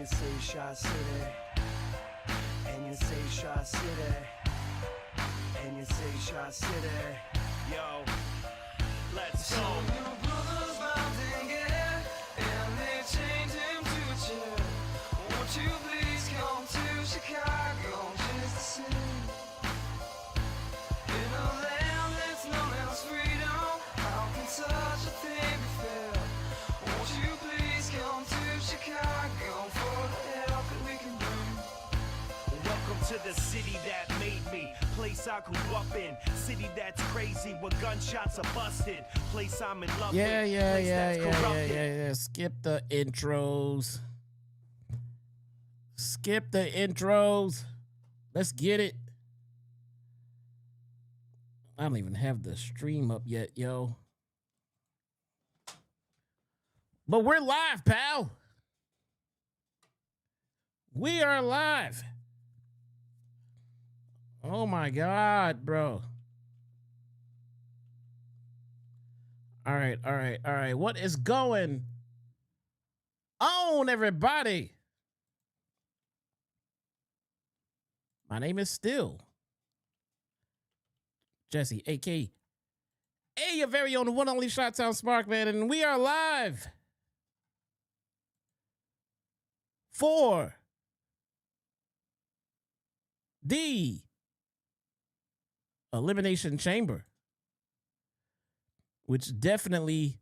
you say Shot City, and you say Shot City, and you say Shot City. Yo, let's go. Your brother's bouncing it, and they change him to a chair. Won't you please come to Chicago just to see? In a land that's known as freedom, how can such a thing be fair? Won't you please come to Chicago for the help that we can bring? Welcome to the city that made me, place I grew up in, city that's crazy where gunshots are busted, place I'm in love with. Yeah. Skip the intros. Skip the intros. Let's get it. I don't even have the stream up yet, yo. But we're live, pal. We are live. Oh my God, bro. All right. What is going on, everybody? My name is still Jesse, a.k.a. your very own one only Shot-Town Sparkman, and we are live for the Elimination Chamber, which definitely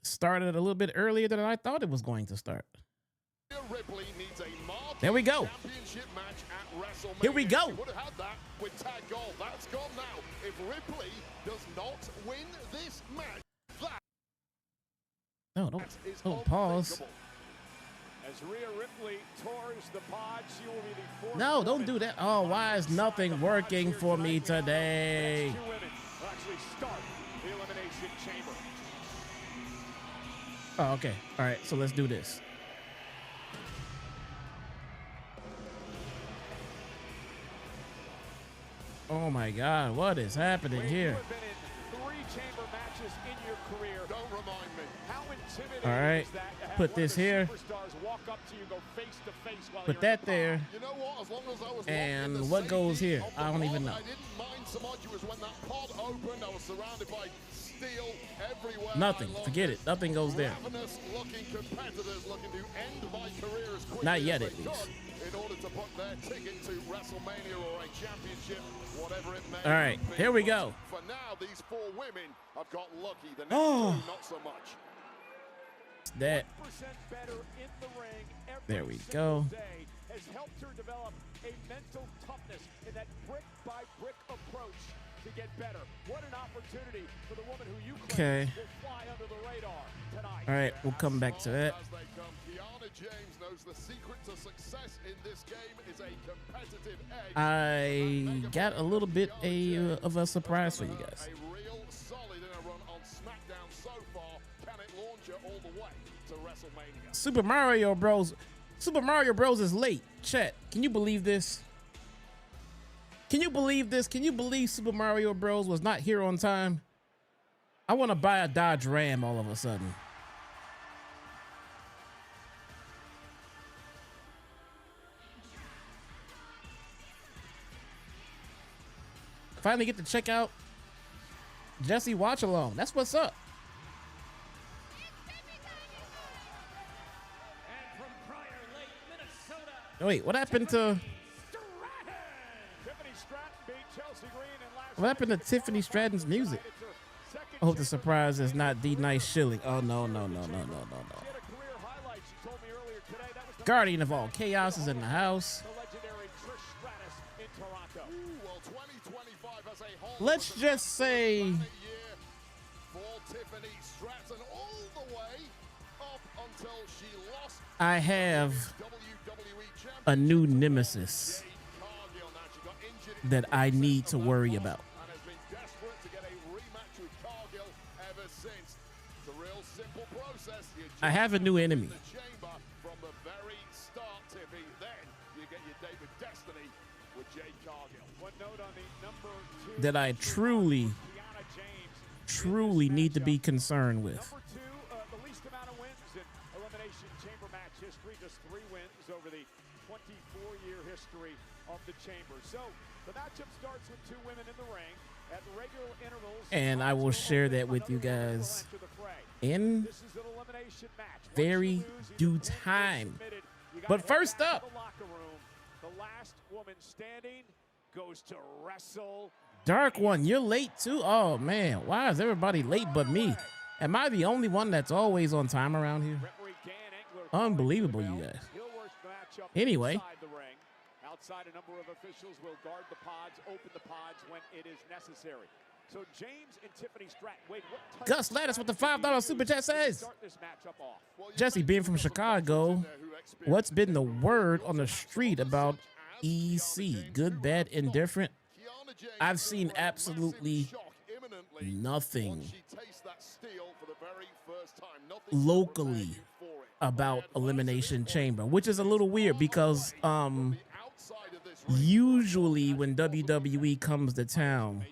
started a little bit earlier than I thought it was going to start. There we go. Here we go. Would have had that with tag goal. That's gone now. If Ripley does not win this match, that don't pause. As Rhea Ripley tours the pod, she will be the fourth. No, don't do that. Oh, why is nothing working for me today? Two women will actually start the Elimination Chamber. Oh, okay. All right, so let's do this. Oh my God, what is happening here? You have been in 3 chamber matches in your career. Don't remind me. How intimidating All right, is that to have put one this of the here. superstars walk up to you, go face to face while Put you're that in the there. pod. You know what? As long as I was And locked in the what goes safety here? of the I don't even pod, know. I didn't mind so much. It was when that pod opened, I was surrounded by steel everywhere. Nothing. I Forget it. Nothing goes there. Ravenous looking competitors looking to end my career as quickly Not yet, as at they least. could in order to book their ticket to WrestleMania or a championship, whatever it may All right, be. here we go. For now, these 4 women have got lucky. The next Oh. 2, not so much. That. 1% better in the ring every There we single go. day has helped her develop a mental toughness in that brick by brick approach to get better. What an opportunity for the woman who you claim will fly under the radar tonight. All right, we'll come back to that. As they come, Kiana James knows the secret to success in this game is a competitive edge. I got a little bit of a surprise for you guys. A real solid in a run on SmackDown so far. Can it launch her all the way to WrestleMania? Super Mario Bros is late. Chat, can you believe this? Can you believe this? Can you believe Super Mario Bros was not here on time? I want to buy a Dodge Ram all of a sudden. Finally get to check out Jesse Watch Along. That's what's up. Oh, wait, what happened to Tiffany Stratton's music? I hope the surprise is not the nice shilling. Oh no. Guardian of all chaos is in the house. Let's just say I have a new nemesis that I need to worry about. I have a new enemy that I truly need to be concerned with. The least amount of wins in moves over the 24-year history of the chamber. So the matchup starts with two women in the ring at regular intervals. And I will share that with you guys in This is an elimination match. Once very you lose, due either win or time. submitted. You gotta But head first back to up, the locker room. The last woman standing goes to wrestle. Dark One, you're late too. Oh man, why is everybody late but me? Am I the only one that's always on time around here? Referee Dan Engler Unbelievable, calling you the bell. guys. He'll work the matchup Anyway. inside the ring. Outside, a number of officials will guard the pods, open the pods when it is necessary. So James and Tiffany Stratton. Wait, what type Gus of Lattis with the strategy do $5 you super use chat to says, start this matchup off? Jesse, being from Chicago, what's been the word on the street about EC? Good, bad, indifferent? I've seen absolutely nothing locally about Elimination Chamber, which is a little weird because usually when WWE comes to town,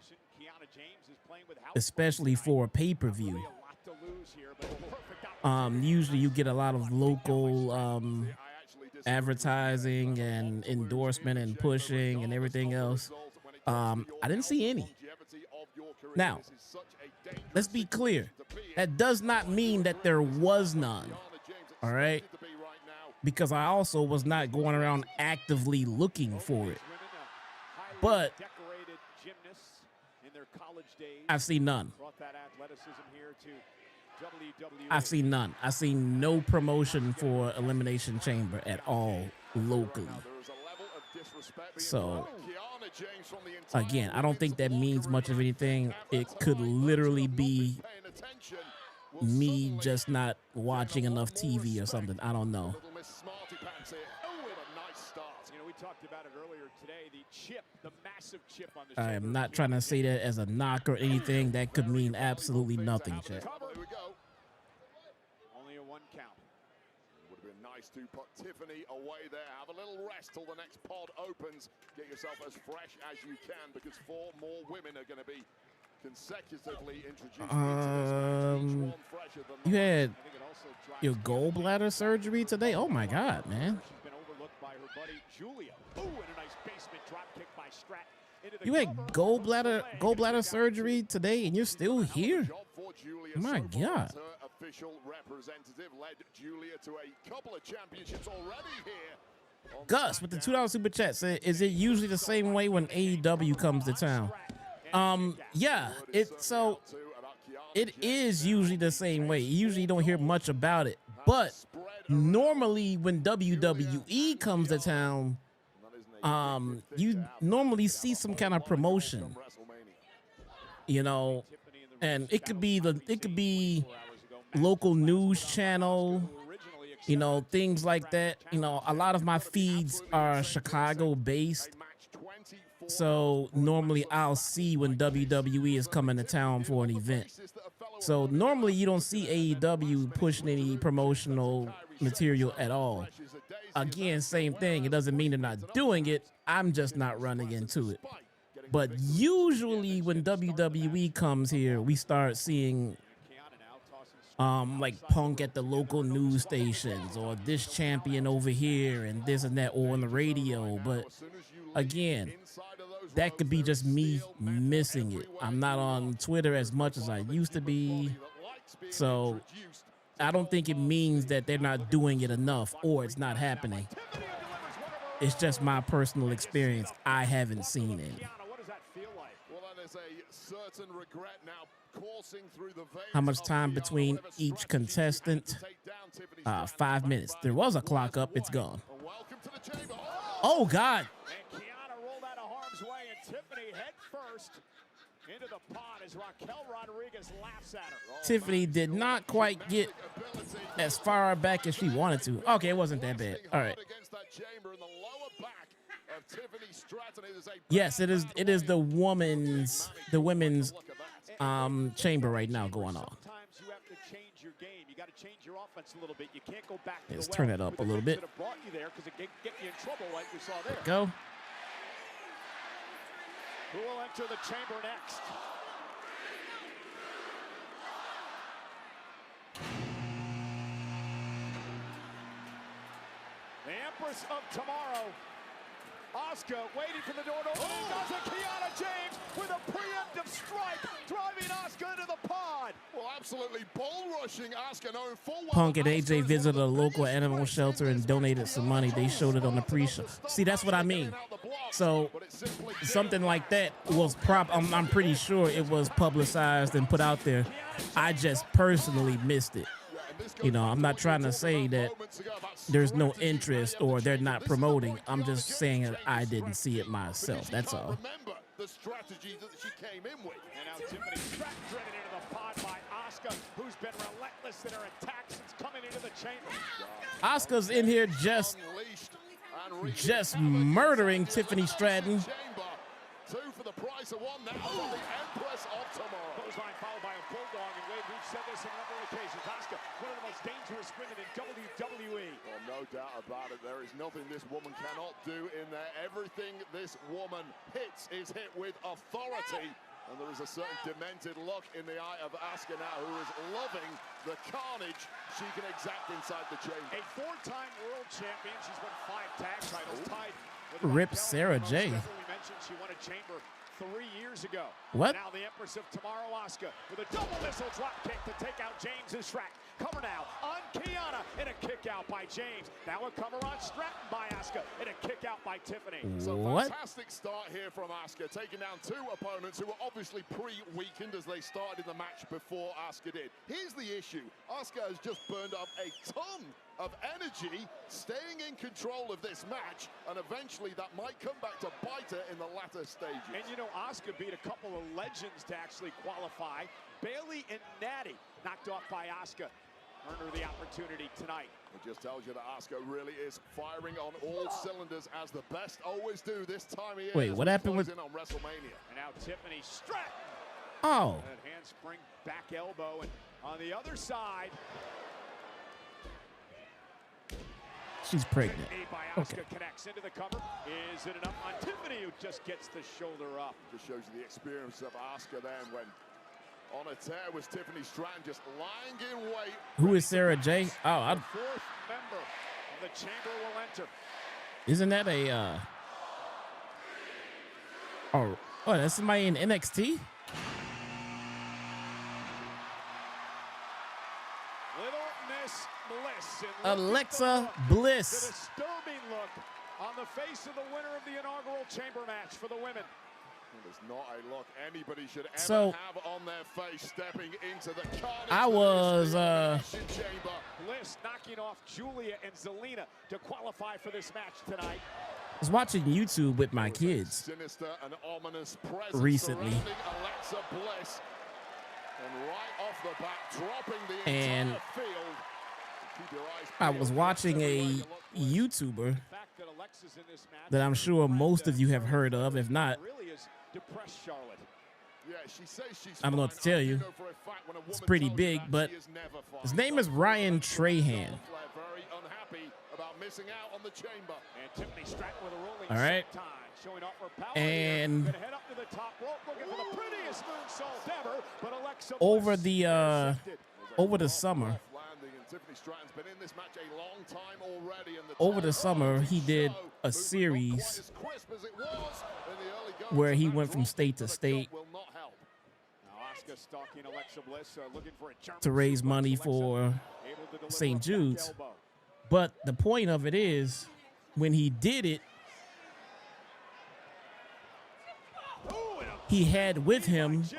especially for a pay-per-view, usually you get a lot of local advertising and endorsement and pushing and everything else. I didn't see any. Now, let's be clear. That does not mean that there was none. All right? Because I also was not going around actively looking for it. But I've seen none. I've seen none. I've seen no promotion for Elimination Chamber at all locally. So, again, I don't think that means much of anything. It could literally be me just not watching enough TV or something. I don't know. I am not trying to say that as a knock or anything. That could mean absolutely nothing, chat. Only a one count. Would have been nice to put Tiffany away there. Have a little rest till the next pod opens. Get yourself as fresh as you can because 4 more women are going to be consecutively introduced into this match. Each one fresher than the You last. had your gallbladder surgery today? Oh my God, man. She's been overlooked by her buddy Julia. Ooh, and a nice basement drop kick by Strat. You had gallbladder surgery today and you're still here? My God. Her official representative led Julia to a couple of championships already here. Gus with the $2 super chat said, is it usually the same way when AEW comes to town? Yeah, it is usually the same way. You usually don't hear much about it. But normally when WWE comes to town, you normally see some kind of promotion, you know, and it could be local news channel, you know, things like that. You know, a lot of my feeds are Chicago based. So normally I'll see when WWE is coming to town for an event. So normally you don't see AEW pushing any promotional material at all. Again, same thing. It doesn't mean they're not doing it. I'm just not running into it. But usually when WWE comes here, we start seeing like Punk at the local news stations or this champion over here and this and that, or on the radio. But again, that could be just me missing it. I'm not on Twitter as much as I used to be. So I don't think it means that they're not doing it enough or it's not happening. It's just my personal experience. I haven't seen any. What does that feel like? Well, that is a certain regret now coursing through the veins. How much time between each contestant? 5 minutes. There was a clock up. It's gone. Welcome to the chamber. Oh, God. And Kiana rolled out of harm's way, and Tiffany head first into the pod as Raquel Rodriguez laughs at her. Tiffany did not quite get as far back as she wanted to. Okay, it wasn't that bad. All right. Yes, it is the women's chamber right now going on. Sometimes you have to change your game. You got to change your offense a little bit. You can't go back to Let's the turn well it up with a the little things bit. that have brought you there because it can get you in trouble like we saw there. Go. Who will enter the chamber next? The Empress Empress of Tomorrow. Asuka waiting for the door to open. Does it? Kiana James with a preemptive strike, driving Asuka into the pod. Well, absolutely bull rushing Asuka, knowing full well Punk and that AJ Asuka is visited one a of the local biggest animal threats shelter in and this donated match. some money. They showed it on the pre-show. See, that's what I mean. So something like that was I'm pretty sure it was publicized and put out there. I just personally missed it. You know, I'm not trying to say that there's no interest or they're not promoting. I'm just saying that I didn't see it myself. That's all. Remember the strategy that she came in with. And now Tiffany Stratton driven into the pod by Asuka, who's been relentless in her attacks since coming into the chamber. Asuka's in here just murdering Tiffany Stratton. Two for the price of one now from the Empress of Tomorrow. Clothesline followed by a bulldog, and Wade, we've said this on a number of occasions. Asuka, one of the most dangerous women in WWE. Well, no doubt about it. There is nothing this woman cannot do in there. Everything this woman hits is hit with authority. And there is a certain demented look in the eye of Asuka now, who is loving the carnage she can exact inside the chamber. A four-time world champion. She's won 5 tag titles, tied with Rip Raquel Sarah Ramos. J. We mentioned she won a chamber 3 years ago. What? Now the Empress of Tomorrow, Asuka, with a double missile drop kick to take out James's Stratton. Cover now on Kiana, and a kick out by James. Now a cover on Stratton by Asuka, and a kick out by Tiffany. So What? fantastic start here from Asuka, taking down 2 opponents who were obviously pre-weakened as they started the match before Asuka did. Here's the issue. Asuka has just burned up a ton of energy, staying in control of this match, and eventually that might come back to bite her in the latter stages. And you know, Asuka beat a couple of legends to actually qualify. Bailey and Natty knocked off by Asuka. Earned her the opportunity tonight. It just tells you that Asuka really is firing on all cylinders, as the best always do this time of year. Wait, what happened with... on WrestleMania? And now Tiffany Stratton. Oh. That handspring back elbow, and on the other side, She's pregnant. knee by Asuka connects into the cover. Is it enough on Tiffany, who just gets the shoulder up? Just shows you the experience of Asuka then, when on a tear was Tiffany Stratton, just lying in wait. Who is Sarah J? Oh, The 4th member of the chamber will enter. isn't that a oh, that's somebody in NXT? Little Miss Bliss. And look Alexa at the Bliss. disturbing look on the face of the winner of the inaugural chamber match for the women. There's not a look anybody should ever So, have on their face stepping into the carnage. I was chamber. Bliss knocking off Julia and Zelina to qualify for this match tonight. watching YouTube with my kids Sinister and ominous presence recently. surrounding Alexa Bliss. And right off the bat, dropping the And entire field. Keep your eyes I peeled. was watching a Like look, Bliss. YouTuber The fact that Alexa's in this match that I'm sure most of you have heard of. If not, really is depressed Charlotte. Yeah, she says she's I don't know what to fine. tell you. know for a fact when a It's woman pretty tells you big, that, but she is never fine. his name is Ryan Trahan. Very unhappy about missing out on the chamber. And Tiffany Stratton with a rolling All right. senton, showing off her power. And here. Gonna head up to the top rope, looking for the prettiest moonsault ever, but Alexa over Bliss the intercepted. over the summer, Landing, and Tiffany Stratton's been in this match a long time already, and over the summer, he did a series where he went from state to state Now Asuka stalking Alexa Bliss, looking for a German to raise suplex. money Alexa for able to deliver St. a back Jude's. elbow. But the point of it is, when he did it, Ooh, and a he had with him James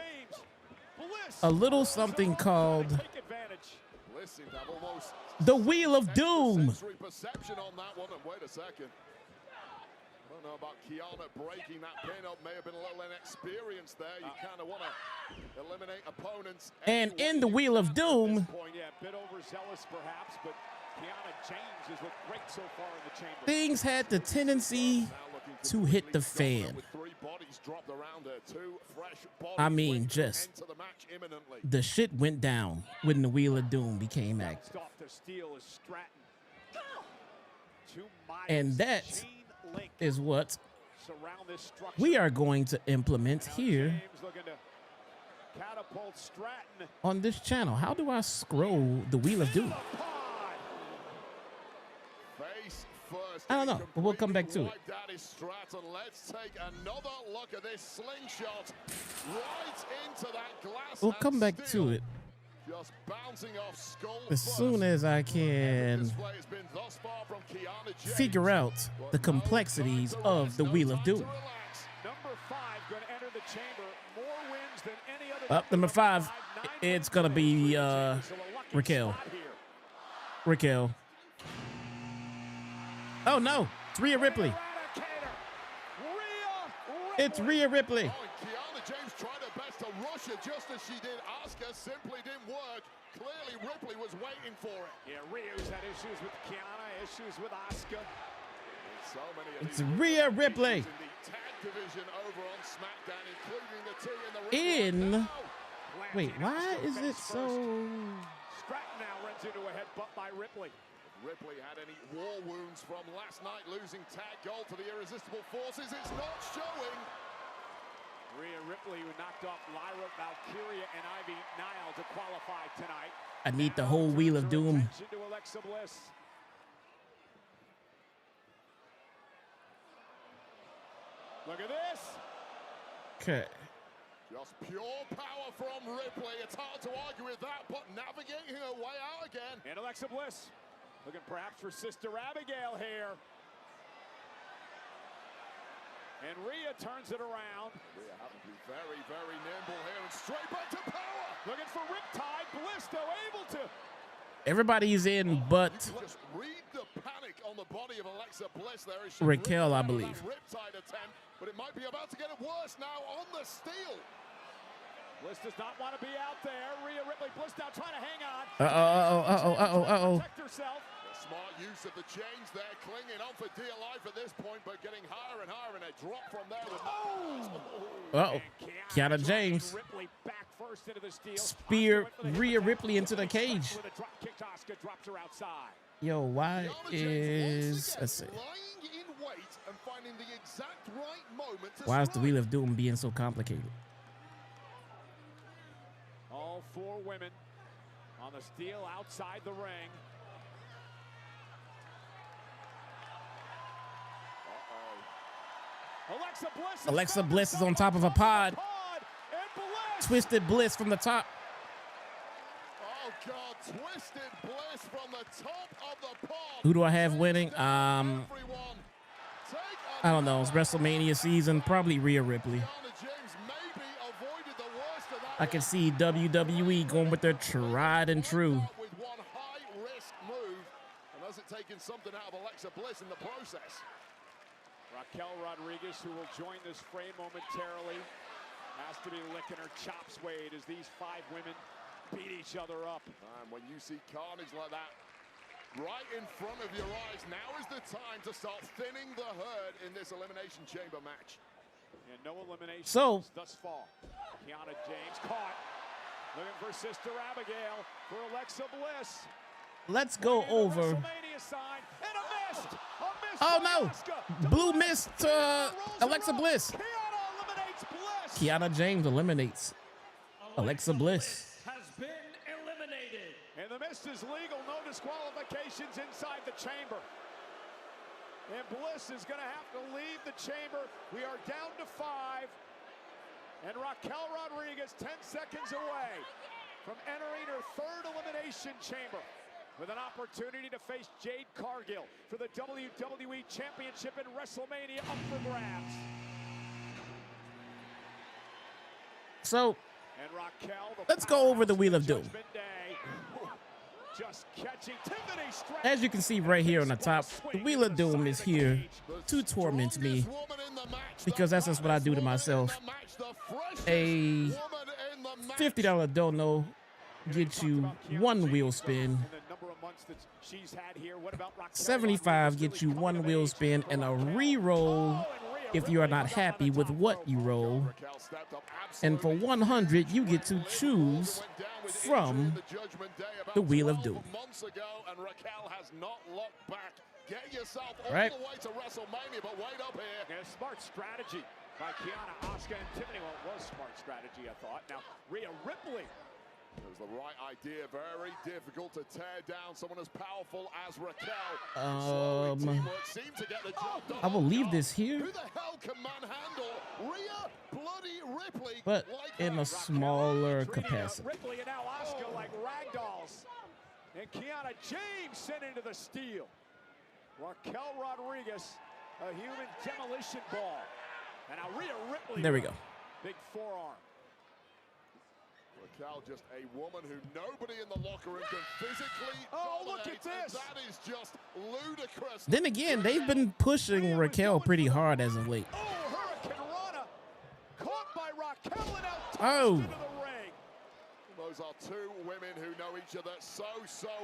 Bliss. a little something called Take advantage. Bliss seemed to have almost the Wheel of Doom. sensory perception on that one. And wait a second. I don't know about Kiana breaking that pin up. May have been a little inexperienced there. You kind of want to eliminate opponents. And any in way the you Wheel can of at Doom, this point. Yeah, a bit overzealous perhaps, but Kiana James has looked great so far in the chamber. things had the tendency Now looking to hit the completely fan. with 3 bodies dropped around her. 2 fresh bodies I mean, waiting to just enter the match imminently. the shit went down when the Wheel of Doom became active. Off to steal is Stratton. Two And Myers that chain link is what surround this structure. we are going to implement Now here James looking to catapult Stratton on this channel. How do I scroll the Wheel of Doom? into the pod. Face first. I don't know, but we'll come back to it. Wiped out his strat, and let's take another look at this slingshot right into that glass. We'll come back to it Just bouncing off skull as first. soon as I can Display has been thus far from Kiana James, figure out the complexities of the Wheel of Doom. Number 5 going to enter the chamber. More wins than any other. Up number 5, it's gonna be Raquel. Raquel. Oh no, it's Rhea Ripley. It's Rhea Ripley. Oh, and Kiana James tried her best to rush her just as she did. Asuka simply didn't work. Clearly Ripley was waiting for it. Yeah, Rio's had issues with Kiana, issues with Asuka. So many of It's these Rhea Ripley. in the tag division over on SmackDown, including the two in the ring. Wait, why is it so? Stratton now runs into a headbutt by Ripley. Ripley had any war wounds from last night, losing tag gold to the Irresistible Forces. It's not showing. Rhea Ripley, who knocked off Lyra, Valkyria, and Ivy Nile to qualify tonight. I need the whole Wheel of Doom. Attention to Alexa Bliss. Look at this. Okay. Just pure power from Ripley. It's hard to argue with that, but navigating her way out again. And Alexa Bliss looking perhaps for Sister Abigail here. And Rhea turns it around. Rhea having to be very, very nimble here and straight back to power. Looking for Riptide. Bliss though able to. Everybody's in, but Just read the panic on the body of Alexa Bliss there. As she Raquel, I ripped out of believe. that Riptide attempt, but it might be about to get it worse now on the steel. Bliss does not want to be out there. Rhea Ripley, Bliss now trying to hang on. Protect herself. Smart use of the chains there, clinging on for dear life at this point, but getting higher and higher, and a drop from there. With Kiana James Ripley back first into the steel. spear Rhea Ripley into the cage. With a drop kick, Asuka drops her outside. Yo, why Kiana James is once again lying in wait and finding the exact right moment to why is the strike. Wheel of Doom being so complicated? All 4 women on the steel outside the ring. Alexa Bliss is on top of a pod. Twisted Bliss from the top. Oh God, Twisted Bliss from the top of the pod. Who do I have winning? Everyone, take I don't know. It's WrestleMania season. Probably Rhea Ripley. Kiana James maybe avoided the worst of that. I can see WWE going with their tried and true. With one high-risk move, and has it taken something out of Alexa Bliss in the process? Raquel Rodriguez, who will join this frame momentarily, has to be licking her chops, Wade, as these 5 women beat each other up. And when you see carnage like that right in front of your eyes, now is the time to start thinning the herd in this Elimination Chamber match. And no eliminations So- thus far. Kiana James caught. Looking for Sister Abigail for Alexa Bliss. Let's go over. WrestleMania sign and a miss. A miss Oh by no! Asuka. Blue missed Alexa Bliss. Kiana eliminates Bliss. Kiana James eliminates Alexa Bliss. Has been eliminated. And the mist is legal. No disqualifications inside the chamber. And Bliss is going to have to leave the chamber. We are down to 5. And Raquel Rodriguez 10 seconds away from entering her 3rd elimination chamber with an opportunity to face Jade Cargill for the WWE Championship in WrestleMania up for grabs. So And Raquel, let's go over the Wheel of Doom. Judgment Day. Just catching Tiffany Stratton. As you can see right here on the top, the Wheel of Doom is here to torment me because that's just what I do to myself. A $50 dono gets you 1 wheel spin. $75 gets you 1 wheel spin and a re-roll if you are not happy with what you roll. And for 100, you get to choose from the Wheel of Doom. Get yourself all Right. the way to WrestleMania, but wait up here. And a smart strategy by Kiana, Asuka, and Tiffany. Well, it was smart strategy, I thought. Now, Rhea Ripley It was the right idea. Very difficult to tear down someone as powerful as Raquel. Slowly, teamwork seemed to get the job done. I will leave this here, Who the hell can manhandle Rhea bloody Ripley? but like in a that? smaller capacity. Ripley and now Asuka like ragdolls. And Kiana James sent into the steal. Raquel Rodriguez, a human demolition ball. And now Rhea Ripley. There we go. Big forearm. Raquel, just a woman who nobody in the locker room can physically Look at dominate, this. and that is just ludicrous. Then again, they've been pushing Raquel pretty hard as of late. Oh, Hurricane Rana caught by Raquel and out Oh. into the ring. Those are two women who know each other so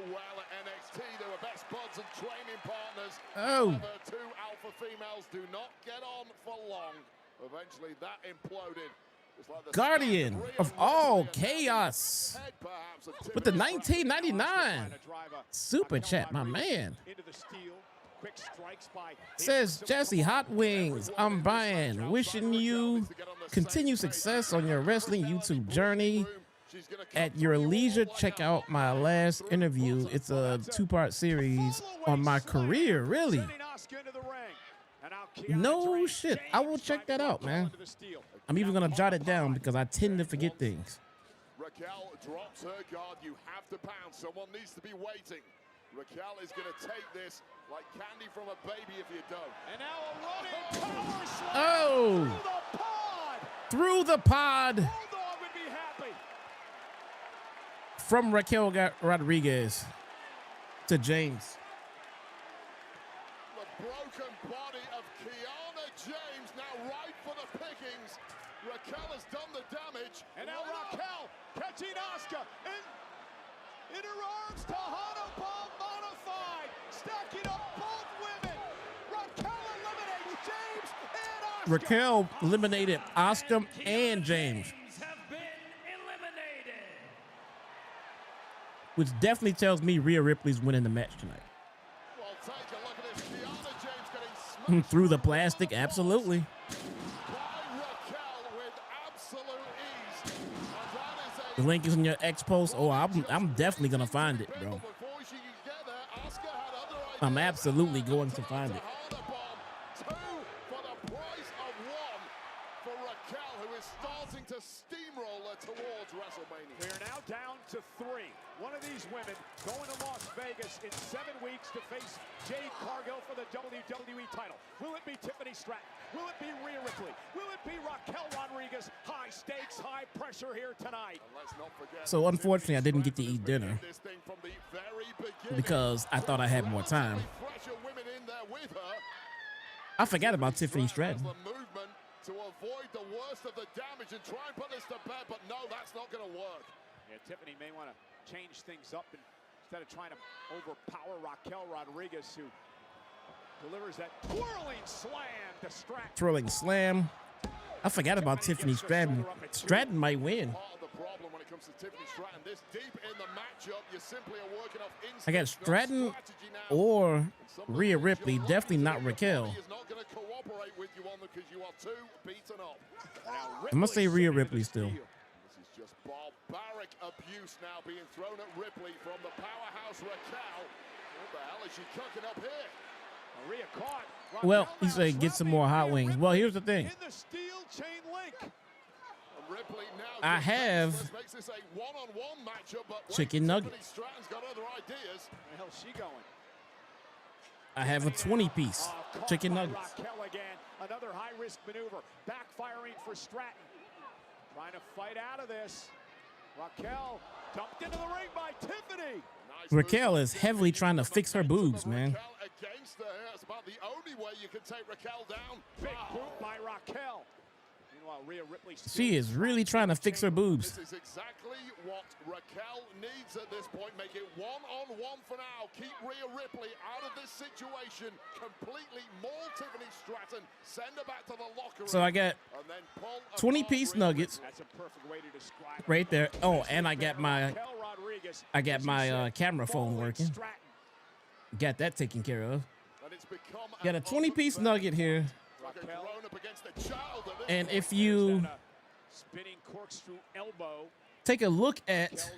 well at NXT. They were best buds and training partners. Oh. The two alpha females do not get on for long. Eventually, that imploded. Just like the Guardian Rhea of all Ripley and chaos head, perhaps, of with the Tiffany. 1999 super Raquel chat, my Rodriguez man. into the steal. Quick strikes by Says Jesse Hot Wings, I'm buying. Wishing you continued success on your wrestling YouTube journey. At your leisure, check out my last interview. It's a 2-part series on my career, really. Sending Asuka into the ring. And now Kiana No James shit. I will check that out, man. into the steal. I'm even gonna jot it down because I tend to forget things. Raquel drops her guard. You have to pound. Someone needs to be waiting. Raquel is going to take this like candy from a baby if you don't. And now a running power slam Oh, through the pod. through the pod Bulldog would be happy. from Raquel Rodriguez to James. The broken body of Kiana James now ripe for the pickings. Raquel has done the damage. And now Raquel catching Asuka in her arms to Hanaball modified. Stacking up both women. Raquel eliminates James and Asuka. Raquel eliminated Asuka and James, Have been eliminated. which definitely tells me Rhea Ripley's winning the match tonight. Well, take a look at this. Kiana James getting smashed Through the plastic, absolutely. by Raquel with absolute ease. And that is The link is in your X post. Oh, I'm definitely gonna find it, bro. before she could get there, Asuka had other ideas. I'm absolutely going to find it. Two for the price of one for Raquel, who is starting to steamroller towards WrestleMania. We are now down to 3. One of these women going to Las Vegas in 7 weeks to face Jade Cargill for the WWE title. Will it be Tiffany Stratton? Will it be Rhea Ripley? Will it be Raquel Rodriguez? High stakes, high pressure here tonight. And let's not forget, So unfortunately, I didn't get to eat dinner this thing from the very beginning. because I thought I had more time. Fresher women in there with her. I forgot about Tiffany Has Stratton. the movement to avoid the worst of the damage and try and put this to bed, but no, that's not going to work. Yeah, Tiffany may want to change things up and instead of trying to overpower Raquel Rodriguez, who delivers that twirling slam to Stratton. Twirling slam. I forgot about Tiffany Stratton. Stratton might win. Part of the problem when it comes to Tiffany Stratton, this deep in the matchup, you simply are working off instinct. I got not Stratton strategy now. or Rhea Ripley. Definitely not Raquel. Is not going to cooperate with you on because you are too beaten up. I'm gonna say Rhea Ripley still. This is just barbaric abuse now being thrown at Ripley from the powerhouse Raquel. What the hell is she cooking up here? Rhea caught. Well, Raquel he now said get some more slapping hot Rhea wings. Ripley Well, here's the thing. in the steel chain link. And Ripley now I just have makes this a one-on-one matchup, but wait, chicken Tiffany nuggets. Stratton's got other ideas. Where the hell's she going? I have a 20-piece Caught chicken by nuggets. Raquel again. Another high-risk maneuver. Backfiring for Stratton. Trying to fight out of this. Raquel dumped into the ring by Tiffany. Nice Raquel move. is heavily trying to fix her boobs, man. Raquel against her. That's about the only way you can take Raquel down. Big boot by Raquel. Meanwhile, Rhea Ripley She is really trying to fix her boobs. This is exactly what Raquel needs at this point. Make it one-on-one for now. Keep Rhea Ripley out of this situation. Completely maul Tiffany Stratton. Send her back to the locker room. So I got And then pull 20-piece apart Rhea nuggets That's a perfect way to describe right there. Oh, and I got my Raquel Rodriguez. camera phone Bowling working. Stratton. Got that taken care of. And it's become Got a an 20-piece open nugget here. like a Raquel. grown up against a child at this And point. if you Spinning corkscrew elbow. take a look at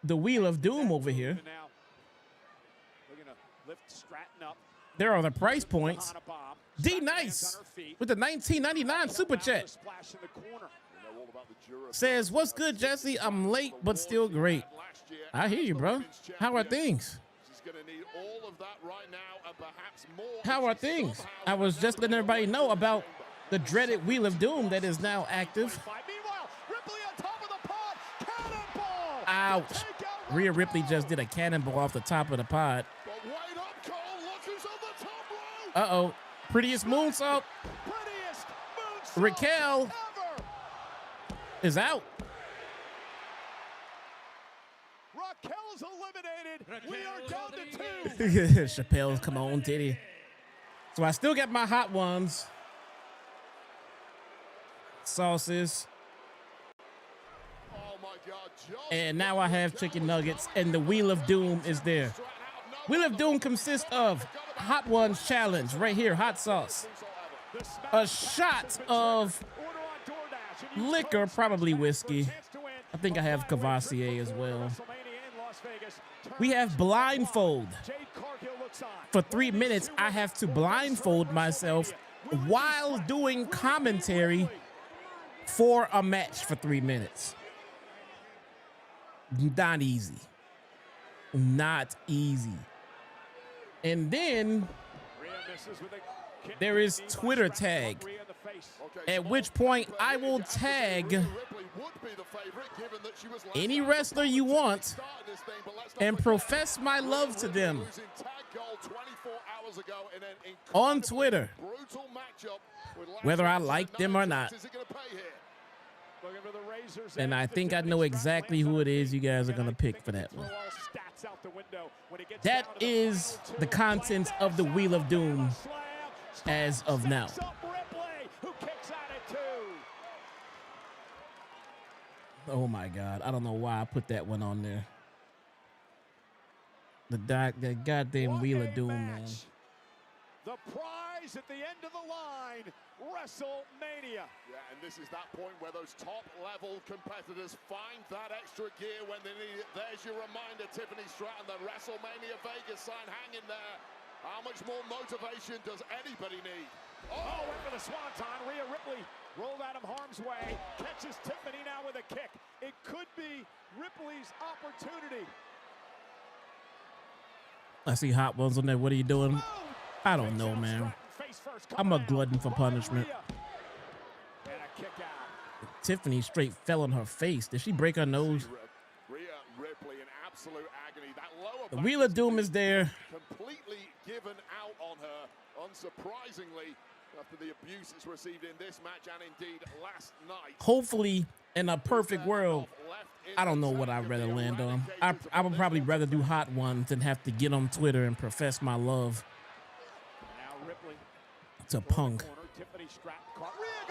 the Wheel of Doom over here. There are the price points. D Nice with the $19.99 super chat says, "What's good, Jesse? I'm late, but still great." I hear you, bro. How are things? How are things? I was just letting everybody know about the dreaded Wheel of Doom that is now active. Ouch. Rhea Ripley just did a cannonball off the top of the pod. Uh-oh. Prettiest moonsault. Raquel is out. Raquel's eliminated. We are down to 2. Chappelle's come on, titty. So I still got my hot ones. Sauces. And now I have chicken nuggets, and the Wheel of Doom is there. Wheel of Doom consists of Hot Ones Challenge, right here, hot sauce. A shot of liquor, probably whiskey. I think I have Cavassier as well. We have blindfold. For 3 minutes, I have to blindfold myself while doing commentary for a match for 3 minutes. Not easy. Not easy. And then there is Twitter tag, at which point I will tag any wrestler you want and profess my love to them on Twitter, whether I like them or not. And I think I know exactly who it is you guys are going to pick for that one. That is the content of the Wheel of Doom as of now. Oh my God. I don't know why I put that one on there. The goddamn Wheel of Doom, man. The prize at the end of the line, WrestleMania. Yeah, and this is that point where those top-level competitors find that extra gear when they need it. There's your reminder, Tiffany Stratton, the WrestleMania Vegas sign hanging there. How much more motivation does anybody need? Oh, went for the swanton. Rhea Ripley rolled out of harm's way. Catches Tiffany now with a kick. It could be Ripley's opportunity. I see hot ones on there. What are you doing? I don't know, man. I'm a glutton for punishment. Tiffany straight fell on her face. Did she break her nose? The Wheel of Doom is there. Completely given out on her, unsurprisingly, after the abuse it's received in this match and indeed last night. Hopefully, in a perfect world, I don't know what I'd rather land on. I would probably rather do hot ones than have to get on Twitter and profess my love to Punk,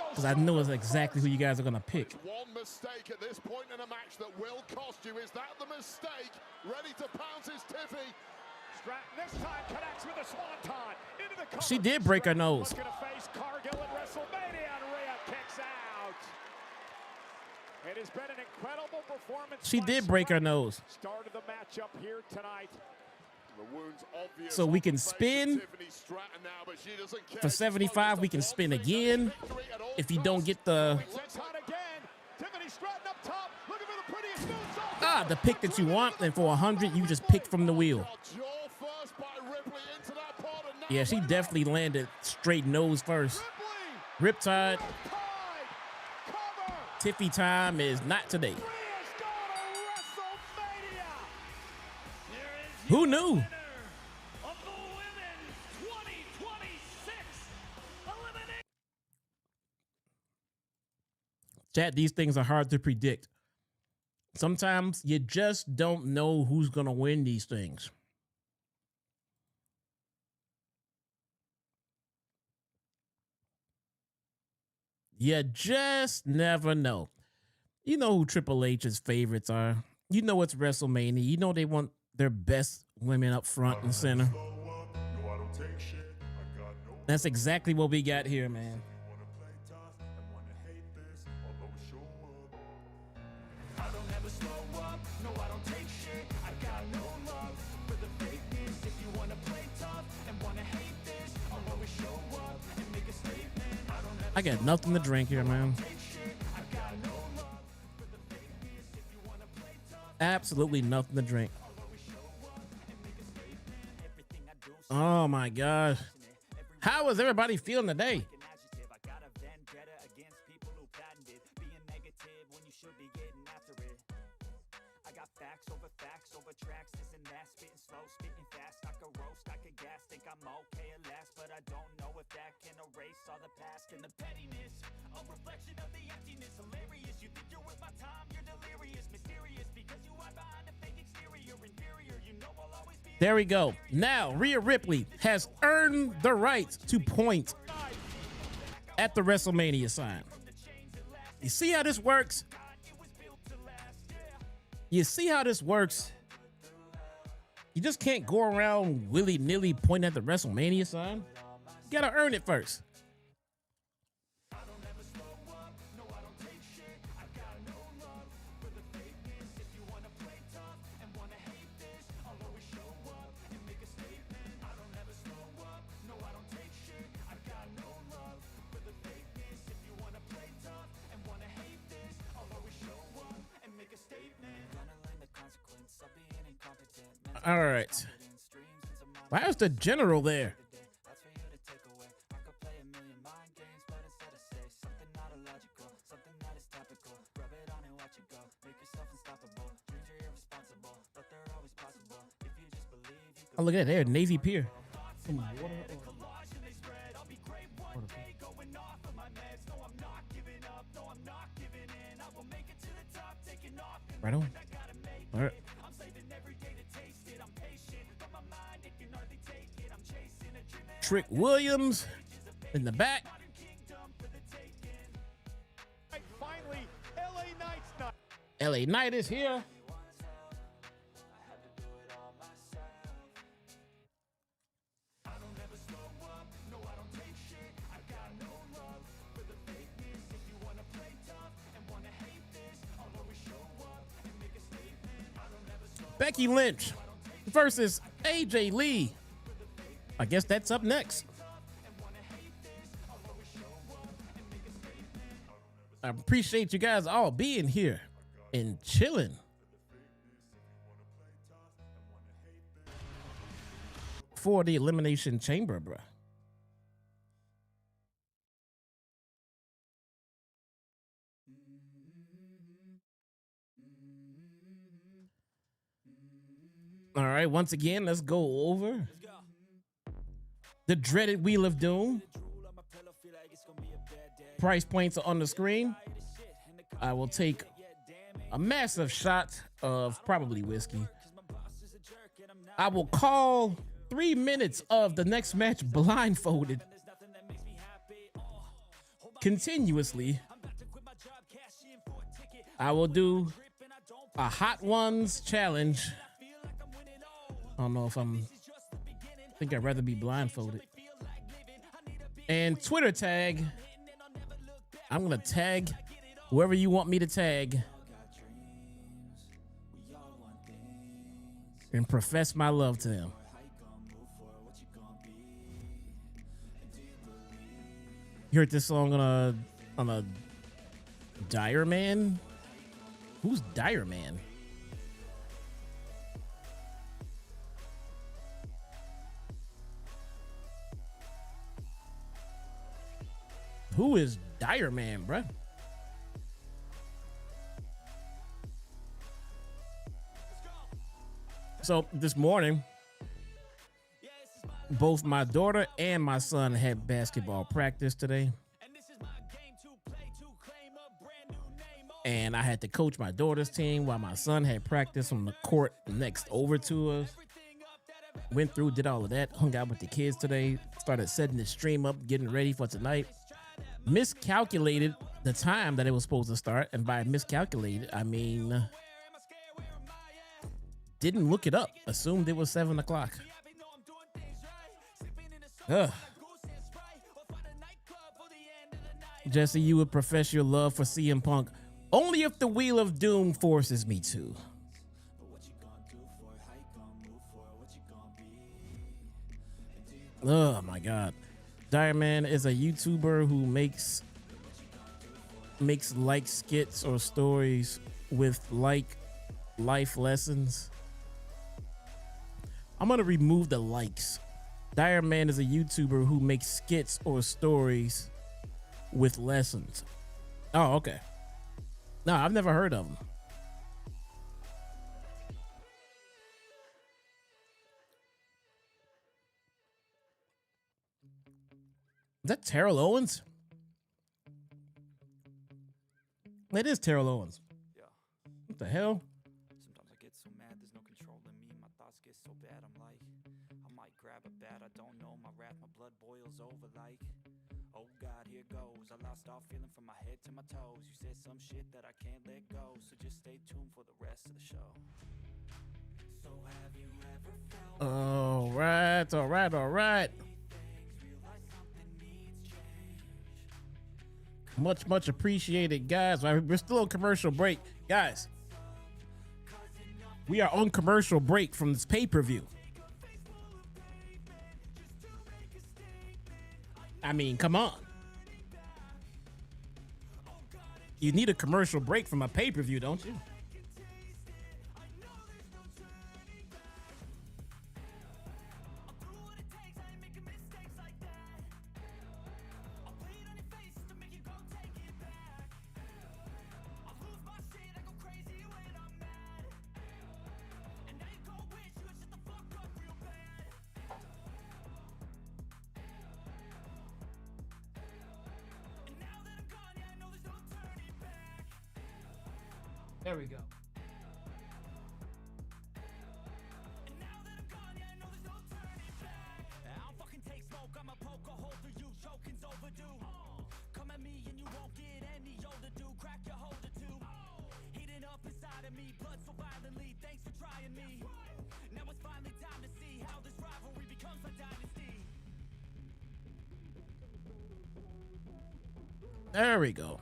because I know it's exactly who you guys are gonna pick. One mistake at this point in a match that will cost you. Is that the mistake? Ready to pounce is Tiffy. Stratton this time connects with a swanton into the cover. She did break her nose. Looking to face Cargill at WrestleMania, and Rhea kicks out. It has been an incredible performance. She did break her nose. Started the matchup here tonight. So we can spin for 75. We can spin again if you don't get the the pick that you want. And for 100, you just pick from the wheel. Yeah, she definitely landed straight nose first. Riptide. Tiffy time is not today. Who knew? Chat, these things are hard to predict. Sometimes you just don't know who's going to win these things. You just never know. You know who Triple H's favorites are. You know it's WrestleMania. You know they want their best women up front and center. That's exactly what we got here, man. I got nothing to drink here, man. Absolutely nothing to drink. Oh my gosh. How is everybody feeling today? There we go. Now, Rhea Ripley has earned the right to point at the WrestleMania sign. You see how this works? You see how this works? You just can't go around willy-nilly pointing at the WrestleMania sign. You gotta earn it first. All right. Why is the general there? Oh, look at that. There, Navy Pier. Right on. All right. Trick Williams in the back. Finally, LA Knight's not. LA Knight is here. Becky Lynch versus AJ Lee. I guess that's up next. I appreciate you guys all being here and chilling. For the Elimination Chamber, bruh. All right, once again, let's go over the dreaded Wheel of Doom. Price points are on the screen. I will take a massive shot of probably whiskey. I will call 3 minutes of the next match blindfolded continuously. I will do a Hot Ones challenge. I don't know if I think I'd rather be blindfolded. And Twitter tag. I'm gonna tag whoever you want me to tag and profess my love to them. You heard this song on a Dire Man? Who's Dire Man? Who is Dire Man, bruh? So this morning, both my daughter and my son had basketball practice today. And I had to coach my daughter's team while my son had practice on the court next over to us. Went through, did all of that, hung out with the kids today, started setting the stream up, getting ready for tonight. Miscalculated the time that it was supposed to start, and by miscalculated, I mean didn't look it up. Assumed it was 7 o'clock. Jesse, you would profess your love for CM Punk only if the Wheel of Doom forces me to. Oh my God. Diamond is a YouTuber who makes like skits or stories with like life lessons. I'm gonna remove the likes. Dire Man is a YouTuber who makes skits or stories with lessons. Oh, okay. No, I've never heard of him. Is that Terrell Owens? It is Terrell Owens. Yeah. What the hell? Sometimes I get so mad, there's no controlling me. My thoughts get so bad, I'm like, I might grab a bat, I don't know. My wrath, my blood boils over like, oh God, here goes. I lost all feeling from my head to my toes. You said some shit that I can't let go, so just stay tuned for the rest of the show. So have you ever felt All right, all right, all right. Much appreciated, guys. We're still on commercial break, guys. We are on commercial break from this pay-per-view. I mean, come on. You need a commercial break from a pay-per-view, don't you? There we go. I'll fucking take smoke, I'ma poke a hole through you, choking's overdue. Come at me and you won't get any older, dude. Crack your holder too. Heating up inside of me, blood so violently. Thanks for trying me. Now it's finally time to see how this rivalry becomes a dynasty. There we go.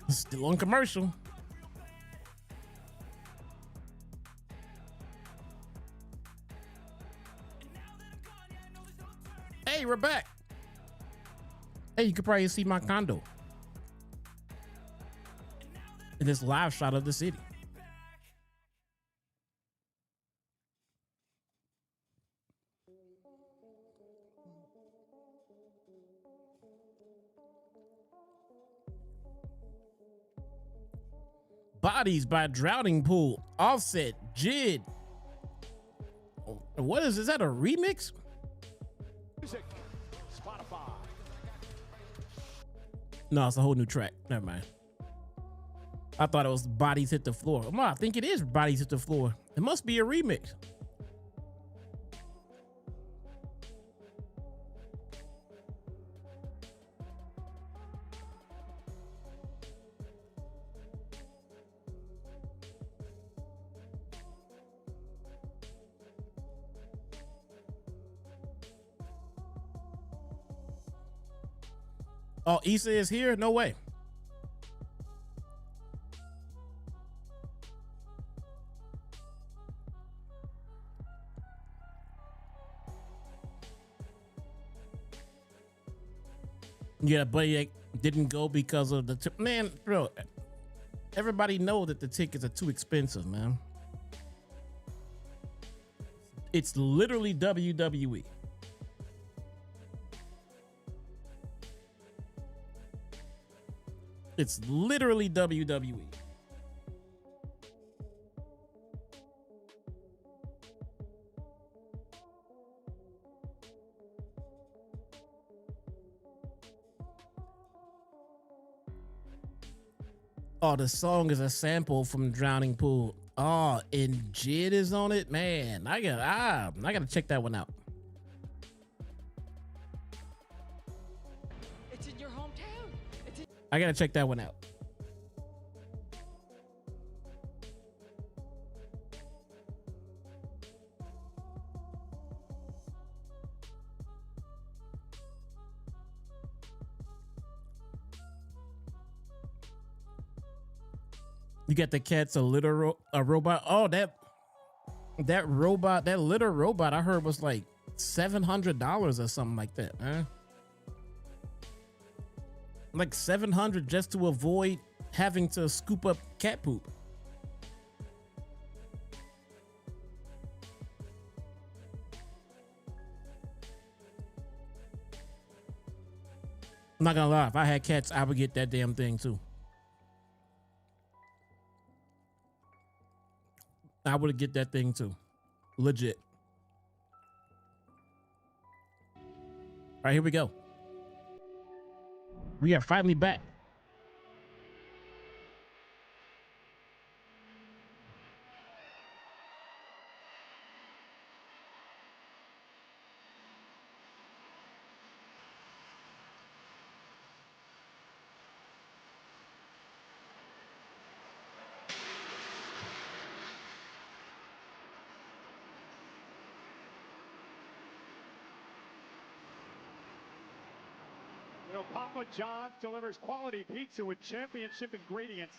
Still on commercial. Hey, we're back. Hey, you could probably see my condo in this live shot of the city. Bodies by Drowning Pool, Offset, Jid. What is that, a remix? Music, Spotify. No, it's a whole new track. Never mind. I thought it was Bodies Hit the Floor. Well, I think it is Bodies Hit the Floor. It must be a remix. Oh, Issa is here? No way. Yeah, buddy, that didn't go because of the man, bro. Everybody know that the tickets are too expensive, man. It's literally WWE. It's literally WWE. Oh, the song is a sample from Drowning Pool. Oh, and Jid is on it, man. I gotta check that one out. It's in your hometown. I gotta check that one out. You got the cat's a robot. Oh, that robot, that litter robot, I heard was like $700 or something like that, huh? Like $700 just to avoid having to scoop up cat poop. I'm not gonna lie, if I had cats, I would get that damn thing too. I would get that thing too. Legit. All right, here we go. We are finally back. You know, Papa John's delivers quality pizza with championship ingredients.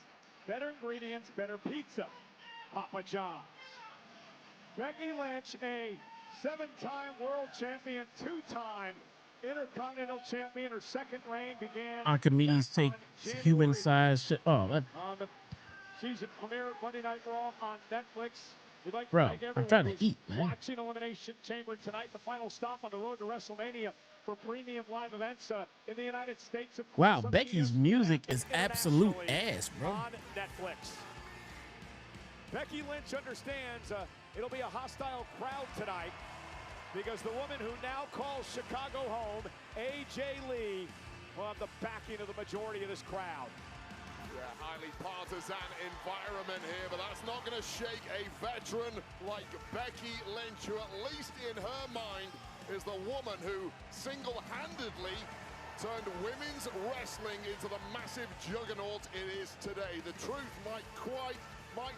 Better ingredients, better pizza. Papa John's. Becky Lynch, a 7-time world champion, 2-time Intercontinental champion. Her second reign began. Archimedes take human-sized shit. Oh, that. On the season premiere Monday Night Raw on Netflix. We'd like to Bro, thank I'm everyone trying to who's eat, man. watching Elimination Chamber tonight. The final stop on the road to WrestleMania for premium live events in the United States. Of course, Wow, some Becky's of you music is absolute internationally ass, bro. on Netflix. Becky Lynch understands it'll be a hostile crowd tonight because the woman who now calls Chicago home, AJ Lee, will have the backing of the majority of this crowd. Yeah, highly partisan environment here, but that's not going to shake a veteran like Becky Lynch, who at least in her mind is the woman who single-handedly turned women's wrestling into the massive juggernaut it is today. The truth might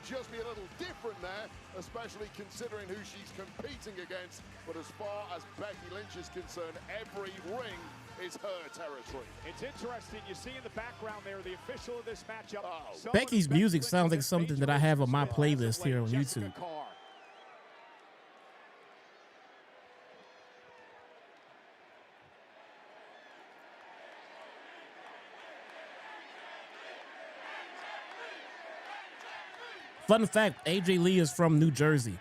just be a little different there, especially considering who she's competing against. But as far as Becky Lynch is concerned, every ring is her territory. It's interesting, you see in the background there, the official of this matchup. Becky's music sounds like something that I have on my playlist here on YouTube. Fun fact, AJ Lee is from New Jersey.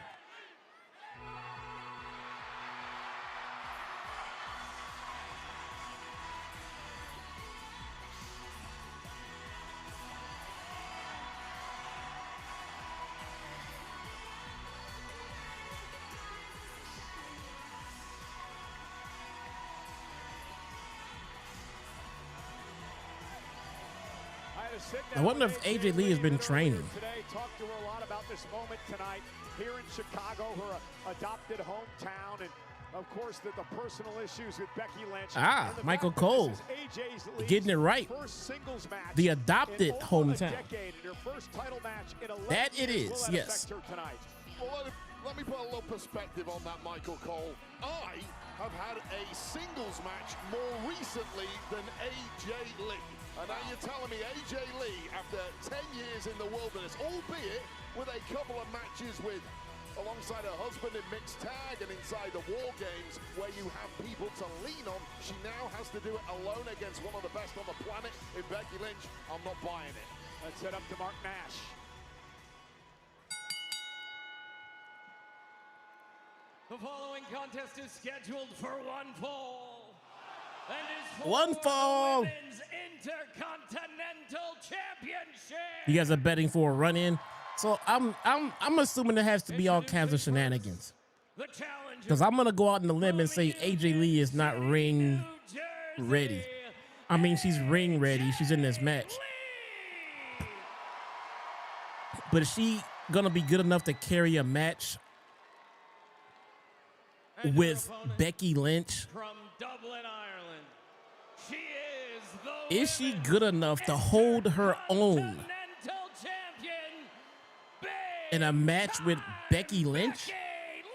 I wonder if AJ Lee has been training. Today, talked to her a lot about this moment tonight here in Chicago, her adopted hometown, and of course the personal issues with Becky Lynch. Ah, Michael Cole getting it right. First singles match The adopted in hometown. a decade, and her first title match in 11 That it years. is, Will that yes. affect her tonight? Well, let me put a little perspective on that, Michael Cole. I have had a singles match more recently than AJ Lee. And now you're telling me AJ Lee, after 10 years in the wilderness, albeit with a couple of matches alongside her husband in mixed tag and inside the War Games, where you have people to lean on, she now has to do it alone against one of the best on the planet in Becky Lynch. I'm not buying it. Let's head up to Mark Nash. The following contest is scheduled for one fall. And is for One fall. the Women's Intercontinental Championship. You guys are betting for a run-in, so I'm assuming there has to be all kinds of shenanigans. The challenger, Because I'm gonna go out on the limb and say AJ Lee is not ring ready. I mean, she's ring ready. She's in this match, but is she gonna be good enough to carry a match with Becky Lynch? from Dublin, Ireland. She is the Is she good enough to hold her own Intercontinental Champion in a match with Becky Lynch? Becky Lynch.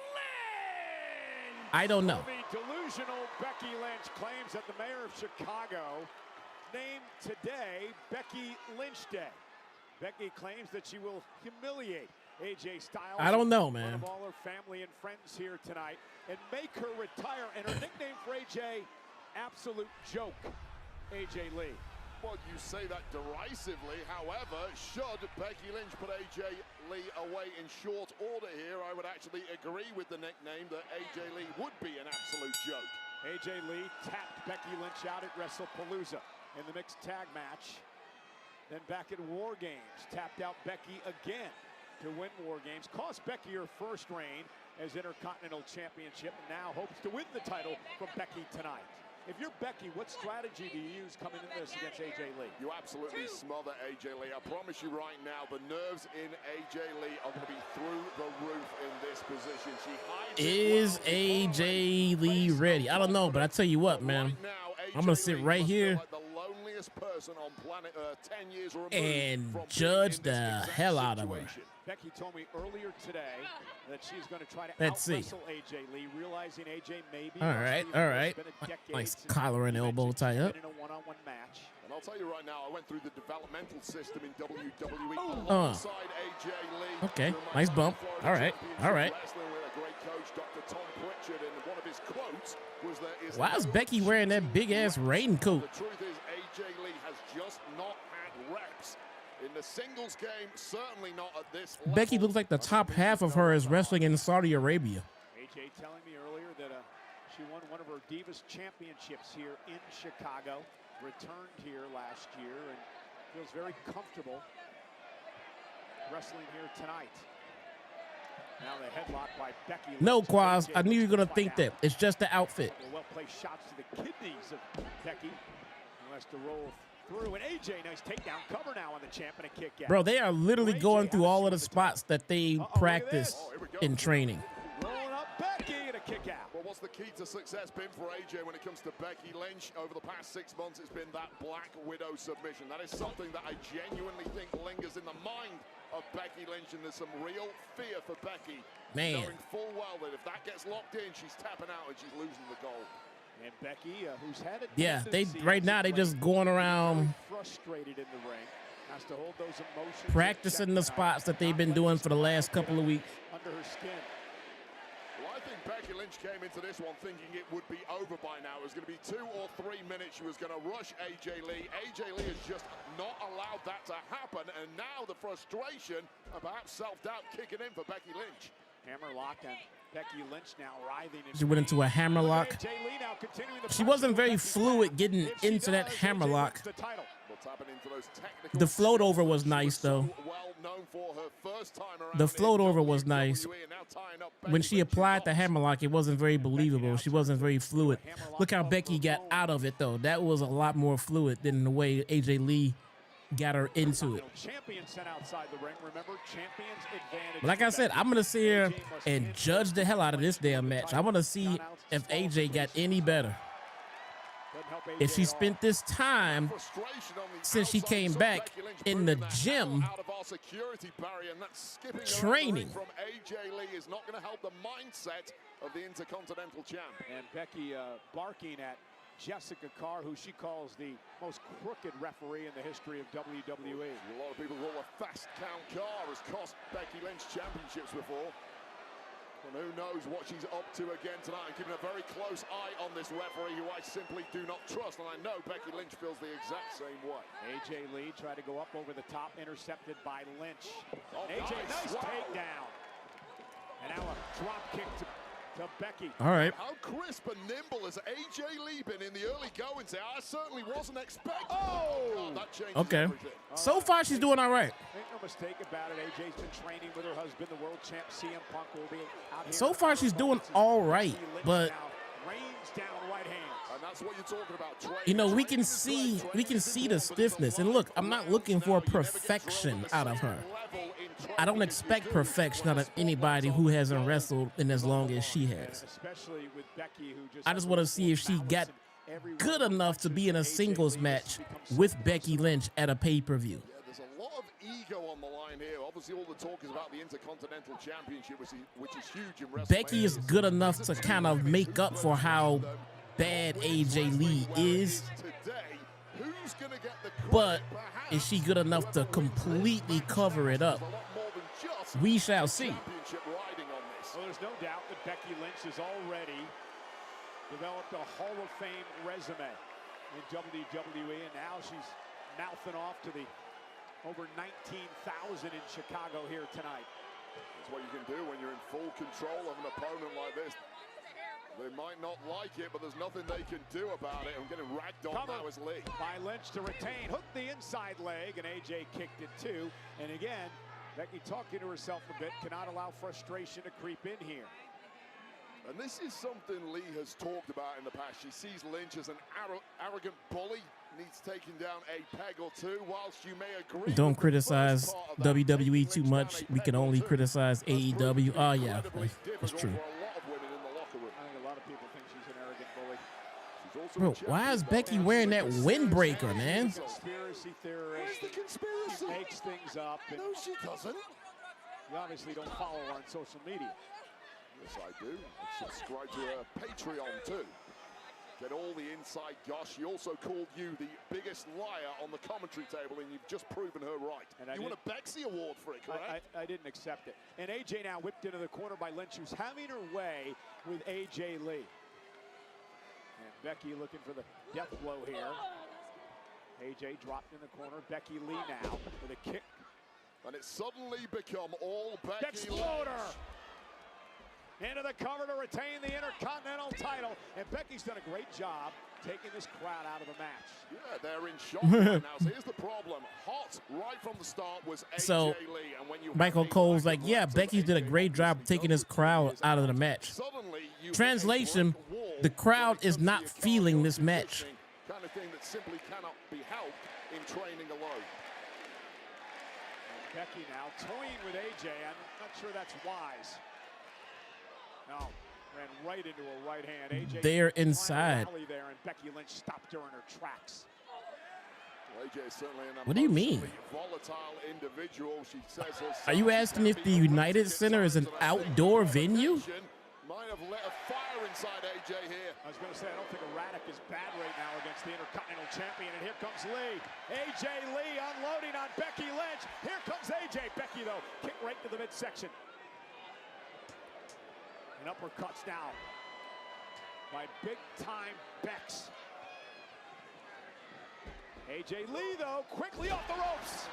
I don't know. The delusional Becky Lynch claims that the mayor of Chicago named today Becky Lynch Day. Becky claims that she will humiliate AJ Styles. I don't know, One man. of all her family and friends here tonight, and make her retire. And her nickname for AJ, absolute joke, AJ Lee. Well, you say that derisively. However, should Becky Lynch put AJ Lee away in short order here, I would actually agree with the nickname that AJ Lee would be an absolute joke. AJ Lee tapped Becky Lynch out at WrestlePalooza in the mixed tag match. Then back at War Games, tapped out Becky again to win War Games. Cost Becky her first reign as Intercontinental Championship, and now hopes to win the title from Becky tonight. If you're Becky, what strategy do you use coming into this against AJ Lee? You absolutely smother AJ Lee. I promise you right now, the nerves in AJ Lee are going to be through the roof in this position. She hides Is AJ Lee ready? I don't know, but I tell you what, man. I'm gonna sit right here person on planet Earth 10 years removed and from judge being the in this exact hell out of her. situation. Becky told me earlier today that she's going to try to Let's see. out-wrestle AJ Lee, realizing AJ may be All right, all right. Nice collar and elbow tie up. in a one-on-one match. And I'll tell you right now, I went through the developmental system in WWE Oh. alongside AJ Lee. Okay, during my nice time bump. Florida All right, all right. Wrestling with a great coach, Dr. Tom Pritchard, and one of his quotes was there is Why is no Becky wearing that big ass raincoat? The truth is, AJ Lee has just not had reps in the singles game, certainly not at this level. Becky looks like the top half of her is wrestling in Saudi Arabia. AJ telling me earlier that she won one of her Divas Championships here in Chicago, returned here last year, and feels very comfortable wrestling here tonight. Now the headlock by Becky Lynch. No, Quaz, I AJ knew you were going to fight think out. that. It's just the outfit. Well-placed shots to the kidneys of Becky. Who has to roll through. And AJ, nice takedown cover now on the champ and a kick out. Bro, they are literally going through all of the spots that they practice in training. Rolling up Becky and a kick out. Well, what's the key to success been for AJ when it comes to Becky Lynch? Over the past 6 months, it's been that Black Widow submission. That is something that I genuinely think lingers in the mind of Becky Lynch, and there's some real fear for Becky. Man. Knowing full well that if that gets locked in, she's tapping out and she's losing the goal. And Becky, who's had it. Yeah, right now they just going around frustrated in the ring. Has to hold those emotions. practicing the spots that they've been doing for the last couple of weeks. Under her skin. Well, I think Becky Lynch came into this one thinking it would be over by now. It was going to be 2 or 3 minutes. She was going to rush AJ Lee. AJ Lee has just not allowed that to happen. And now the frustration and perhaps self-doubt kicking in for Becky Lynch. Hammerlock and Becky Lynch now writhing. She went into a hammerlock. AJ Lee now continuing the She wasn't very Becky's fluid back. getting If she into that does, AJ hammerlock. wins the title. Well, tapping into those technical The float skills over was that she nice, though. so well known for her first time around The in float over was WWE, nice. and now tying up When Becky she Lynch applied the knots. hammerlock, it wasn't very believable. She wasn't very fluid. Look how Becky got out of it, though. That was a lot more fluid than the way AJ Lee got her into it. Champion sent outside the ring. Remember, champion's advantage. Like I said, I'm going to sit here and judge the hell out of this damn match. I want to see if AJ got any better. If she spent this time Frustration on the since she outside, came so back Becky Lynch in the proving that gym out of our security barrier, and that's skipping around the training. ring from AJ Lee is not going to help the mindset of the Intercontinental Champ. And Becky barking at Jessica Carr, who she calls the most crooked referee in the history of WWE. A lot of people call a fast count car has cost Becky Lynch championships before. And who knows what she's up to again tonight. I'm keeping a very close eye on this referee who I simply do not trust. And I know Becky Lynch feels the exact same way. AJ Lee tried to go up over the top, intercepted by Lynch. Oh, AJ, nice wow. takedown. And now a drop kick to Becky. All right. How crisp and nimble has AJ Lee been in the early goings there? I certainly wasn't expecting. Oh! God, that changes Okay. everything. So far, she's doing all right. Make no mistake about it, AJ's been training with her husband, the world champ CM Punk, will be out here. So far, she's doing all right, but rains down right hands. And that's what you're talking about. Training. you know, we Training can is see great. Training is the important, but there's a stiffness. And lot look, of I'm not rounds looking now. for You never get perfection drilled at the out of same her. level in I don't training as expect you do perfection out when of the sport anybody goes who on. hasn't wrestled in as long as she has. Especially with Becky, who just I just want to see if she got good enough to be in a singles match with Becky Lynch at a pay-per-view. Yeah, there's a lot of ego on the line here. Obviously, all the talk is about the Intercontinental Championship, which is huge in WrestleMania. Becky is good enough to kind of make up for how bad AJ Lee is. Today, who's Who's gonna get the credit? But Perhaps is she good enough to completely cover it up? a lot more than just We shall see. championship riding on this. Well, there's no doubt that Becky Lynch has already developed a Hall of Fame resume in WWE, and now she's mouthing off to the over 19,000 in Chicago here tonight. That's what you can do when you're in full control of an opponent like this. They might not like it, but there's nothing they can do about it. I'm getting ragged on Cover now as Lee. by Lynch to retain, hooked the inside leg, and AJ kicked it too. And again, Becky talking to herself a bit, cannot allow frustration to creep in here. And this is something Lee has talked about in the past. She sees Lynch as an arrogant bully, needs taking down a peg or two. Whilst you may agree, Don't with the criticize first part of that, WWE Becky too Lynch much. down a We peg can or only two criticize has proven AEW. Oh yeah, incredibly that's difficult true. for a lot of women in the locker room. I think a lot of people think she's an arrogant bully. She's also Bro, a why is champion, Becky though. wearing that windbreaker, man? Conspiracy Where's theorist. the conspiracy? She makes things up. And No, she doesn't. you obviously don't follow her on social media. Yes, I do. I subscribe to her Patreon too. Get all the inside gosh. She also called you the biggest liar on the commentary table, and you've just proven her right. And I you won did- a Bexy Award for it, correct? I didn't accept it. And AJ now whipped into the corner by Lynch, who's having her way with AJ Lee. And Becky looking for the death blow here. AJ dropped in the corner. Becky Lee now with a kick. And it's suddenly become all Becky Exploder! Lynch. Into the cover to retain the Intercontinental title. And Becky's done a great job taking this crowd out of the match. Yeah, they're in shock right now. So here's the problem. Hot right from the start was AJ So, Lee. And when you Michael have a Cole's lack like, of yeah, reps of Becky did a AJ great job obviously taking does this crowd his out of the out. match. Suddenly, you hit a Translation, brick wall the crowd when it is comes to not your feeling cardio this match. conditioning, kind of thing that simply cannot be helped in training alone. And Becky now toying with AJ. I'm not sure that's wise. No, ran right into a right hand. AJ They're trying to inside. rally there, and Becky Lynch stopped her in her tracks. Well, AJ is certainly an What do you mean? emotionally volatile individual. She says Are you asking if the United Center is an outdoor venue? Might have lit a fire inside AJ here. I was going to say, I don't think Erratic is bad right now against the Intercontinental Champion. And here comes Lee. AJ Lee unloading on Becky Lynch. Here comes AJ. Becky, though, kick right to the midsection. And uppercuts now by big-time Bex. AJ Lee, though, quickly off the ropes.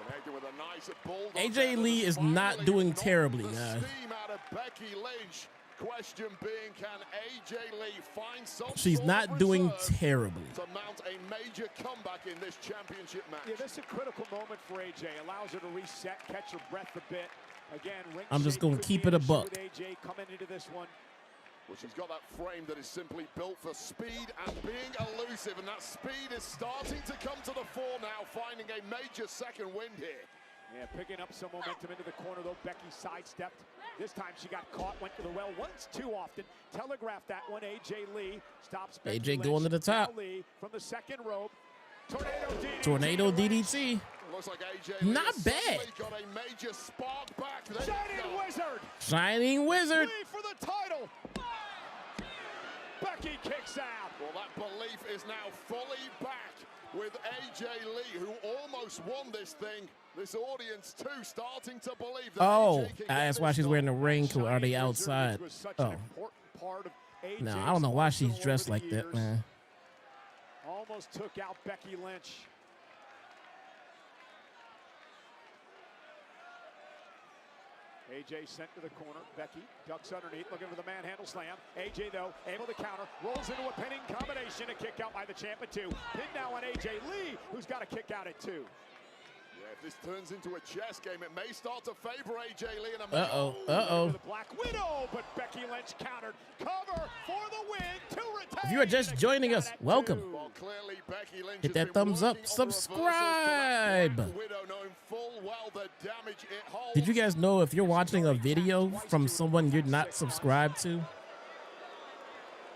Connected with a nice bulldog. AJ Lee is not doing terribly, The guys. steam out of Becky Lynch. Question being, can AJ Lee find some She's sort not of doing reserve terribly. to mount a major comeback in this championship match? Yeah, this is a critical moment for AJ. Allows her to reset, catch her breath a bit. Again, ring I'm just shape gonna could keep be it an a issue buck. with AJ coming into this one. Well, she's got that frame that is simply built for speed and being elusive, and that speed is starting to come to the fore now, finding a major second wind here. Yeah, picking up some momentum into the corner, though. Becky sidestepped. This time she got caught, went to the well once too often. Telegraphed that one. AJ Lee stops Becky AJ Lynch. going to the top. Now Lee from the second rope. Tornado DDT. Tornado DDT. Looks like AJ Not has bad. suddenly got a major spark back. There you Shining go. Wizard. Shining Wizard. Lee for the title. Becky kicks out. Well, that belief is now fully back with AJ Lee, who almost won this thing. This audience, too, starting to believe that Oh, AJ can get that's why this she's wearing the done. ring. Or are they Shining Wizard, outside? which was such an Oh, important part of no, AJ's I don't know why she's arsenal dressed over the like that, years. man. Almost took out Becky Lynch. AJ sent to the corner. Becky ducks underneath, looking for the manhandle slam. AJ, though, able to counter. Rolls into a pinning combination. A kick out by the champ at 2. Pin now on AJ Lee, who's got a kick out at 2. Yeah, if this turns into a chess game, it may start to favor AJ Lee in a Uh-oh, To uh-oh. the Black Widow, but Becky Lynch countered. Cover for the win to retain. If you are just A kick joining out us, at welcome. 2. Well, clearly Becky Lynch Hit has that been thumbs up. working on the reversals to that Subscribe. Black Widow, knowing full well the damage it holds. Did you guys know if you're watching a video from someone you're not subscribed to,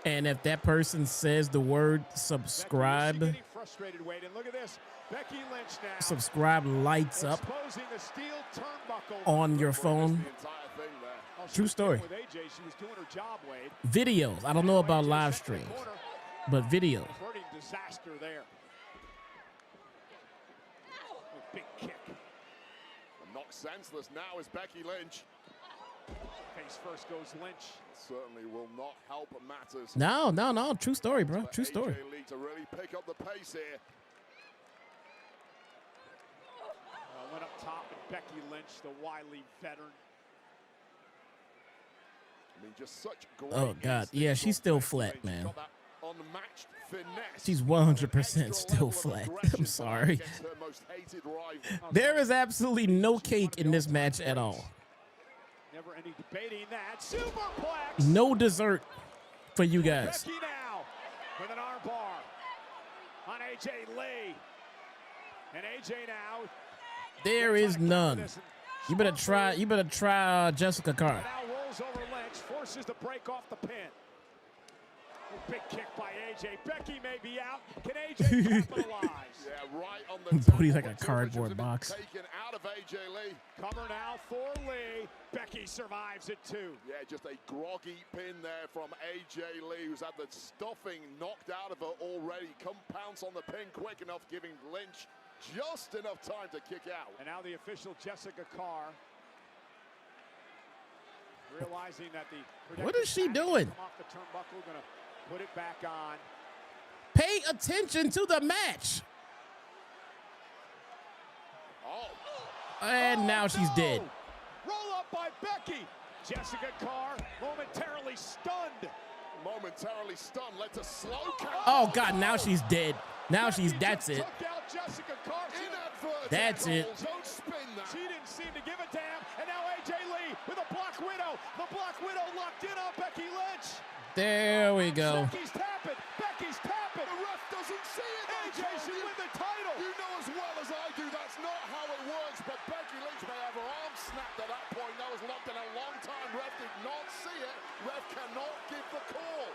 and if that person says the word subscribe, Getting frustrated, Wade, and look at this. Becky Lynch now subscribe lights up exposing the steel turnbuckle. on your phone. The entire thing there. Oh, she True was story. dealing with AJ, she was doing her job, Wade. Videos. I don't know about AJ live sent to the streams, corner. but videos. Averting disaster there. big kick. And knocked senseless now is Becky Lynch. Face first goes Lynch. Certainly will not help matters. No. True story, bro. True story. AJ Lee to really pick up the pace here. Went up top, and Becky Lynch, the wily veteran. I mean, just such great Oh, God. Yeah, instincts she's from still Becky flat, Lynch. man. She's got that unmatched finesse. She's and 100% extra still level of flat. aggression I'm sorry. against her most hated rival. There is absolutely no cake in this match at all. Never any debating that. Superplex. No dessert for you guys. Becky now with an arm bar on AJ Lee. And AJ now. There is none. You better try Jessica Carr. Now rolls over Lynch, forces the break off the pin. Oh, big kick by AJ. Becky may be out. Can AJ capitalize? Yeah, right on the Body's like a temple. cardboard Two box. Taken out of AJ Lee. Cover now for Lee. Becky survives it too. Yeah, just a groggy pin there from AJ Lee, who's had the stuffing knocked out of her already. Come pounce on the pin quick enough, giving Lynch just enough time to kick out. And now the official Jessica Carr, realizing that the What is she doing? come off the turnbuckle, gonna put it back on. Pay attention to the match. Oh, And now she's dead. Roll up by Becky. Jessica Carr momentarily stunned. momentarily stunned, led to slow count. Oh, God, now she's dead. Now that's it. Took out Jessica Carr. Inadvertent That's it. goals. Don't spin that. She didn't seem to give a damn. And now AJ Lee with a Black Widow. The Black Widow locked in on Becky Lynch. There we go. Becky's tapping. Becky's tapping. The ref doesn't see it. AJ should win the title. You know as well as I do that's not how it works, but Becky Lynch may have her arm snapped at that point. That was locked in a long time. Ref did not see it. Ref cannot give the call.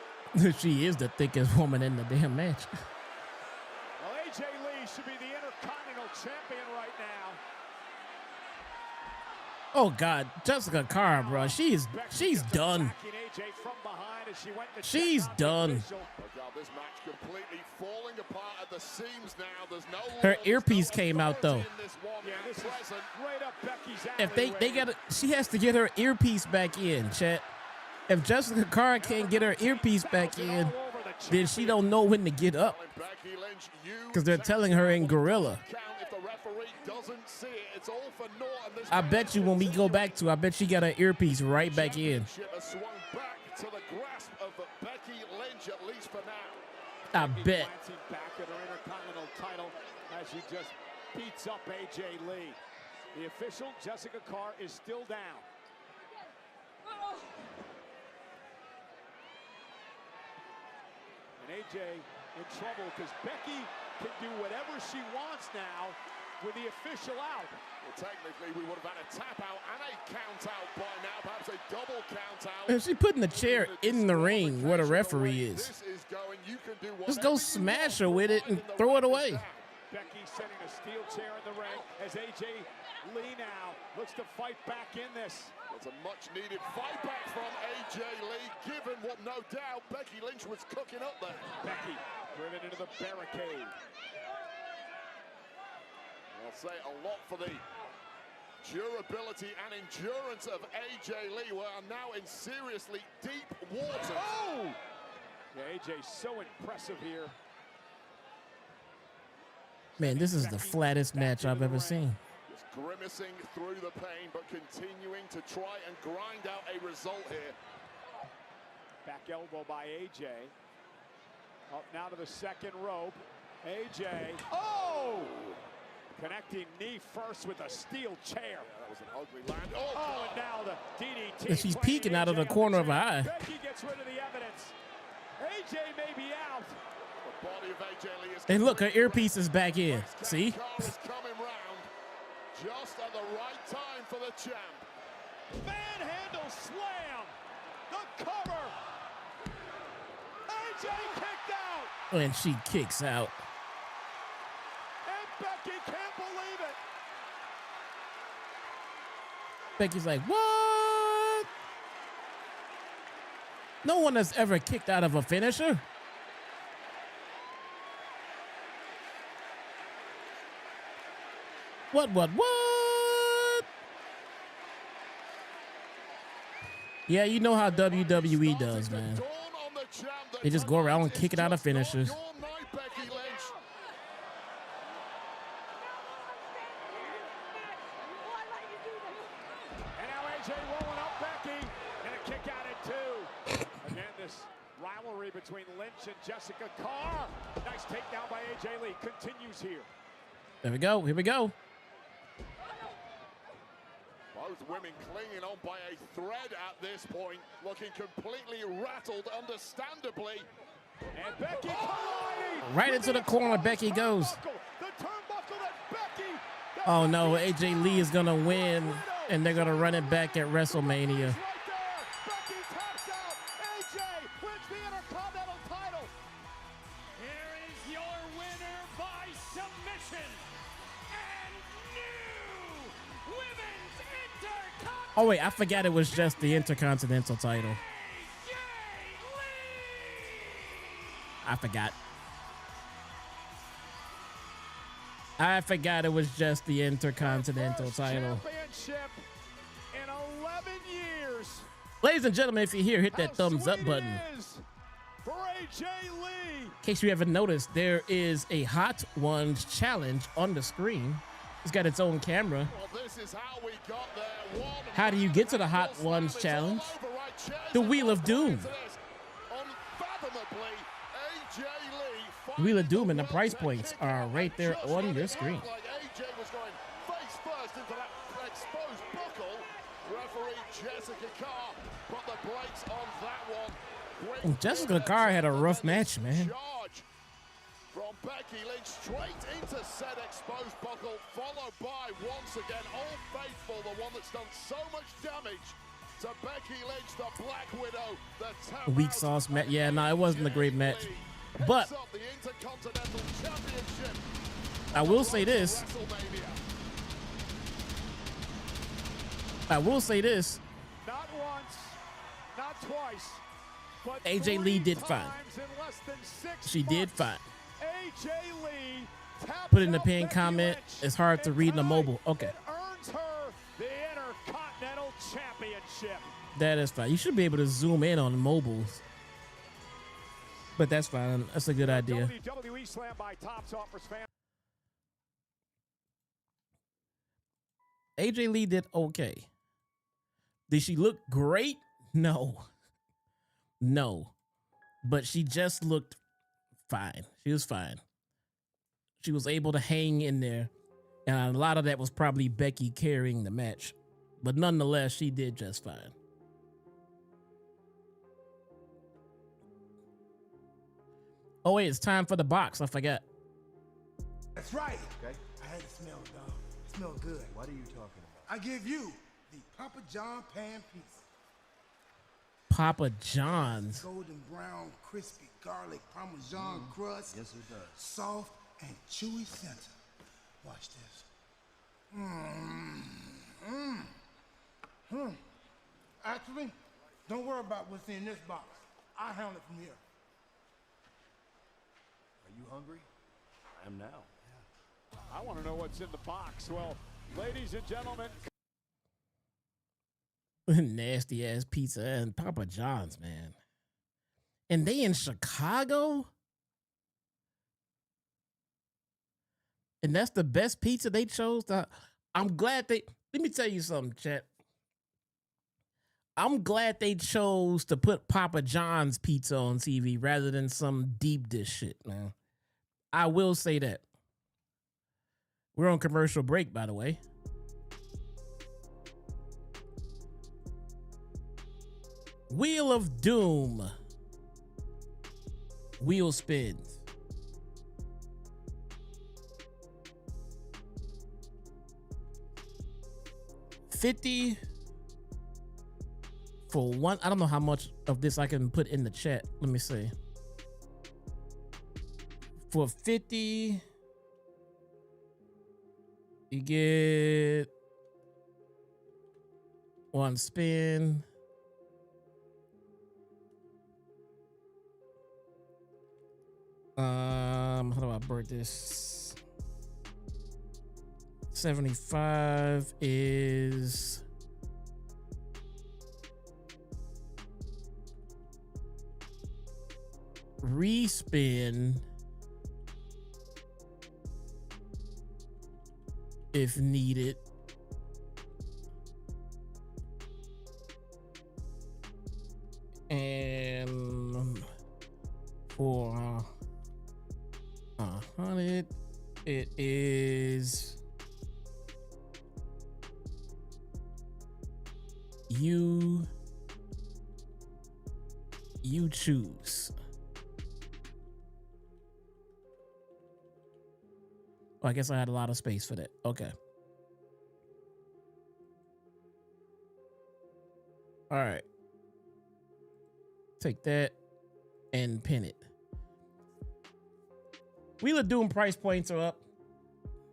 She is the thickest woman in the damn match. Well, AJ Lee should be the Intercontinental Champion right now. Oh, God, Jessica Carr, bro, she's done. Attacking AJ from behind as she went to She's check out the done. official. Oh God, this match completely falling apart at the seams now. There's no Her law, earpiece there's no came out, though. authority in this one Yeah, this is present. right up Becky's If alleyway. they got she has to get her earpiece back in, chat. If Jessica Carr can't get her earpiece back in, All over the then she don't know when to get up. Becky Lynch, you Because they're telling her in Gorilla. count if the referee doesn't see it. It's all for naught, and this I bet you when we go back to, I bet she got her earpiece right back in. championship has swung back to the grasp of Becky Lynch, at least for now. I bet. Glancing back at her Intercontinental title as she just beats up AJ Lee. The official, Jessica Carr, is still down. And AJ in trouble because Becky can do whatever she wants now with the official out. Well, technically, we would have had a tap out and a count out by now, perhaps a double count out. If she putting the chair in the ring where the referee is, This is going. You can do just go whatever you smash want, her with it and provided the throw it ref is away. down. Becky setting a steel chair in the ring as AJ Lee now looks to fight back in this. It's a much-needed fight back from AJ Lee, given what no doubt Becky Lynch was cooking up there. Becky driven into the barricade. I'll say a lot for the durability and endurance of AJ Lee. We are now in seriously deep water. Oh! Yeah, AJ's so impressive here. Man, this is the flattest match I've ever seen. Just grimacing through the pain, but continuing to try and grind out a result here. Back elbow by AJ. Up now to the second rope. AJ. Oh! Connecting knee first with a steel chair. Yeah, that was an ugly land. Oh, Oh, and now the DDT. And she's putting peeking out of AJ the on corner of her chair. eye. Becky gets rid of the evidence. AJ may be out. the body of AJ Lee is And look, her completely earpiece is back in. See? Carr is coming round just at the right time for the champ. Manhandle slam. The cover. AJ kicked out. And she kicks out. And Becky can't believe it. Becky's like, what? No one has ever kicked out of a finisher. What? Yeah, you know how WWE does, man. They just go around and kick it out of finishers. And now AJ rolling up Becky, and a kick out at 2. Again, this rivalry between Lynch and Jessica Carr. Nice takedown by AJ Lee continues here. There we go. Here we go. Both women clinging on by a thread at this point, looking completely rattled, understandably. And Becky colliding. Right into the corner, Becky goes. The turnbuckle that Becky. Oh no, AJ Lee is gonna win, and they're gonna run it back at WrestleMania. Right there. Becky taps out. AJ wins the Intercontinental title. Here is your winner by submission and new women's Intercontinental. Oh wait, I forgot it was just the Intercontinental title. AJ Lee. I forgot it was just the Intercontinental First title. championship in 11 years. Ladies and gentlemen, if you're here, hit that How thumbs up sweet button. it is for AJ Lee. In case you haven't noticed, there is a Hot Ones challenge on the screen. It's got its own camera. Well, this is how we got there. How do you get to the Hot Ones challenge? The Wheel of Doom. Unfathomably, AJ Lee. The Wheel of Doom and the price points are right there on your screen. Like AJ was going face first into that exposed buckle. Referee Jessica Carr put the brakes on that one. Quick Jessica Carr had a rough match, man. Charge from Becky Lynch straight into said exposed buckle, followed by once again Old Faithful, the one that's done so much damage to Becky Lynch, the Black Widow, the Weak sauce match. Yeah, no, it wasn't a great match. But the Intercontinental Championship. I will say this. WrestleMania. I will say this. Not once, not twice, but AJ Lee 3 did fine. times in less than 6 She did months. fine. AJ Lee taps Put in the out pinned Becky comment. Lynch, It's hard to and read in the tonight mobile. Okay. It earns her the Intercontinental Championship. That is fine. You should be able to zoom in on mobiles. But that's fine. That's a good idea. WWE Slam by Tops offers fans. AJ Lee did okay. Did she look great? No. No. But she just looked fine. She was fine. She was able to hang in there. And a lot of that was probably Becky carrying the match. But nonetheless, she did just fine. Oh, wait, it's time for the box. I forgot. That's right. Okay. I had to smell, dog. It smelled good. What are you talking about? I give you the Papa John pan pizza. Papa John's. Golden brown, crispy garlic Parmesan crust. Yes, it does. Soft and chewy center. Watch this. Actually, don't worry about what's in this box. I'll handle it from here. Are you hungry? I am now. I want to know what's in the box. Well, ladies and gentlemen, Nasty ass pizza and Papa John's, man. And they in Chicago? And that's the best pizza they chose to. I'm glad they. Let me tell you something, chat. I'm glad they chose to put Papa John's pizza on TV rather than some deep dish shit, man. I will say that. We're on commercial break, by the way. Wheel of Doom. Wheel spins. $50 for one. I don't know how much of this I can put in the chat. Let me see. For 50, you get one spin. How do I break this? 75 is respin if needed. And for 100, it is you choose. Oh, I guess I had a lot of space for that. Okay. All right. Take that and pin it. Wheel of Doom price points are up.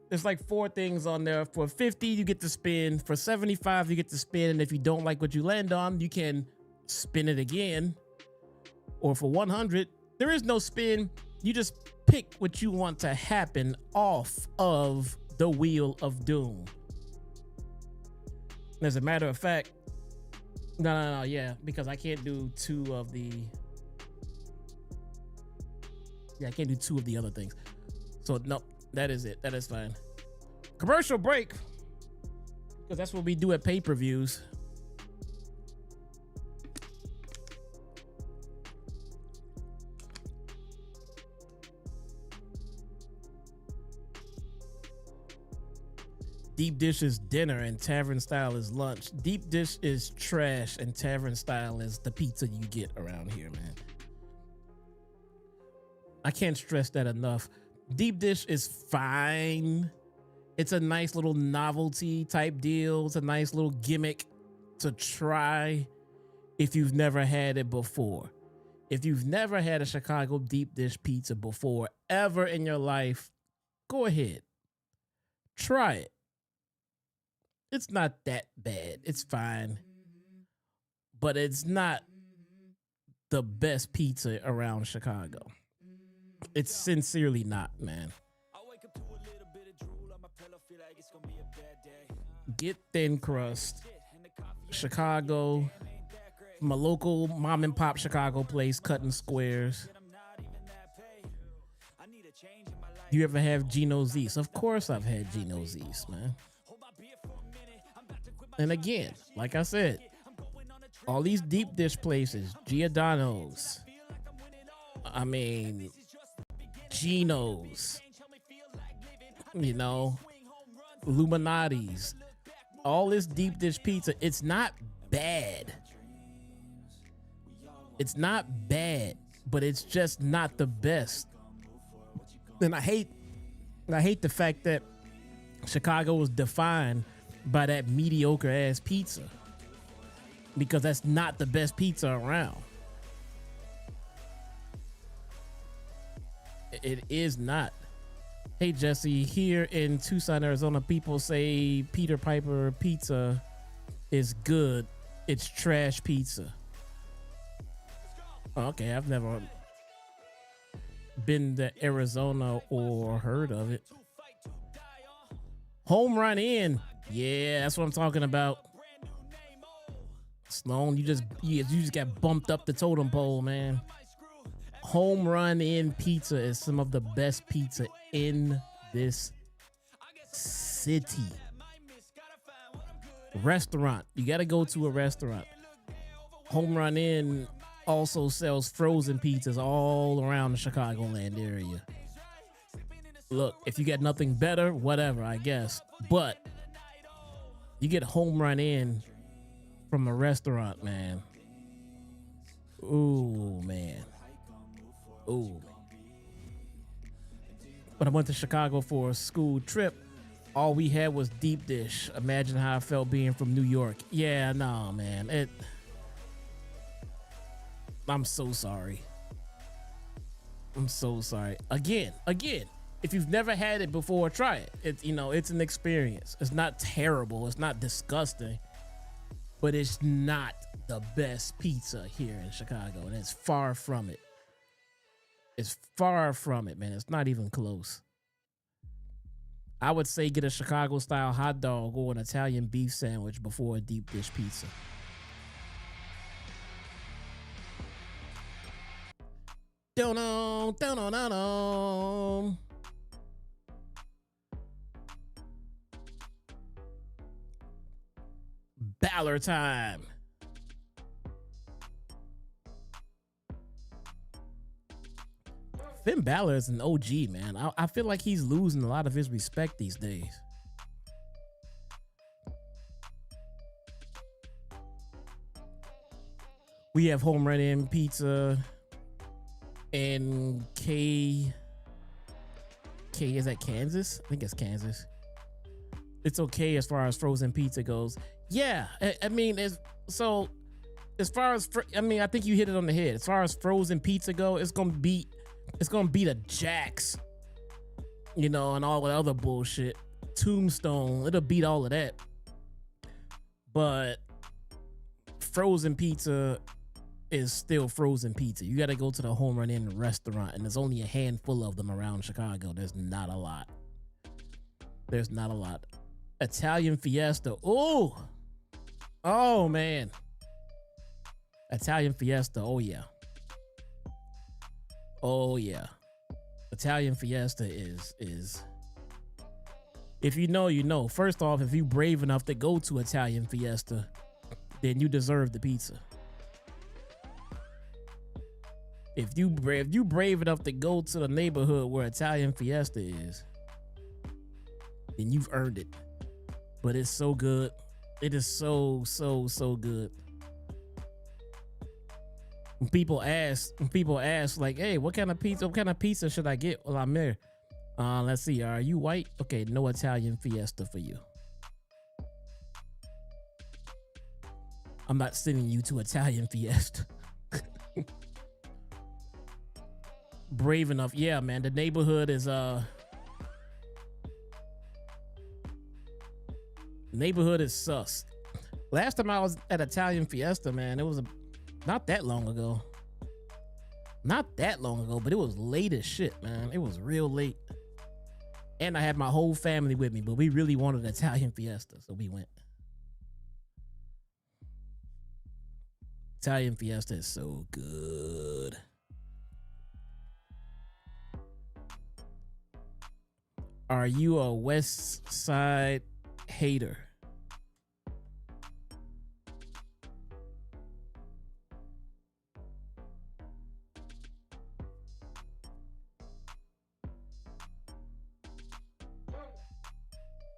There's like 4 things on there. For 50, you get to spin. For 75, you get to spin. And if you don't like what you land on, you can spin it again. Or for 100, there is no spin. You just pick what you want to happen off of the Wheel of Doom. As a matter of fact, no, yeah, because I can't do 2 of the... Yeah, I can't do 2 of the other things. So, no, that is it. That is fine. Commercial break. Because that's what we do at pay-per-views. Deep dish is dinner and tavern style is lunch. Deep dish is trash and tavern style is the pizza you get around here, man. I can't stress that enough. Deep dish is fine. It's a nice little novelty type deal. It's a nice little gimmick to try if you've never had it before. If you've never had a Chicago deep dish pizza before, ever in your life, go ahead. Try it. It's not that bad. It's fine. But it's not the best pizza around Chicago. It's sincerely not, man. Get thin crust. Chicago. From a local mom and pop Chicago place, cutting squares. You ever have Gino's East? Of course I've had Gino's East, man. And again, like I said, all these deep dish places, Giordano's, I mean, Gino's, you know, Illuminati's, all this deep dish pizza, it's not bad. It's not bad, but it's just not the best. And I hate the fact that Chicago was defined by that mediocre ass pizza, because that's not the best pizza around. It is not. Hey Jesse, here in Tucson, Arizona, people say Peter Piper pizza is good. It's trash pizza. Okay, I've never been to Arizona or heard of it. Home Run Inn. Yeah, that's what I'm talking about. Sloan, you just got bumped up the totem pole, man. Home Run Inn pizza is some of the best pizza in this city. Restaurant. You got to go to a restaurant. Home Run Inn also sells frozen pizzas all around the Chicagoland area. Look, if you got nothing better, whatever, I guess. But you get Home Run Inn from a restaurant, man. Ooh, man. Ooh. When I went to Chicago for a school trip, all we had was deep dish. Imagine how I felt being from New York. Yeah, no, man. I'm so sorry. I'm so sorry. Again, if you've never had it before, try it. It's an experience. It's not terrible. It's not disgusting, but it's not the best pizza here in Chicago, and it's far from it. It's far from it, man. It's not even close. I would say get a Chicago style hot dog or an Italian beef sandwich before a deep dish pizza. Dun-dun, dun-dun-dun-dun. Balor time. Finn Balor is an OG, man. I feel like he's losing a lot of his respect these days. We have Home Run In Pizza and K, is that Kansas? I think it's Kansas. It's okay as far as frozen pizza goes. Yeah, I mean, as far as, I think you hit it on the head. As far as frozen pizza go, it's gonna beat a Jack's, you know, and all the other bullshit. Tombstone, it'll beat all of that. But frozen pizza is still frozen pizza. You got to go to the Home Run Inn restaurant, and there's only a handful of them around Chicago. There's not a lot. Italian Fiesta. Oh man. Italian Fiesta. Oh yeah. Italian Fiesta is if you know, you know. First off, if you brave enough to go to Italian Fiesta, then you deserve the pizza. If you brave enough to go to the neighborhood where Italian Fiesta is, then you've earned it. But it's so good. It is so good. When people ask like, hey, what kind of pizza should I get while I'm there? Let's see, are you white? Okay, no Italian Fiesta for you. I'm not sending you to Italian Fiesta. Brave enough. Yeah, man, the neighborhood is sus. Last time I was at Italian Fiesta, man, it was not that long ago, but it was late as shit, man. It was real late, and I had my whole family with me, but we really wanted Italian Fiesta, so we went. Italian Fiesta is so good. Are you a West Side hater?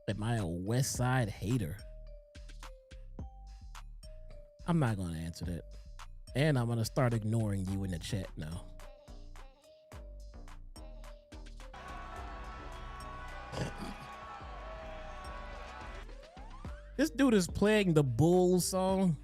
Am I a West Side hater? I'm not going to answer that. And I'm going to start ignoring you in the chat now. This dude is playing the Bulls song.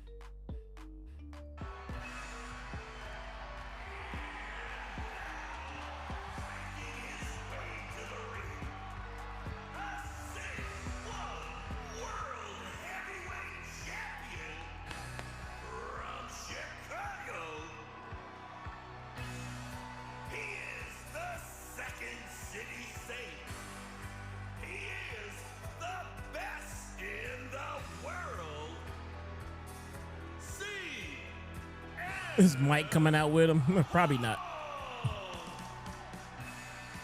Is Mike coming out with him? Probably not.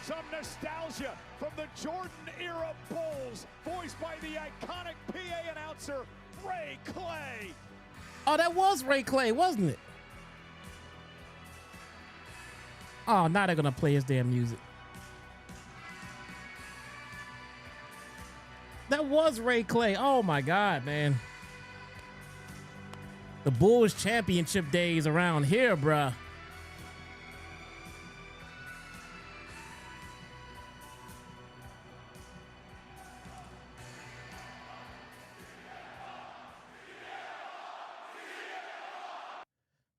Some nostalgia from the Jordan era Bulls, voiced by the iconic PA announcer, Ray Clay. Oh, that was Ray Clay, wasn't it? Oh, now they're gonna play his damn music. That was Ray Clay. Oh my God, man. The Bulls championship days around here, bruh.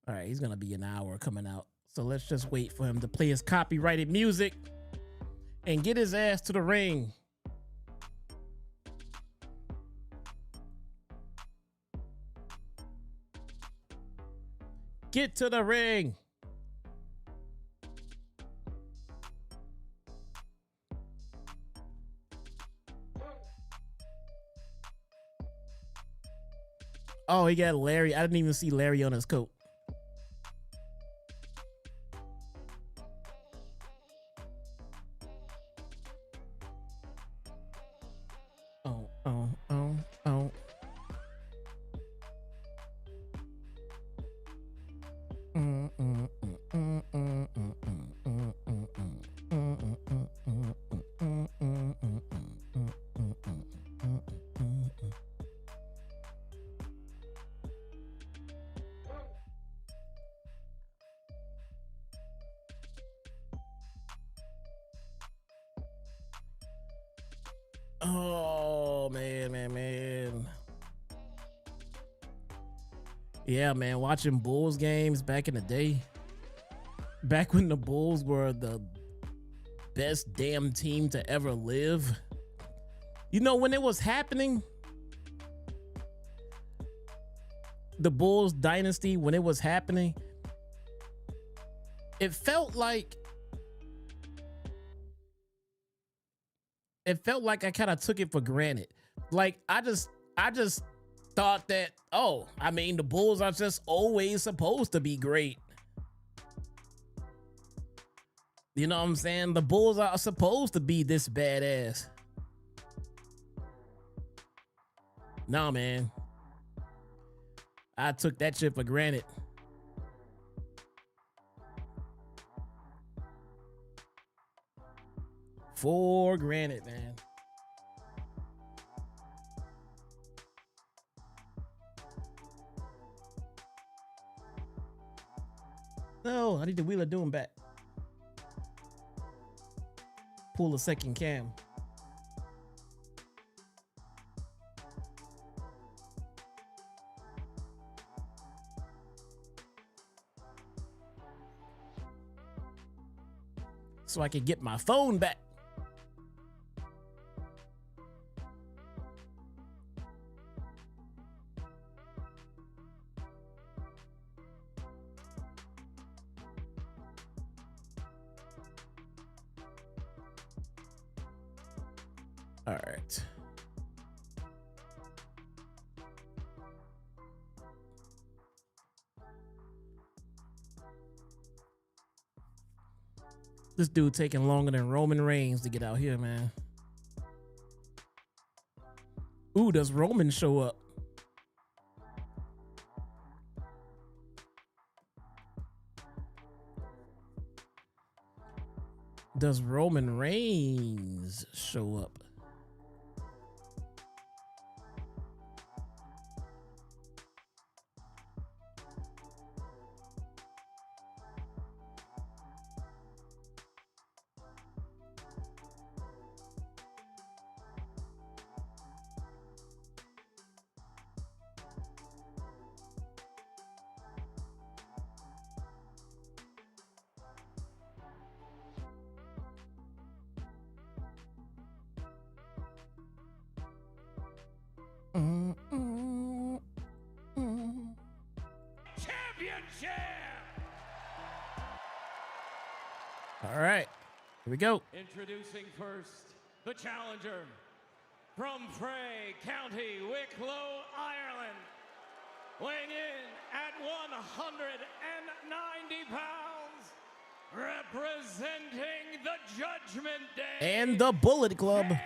All right, he's gonna be an hour coming out. So let's just wait for him to play his copyrighted music and get his ass to the ring. Get to the ring. Oh, he got Larry. I didn't even see Larry on his coat. Oh, oh, oh, oh. Oh, man. Yeah, man, watching Bulls games back in the day. Back when the Bulls were the best damn team to ever live. You know, when it was happening, the Bulls dynasty, when it was happening, it felt like I kind of took it for granted. Like I just thought that, oh, I mean, the Bulls are just always supposed to be great. You know what I'm saying? The Bulls are supposed to be this badass. Nah, man. I took that shit for granted. For granted, man. No, I need the Wheeler Doom back. Pull a second cam. So I can get my phone back. All right. This dude taking longer than Roman Reigns to get out here, man. Ooh, does Roman show up? Does Roman Reigns show up? All right, here we go. Introducing first, the challenger from Bray, County Wicklow, Ireland, weighing in at 190 pounds, representing the Judgment Day And the Bullet Club. Balor.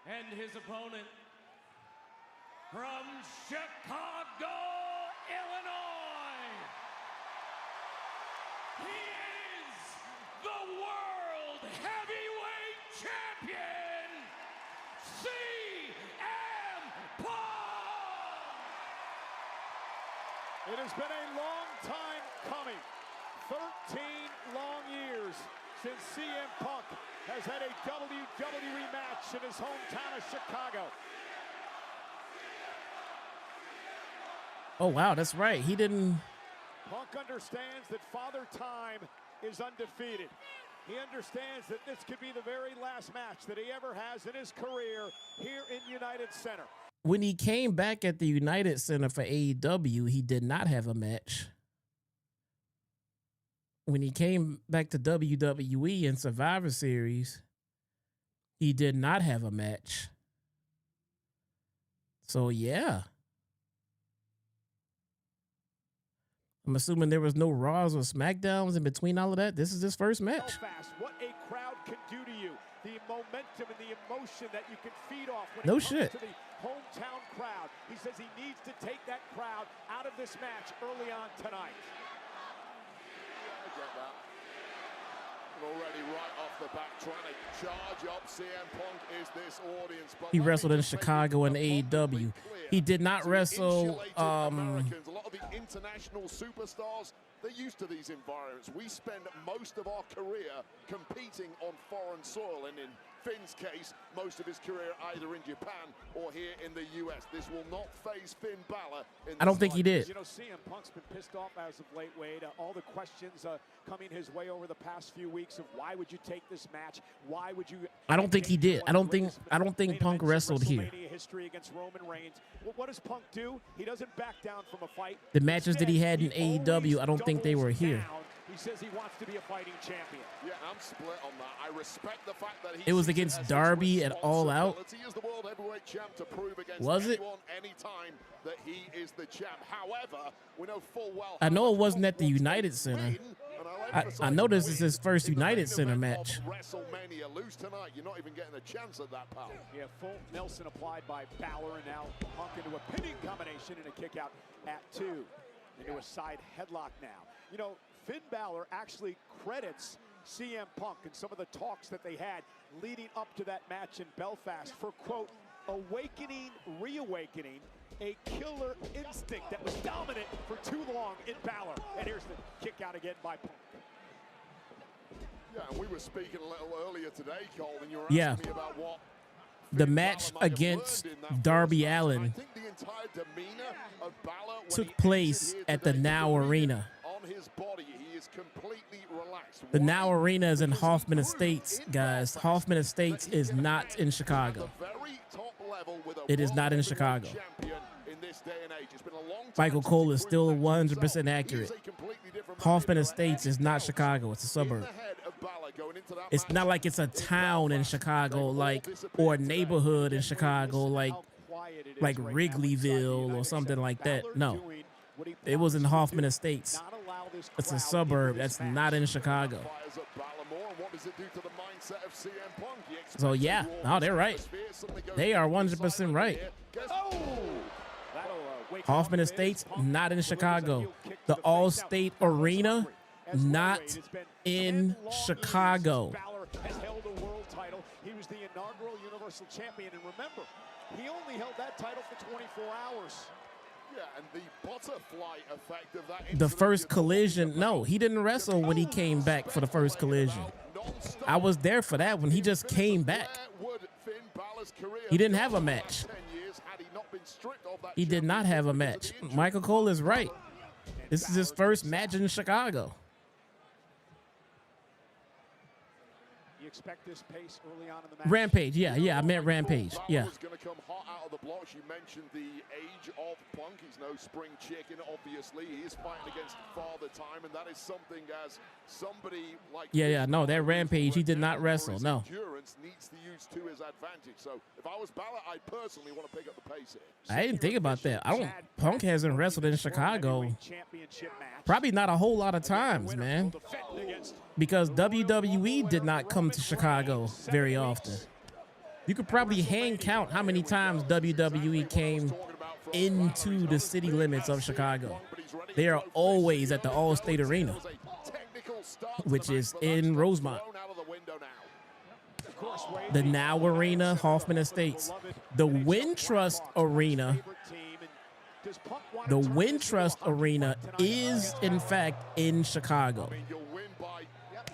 And his opponent from Chicago, Illinois. He is the World Heavyweight Champion, CM Punk. It has been a long time coming. 13 long years since CM Punk has had a WWE match in his hometown of Chicago. Oh, wow, that's right. He didn't... Punk understands that Father Time is undefeated. He understands that this could be the very last match that he ever has in his career here in United Center. When he came back at the United Center for AEW, he did not have a match. when he came back to WWE in Survivor Series, he did not have a match. So yeah. I'm assuming there was no Raws or SmackDowns in between all of that. This is his first match. Belfast, what a crowd can do to you. The momentum and the emotion that you can feed off when No it comes shit. to the hometown crowd. He says he needs to take that crowd out of this match early on tonight. I get that. Already right off the bat, trying to charge up CM Punk is this audience. But He let me wrestled in just make Chicago in it abundantly AEW. clear He did not to wrestle. insulated Americans. A lot of the international superstars, they're used to these environments. We spend most of our career competing on foreign soil, and in Finn's case, most of his career either in Japan or here in the US. This will not phase Finn Balor. I don't think he did. You know, CM Punk's been pissed off as of late, Wade. All the questions coming his way over the past few weeks of why would you take this match? Why would you? I don't think he did. I don't think Punk wrestled here. WrestleMania history against Roman Reigns. Well, what does Punk do? He doesn't back down from a fight. The matches that he had in Instead, he AEW, I don't think they were doubles here. down. He says he wants to be a fighting champion. Yeah, I'm split on that. I respect the fact that It was against Darby at All Out. As the world heavyweight champ to prove against Was it? anyone, anytime that he is the champ. However, we know full well. I know how it wasn't much at the Punk United wants to Center. win, and I'll I emphasize know this is win his first in the United main Center event match. of WrestleMania. Lose tonight, you're not even getting a chance at that, pal. Yeah, full Nelson applied by Bálor, and now Punk into a pinning combination and a kick out at 2. Into a side headlock now. You know, Finn Balor actually credits CM Punk and some of the talks that they had leading up to that match in Belfast for, quote, reawakening a killer instinct that was dominant for too long in Balor. And here's the kick out again by Punk. Yeah, and we were speaking a little earlier today, Cole, and you were Yeah. asking me about what The Finn match Balor might have against learned in that Darby first match. Allin I think the entire demeanor of Balor when took he place entered here at the today, Now you can read it Arena. on his body, he is completely relaxed. The Why? Now Arena is in Because he Hoffman proved Estates, in guys. Belfast Hoffman that Estates he is can not hang in at Chicago. the very top level with a It is world not in heavyweight Chicago. champion in this day and age. It's been a long time Michael since Cole he is proved still that to 100% himself. accurate. He is a completely different man Hoffman than Estates is anything not else Chicago. It's a in suburb. the head of Balor going into that It's match not like it's a in town in Belfast. Chicago, They've all like, disappeared or a today. neighborhood in Chicago, like How quiet it is like right now Wrigleyville inside the or United something Center. like that. Balor No. doing what he It was in promised to Hoffman do. Estates. Not allow this It's a crowd suburb. into this That's match. not in Chicago. Fires up Balor more, and what does it do to the mindset of CM Punk? He expects So yeah, to warm no, they're his right. atmosphere, suddenly goes They are deep 100% silent right. here. Guess- That'll, wake Hoffman him up. Estates, Punk not in delivers a Chicago. heel kick to The face. Allstate Now, Balor's Arena, hungry. As well, not Wade, it's been in 10 long years Chicago. since Balor has held a world title. He was the inaugural Universal Champion, and remember, he only held that title for 24 hours. Yeah, and the butterfly effect of that The incident first you're collision, talking no, about. he didn't wrestle when he came back for the first collision. I was there for that when he just came back. He didn't have a match. He did not have a match. Michael Cole is right. This is his first match in Chicago. You expect this pace early on in the match? Rampage, yeah, I meant Rampage, yeah. Balor's going to come hot out of the blocks. You mentioned the age of Punk. He's no spring chicken, obviously. He is fighting against father time, and that is something as somebody like Yeah, no, that Rampage, he did not wrestle, no. Endurance needs to use to his advantage. So if I was Balor, I personally want to pick up the pace here. I didn't think about that. Punk hasn't wrestled in Chicago Championship match. probably not a whole lot of times, man, because WWE did not come to Chicago very often. You could probably hand count how many times WWE came into the city limits of Chicago. They are always at the Allstate Arena, which is in Rosemont. The Now Arena, Hoffman Estates. The Wintrust Arena. The Wintrust Arena is, in fact, in Chicago. I mean, you'll win by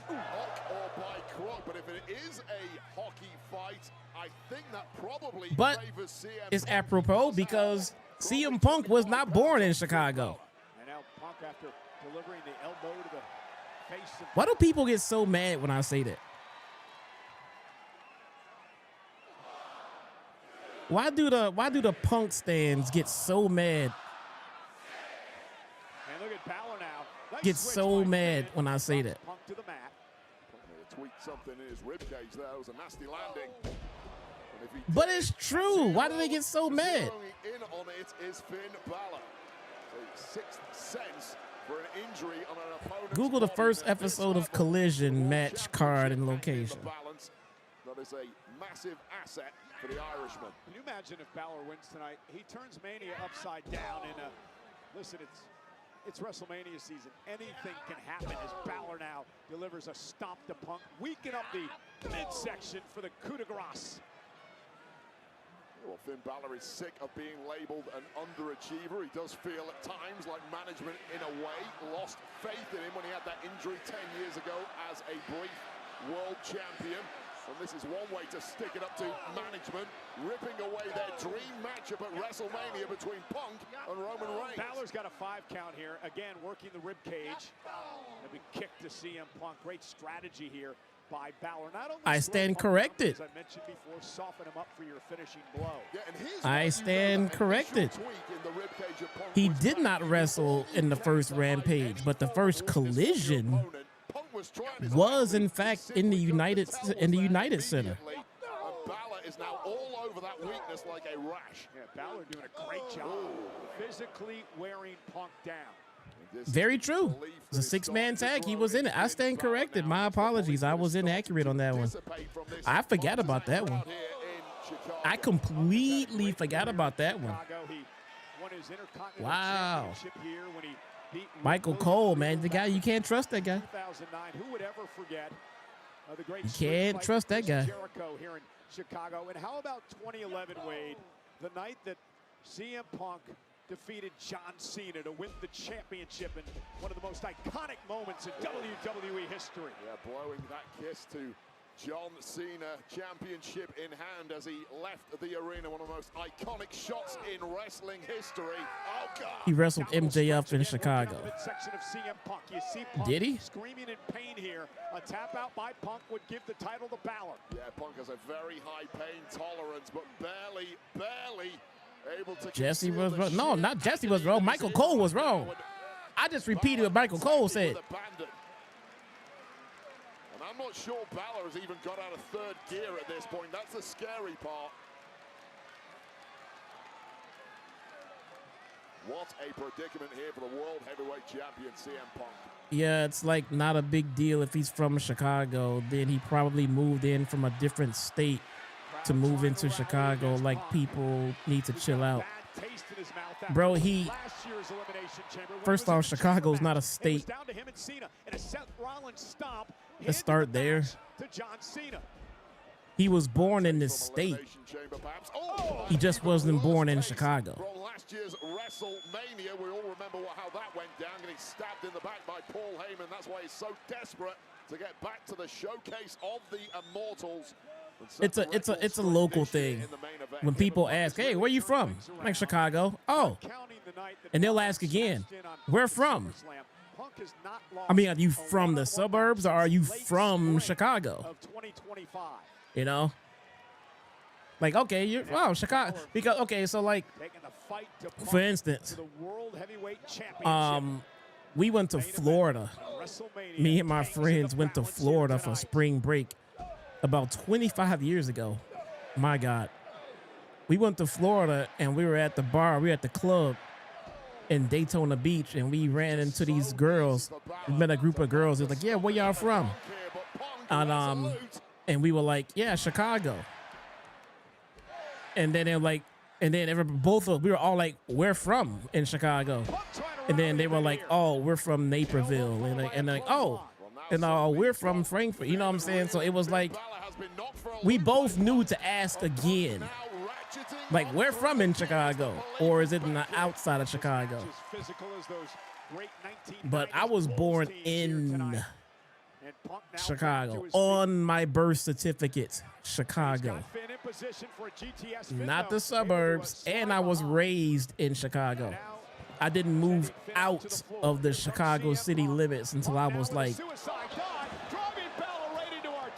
hook or by crook, but if it is a hockey fight, I think that probably But favors CM it's Punk. apropos because CM Punk was not born in Chicago. And now Punk, after delivering the elbow to the face of Why do people get so mad when I say that? Why do the Punk stands get so mad? And look at Balor now. get so mad when I say that. Punk to the mat. Tweaked something in his ribcage there. It was a nasty landing. And if he But it's true. Why do they get so mad? zeroing in on it is Finn Balor. So sixth sense for an injury on an opponent's Google the body first at this episode of level. Collision World match card and Championship in location. the balance. That is a massive asset for the Irishman. Can you imagine if Balor wins tonight? He turns Mania upside down in a... Listen, it's WrestleMania season. Anything can happen as Balor now delivers a stomp to Punk, weaken up the midsection for the coup de grace. Well, Finn Balor is sick of being labeled an underachiever. He does feel at times like management, in a way, lost faith in him when he had that injury 10 years ago as a brief world champion. And this is one way to stick it up to management, ripping away their dream matchup at WrestleMania between Punk and Roman Reigns. Balor's got a 5 count here. Again, working the rib cage. And we kick to CM Punk. Great strategy here by Balor. Not only I stand corrected. as I mentioned before, soften him up for your finishing blow. Yeah, and here's I what you stand know, that corrected. initial tweak in the ribcage of Punk He was did not wrestle in the first Rampage, but the first Collision was in fact in the United Center. And Balor is now all over that weakness like a rash. Yeah, Balor doing a great job physically wearing Punk down. Very true. It's a 6-man tag. He was in it. I stand corrected. My apologies. I was inaccurate on that one. I forgot about that one. I completely forgot about that one. He won his Intercontinental Wow. Championship here when he beat Michael Cole, man, the guy, you can't trust that guy. 2009. Who would ever forget the great You street can't fight trust that with guy. Jericho here in Chicago. And how about 2011, Wade, the night that CM Punk defeated John Cena to win the championship in one of the most iconic moments in WWE history. Yeah, blowing that kiss to John Cena, championship in hand as he left the arena. One of the most iconic shots in wrestling history. Oh, God. He wrestled MJF in Chicago. Midsection of CM Punk. You see Punk Did he? screaming in pain here. A tap out by Punk would give the title to Balor. Yeah, Punk has a very high pain tolerance, but barely able to. Jesse conceal was the wrong. No, sheer not Jesse was agony wrong. that Michael is Cole in was the wrong. crowd. I just repeated what Michael Cole said. With a bandit. And I'm not sure Balor has even got out of third gear at this point. That's the scary part. What a predicament here for the World Heavyweight Champion, CM Punk. Yeah, it's like not a big deal if he's from Chicago. Then he probably moved in from a different state to move into Chicago. Like, people need to chill out. Bro, first off, Chicago's not a state. Let's start there. He was born in this state. He just wasn't born in Chicago. From last year's WrestleMania, we all remember how that went down, getting stabbed in the back by Paul Heyman. That's why he's so desperate to get back to the showcase of the Immortals. It's a local thing. When people ask, "Hey, where you from?" I'm like, Chicago. Oh, and they'll ask again, "Where from?" I mean, are you from the suburbs or are you from Chicago? You know, like, okay, you're Chicago because okay, so like, for instance, we went to Florida. Me and my friends went to Florida for spring break about 25 years ago. My God. We went to Florida and we were at the bar, we were at the club in Daytona Beach, and we ran into these girls. We met a group of girls. It was like, "Yeah, where y'all from?" And we were like, "Yeah, Chicago." And then they're like, and then we were all like, "We're from in Chicago." And then they were like, "Oh, we're from Naperville." And they're like, "Oh, and we're from Frankfurt." You know what I'm saying? So it was like, we both knew to ask again. Like, we're from in Chicago, or is it in the outside of Chicago? But I was born in Chicago on my birth certificate, Chicago, not the suburbs, and I was raised in Chicago. I didn't move out of the Chicago city limits until I was like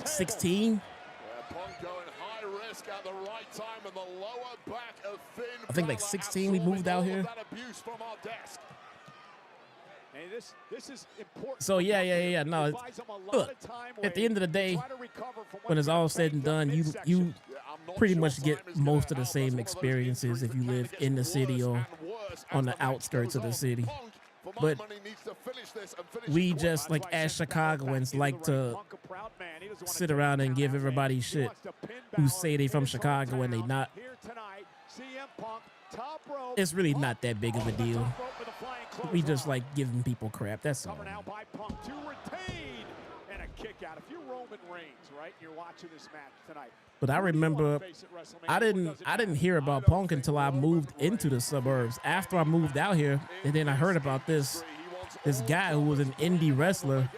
16. I think like 16 we moved out here. And this is important. So yeah. No, look, at the end of the day, when it's all said and done, you pretty much get most of the same experiences if you live in the city or on the outskirts of the city. But we just, like, as Chicagoans, like to sit around and give everybody shit who say they from Chicago and they not. It's really not that big of a deal. We just like giving people crap. That's all. Now by Punk to retain and a kick out. If you're Roman Reigns, right, you're watching this match tonight. But I remember I didn't hear about Punk until I moved into the suburbs. After I moved out here, and then I heard about this guy who was an indie wrestler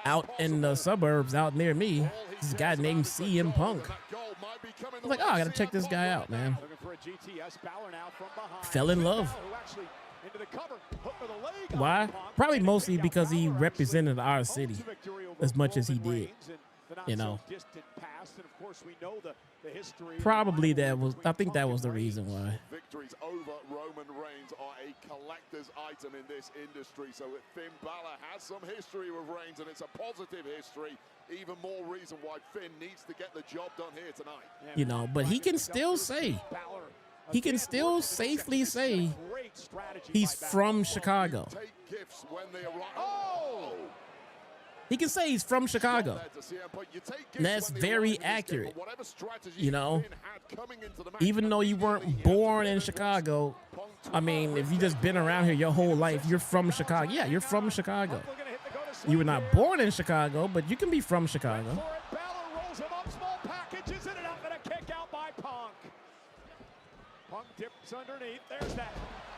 out in the suburbs out near me. This guy named CM Punk. I was like, oh, I gotta check this guy out, man. Fell in love. Why? Probably mostly because he represented our city as much as he did. You know, probably I think that was the reason why. Victories over Roman Reigns are a collector's item in this industry. So Finn Balor has some history with Reigns, and it's a positive history. Even more reason why Finn needs to get the job done here tonight. You know, but he can still say, he can still safely say he's from Chicago. He can say he's from Chicago. And that's very accurate. You know, even though you weren't born in Chicago, I mean, if you just been around here your whole life, you're from Chicago. Yeah, you're from Chicago. You were not born in Chicago, but you can be from Chicago. Balor rolls him up, small packages in and out, and a kick out by Punk. Punk dips underneath. There's that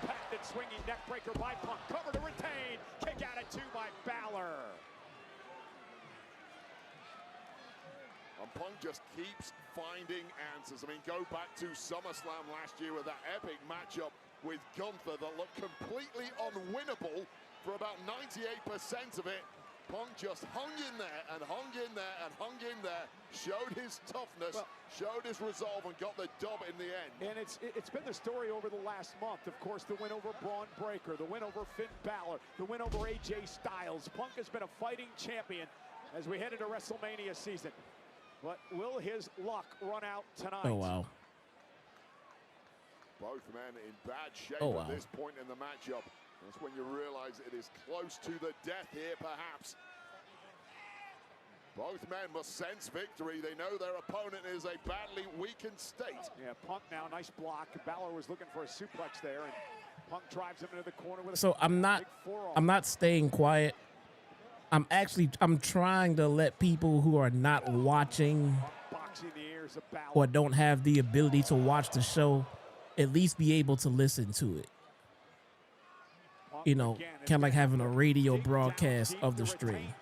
patented swinging neck breaker by Punk. Cover to retain. Kick out at 2 by Balor. And Punk just keeps finding answers. I mean, go back to SummerSlam last year with that epic matchup with Gunther that looked completely unwinnable for about 98% of it. Punk just hung in there and hung in there and hung in there, showed his toughness, showed his resolve, and got the dub in the end. And it's been the story over the last month. Of course, the win over Braun Breaker, the win over Finn Balor, the win over AJ Styles. Punk has been a fighting champion as we head into WrestleMania season. But will his luck run out tonight? Oh, wow. Both men in bad shape at this point in the matchup. That's when you realize it is close to the death here, perhaps. Both men must sense victory. They know their opponent is a badly weakened state. Yeah, Punk now, nice block. Balor was looking for a suplex there, and Punk drives him into the corner with a So I'm not staying quiet. I'm trying to let people who are not watching or don't have the ability to watch the show at least be able to listen to it. You know, kind of like having a radio broadcast of the stream.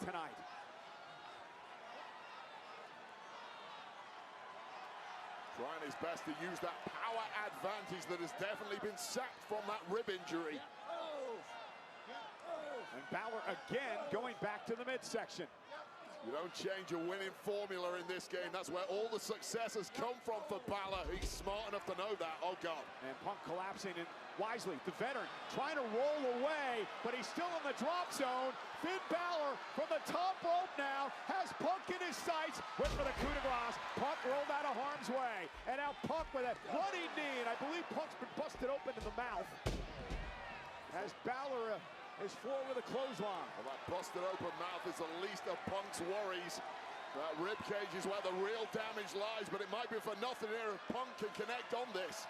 Trying his best to use that power advantage that has definitely been sapped from that rib injury. And Balor again going back to the midsection. You don't change a winning formula in this game. That's where all the success has come from for Balor. He's smart enough to know that. Oh, God. And Punk collapsing, and wisely, the veteran trying to roll away, but he's still in the drop zone. Finn Balor from the top rope now has Punk in his sights. Went for the coup de grace. Punk rolled out of harm's way. And now Punk with a bloody knee, and I believe Punk's been busted open in the mouth. As Balor is floor with a clothesline. Well, that busted open mouth is the least of Punk's worries. That rib cage is where the real damage lies, but it might be for nothing here if Punk can connect on this.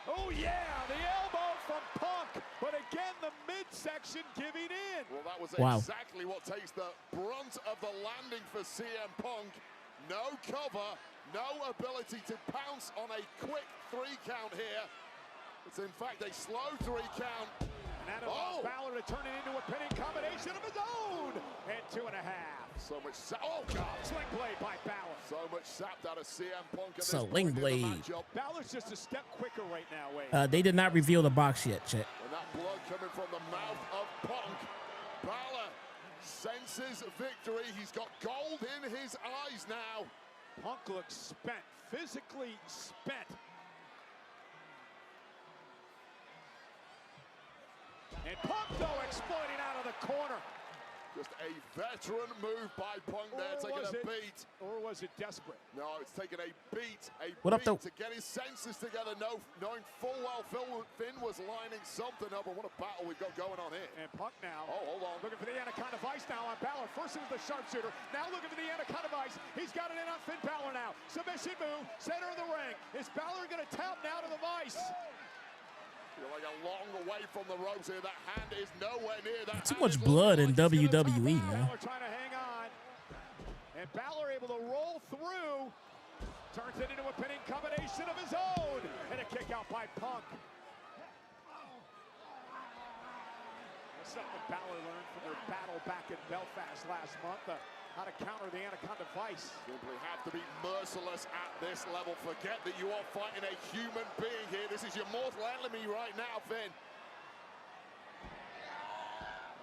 Oh yeah, the elbow from Punk, but again the midsection giving in. Well, that was exactly what takes the brunt of the landing for CM Punk. No cover, no ability to pounce on a quick 3 count here. It's in fact a slow 3 count. And that allows Balor to turn it into a pinning combination of his own. And 2.5. So much oh God. Sling blade by Balor. So much sapped out of CM Punk at this Sling blade. Balor's just a step quicker right now, Wade. They did not reveal the box yet, Chet. And that blood coming from the mouth of Punk. Balor senses victory. He's got gold in his eyes now. Punk looks spent, physically spent. And Punk, though, exploiting out of the corner. Just a veteran move by Punk there, taking a beat. Or was it desperate? No, it's taking a beat What up, though? to get his senses together, knowing full well Finn was lining something up, and what a battle we've got going on here. And Punk now, Oh, hold on. looking for the Anaconda Vice now on Balor. First it was the sharpshooter, now looking for the Anaconda Vice. He's got it in on Finn Balor now. Submission move, center of the ring. Is Balor gonna tap now to the Vice? You're like a long way from the ropes here. That hand is nowhere near that. Too much blood in WWE, man. Balor trying to hang on. And Balor able to roll through. Turns it into a pinning combination of his own. And a kick out by Punk. That's something Balor learned from their battle back in Belfast last month. How to counter the Anaconda Vice. Simply have to be merciless at this level. Forget that you are fighting a human being here. This is your mortal enemy right now, Finn.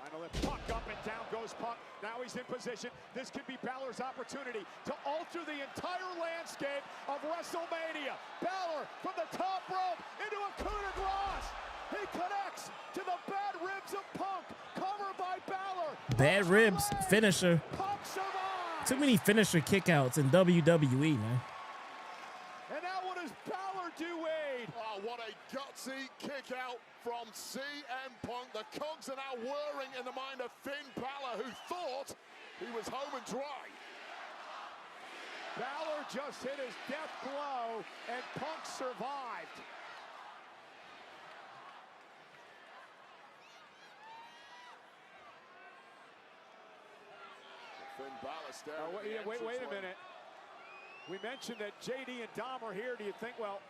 Trying to lift Punk up, and down goes Punk. Now he's in position. This could be Balor's opportunity to alter the entire landscape of WrestleMania. Balor from the top rope into a coup de grace. He connects to the bad ribs of Punk. Covered by Balor. Bad ribs, finisher. Punk survives. Too many finisher kickouts in WWE, man. And now what does Balor do, Wade? Oh, what a gutsy kick out from CM Punk. The cogs are now whirring in the mind of Finn Balor, who thought he was home and dry. Balor just hit his death blow, and Punk survived. Finn Balor staring. Wait a minute. We mentioned that JD and Dom are here. Do you think, well,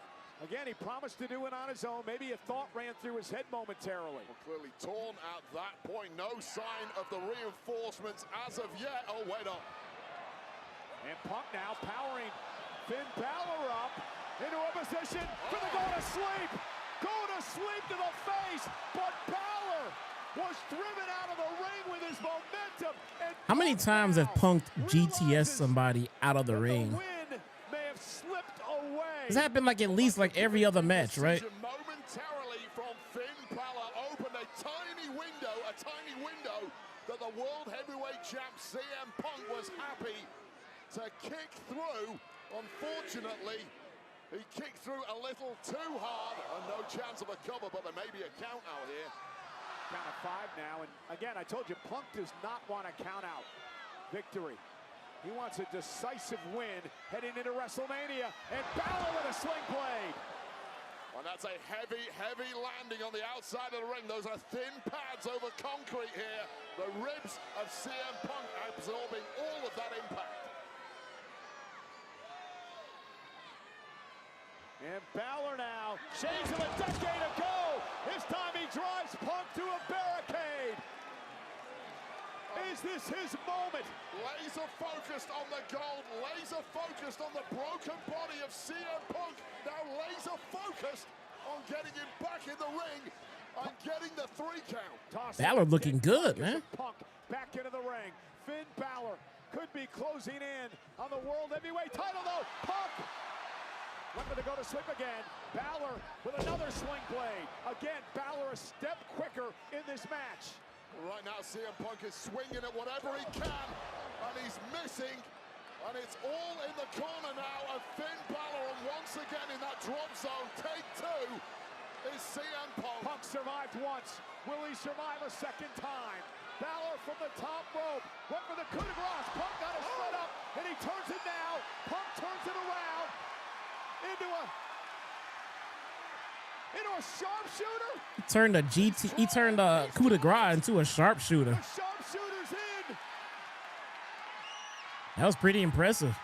again, he promised to do it on his own. Maybe a thought ran through his head momentarily. Well, clearly torn at that point. No sign of the reinforcements as of yet. Oh, wait up. And Punk now powering Finn Balor up into a position for the go to sleep. Go to sleep to the face, but Balor was driven out of the ring with his momentum. And How many times have Punk GTS somebody out of the ring? The win may have slipped away. This happened like at least like every other match, right? Momentarily from Finn Balor opened a tiny window that the World Heavyweight Champ CM Punk was happy to kick through. Unfortunately, he kicked through a little too hard, and no chance of a cover, but there may be a count out here. Count of 5 now, and again, I told you, Punk does not want a count out victory. He wants a decisive win heading into WrestleMania, and Balor with a sling blade. And that's a heavy, heavy landing on the outside of the ring. Those are thin pads over concrete here. The ribs of CM Punk absorbing all of that impact. And Balor now, shades of a decade ago. This time he drives Punk to a barricade. Is this his moment? Laser focused on the gold, laser focused on the broken body of CM Punk. Now laser focused on getting him back in the ring and getting the 3 count. Balor looking good, man. Punk back into the ring. Finn Balor could be closing in on the World Heavyweight title, though. Punk looking to go to sleep again. Balor with another sling blade. Again, Balor a step quicker in this match. Right now, CM Punk is swinging at whatever he can, and he's missing. And it's all in the corner now of Finn Balor, and once again in that drop zone, take 2 is CM Punk. Punk survived once. Will he survive a second time? Balor from the top rope. Went for the coup de grace. Punk got his foot up, and he turns it now. Punk turns it around into a sharpshooter. He turned a coup de grace into a sharpshooter. The sharpshooter's in. That was pretty impressive.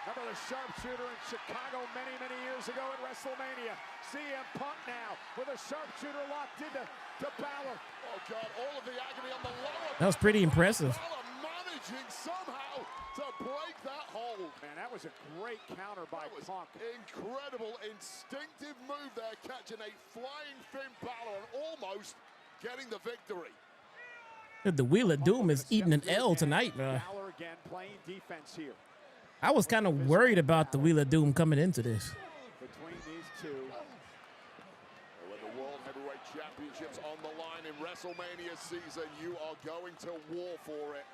Remember the sharpshooter in Chicago many, many years ago at WrestleMania. CM Punk now with a sharpshooter locked into Balor. Oh, God, all of the agony on the lower. That was pretty impressive. Balor managing somehow to break that hold. Man, that was a great counter by Punk. Incredible, instinctive move there, catching a flying Finn Balor and almost getting the victory. The Wheel of Doom is eating an L tonight, man. Balor again playing defense here. I was kind of worried about the Wheel of Doom coming into this. Between these two. With the World Heavyweight Championships on the line in WrestleMania season, you are going to war for it.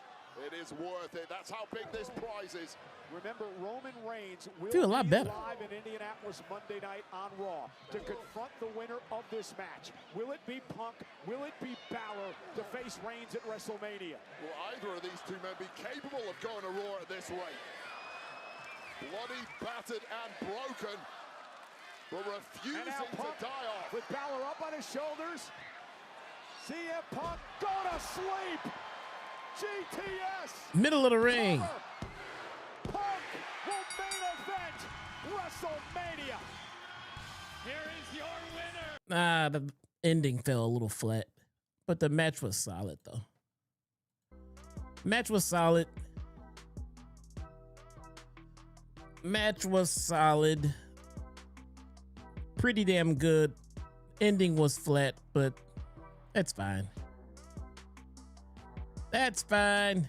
It is worth it. That's how big this prize is. Remember, Roman Reigns will Feel a lot be better. live in Indianapolis Monday night on Raw to confront the winner of this match. Will it be Punk? Will it be Balor to face Reigns at WrestleMania? Will either of these two men be capable of going to Raw at this rate? Bloody, battered, and broken, but And refusing now to Punk die off. with Balor up on his shoulders. CM Punk, go to sleep. GTS. Middle of the ring. Punk will main event WrestleMania. Here is your winner. Nah, the ending fell a little flat, but the match was solid though. Match was solid. Match was solid. Pretty damn good. Ending was flat, but that's fine. That's fine.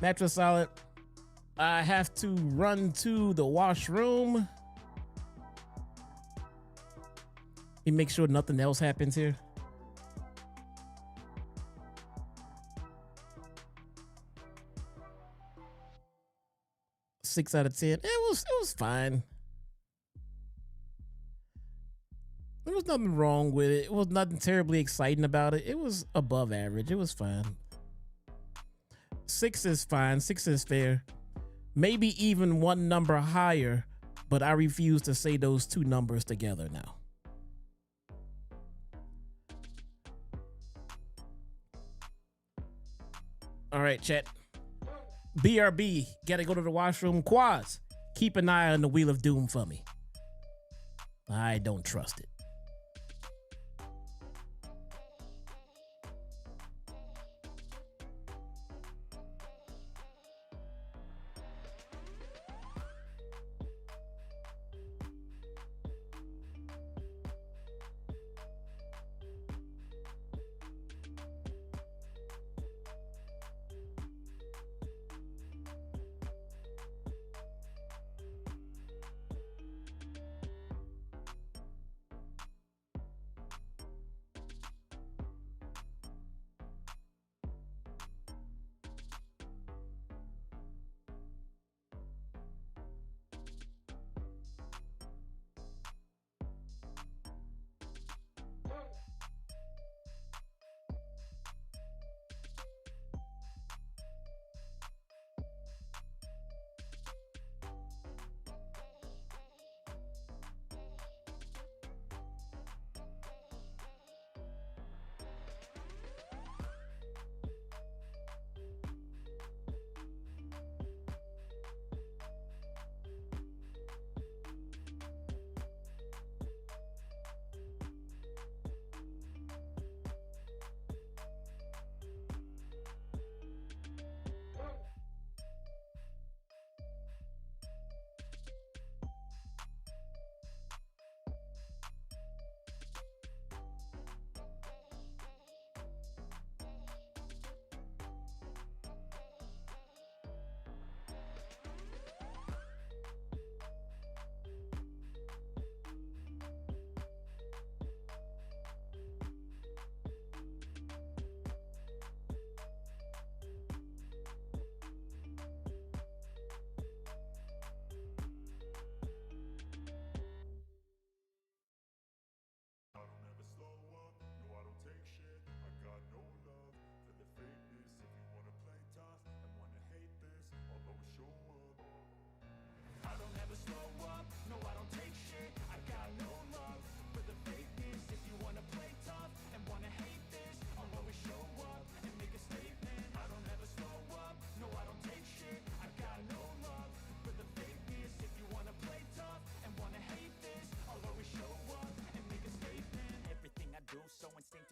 Match was solid. I have to run to the washroom. Let me make sure nothing else happens here. Six out of 10. It was fine. There was nothing wrong with it. It was nothing terribly exciting about it. It was above average. It was fine. 6 is fine. 6 is fair. Maybe even one number higher, but I refuse to say those two numbers together now. All right, chat. BRB, gotta go to the washroom. Quaz, keep an eye on the Wheel of Doom for me. I don't trust it.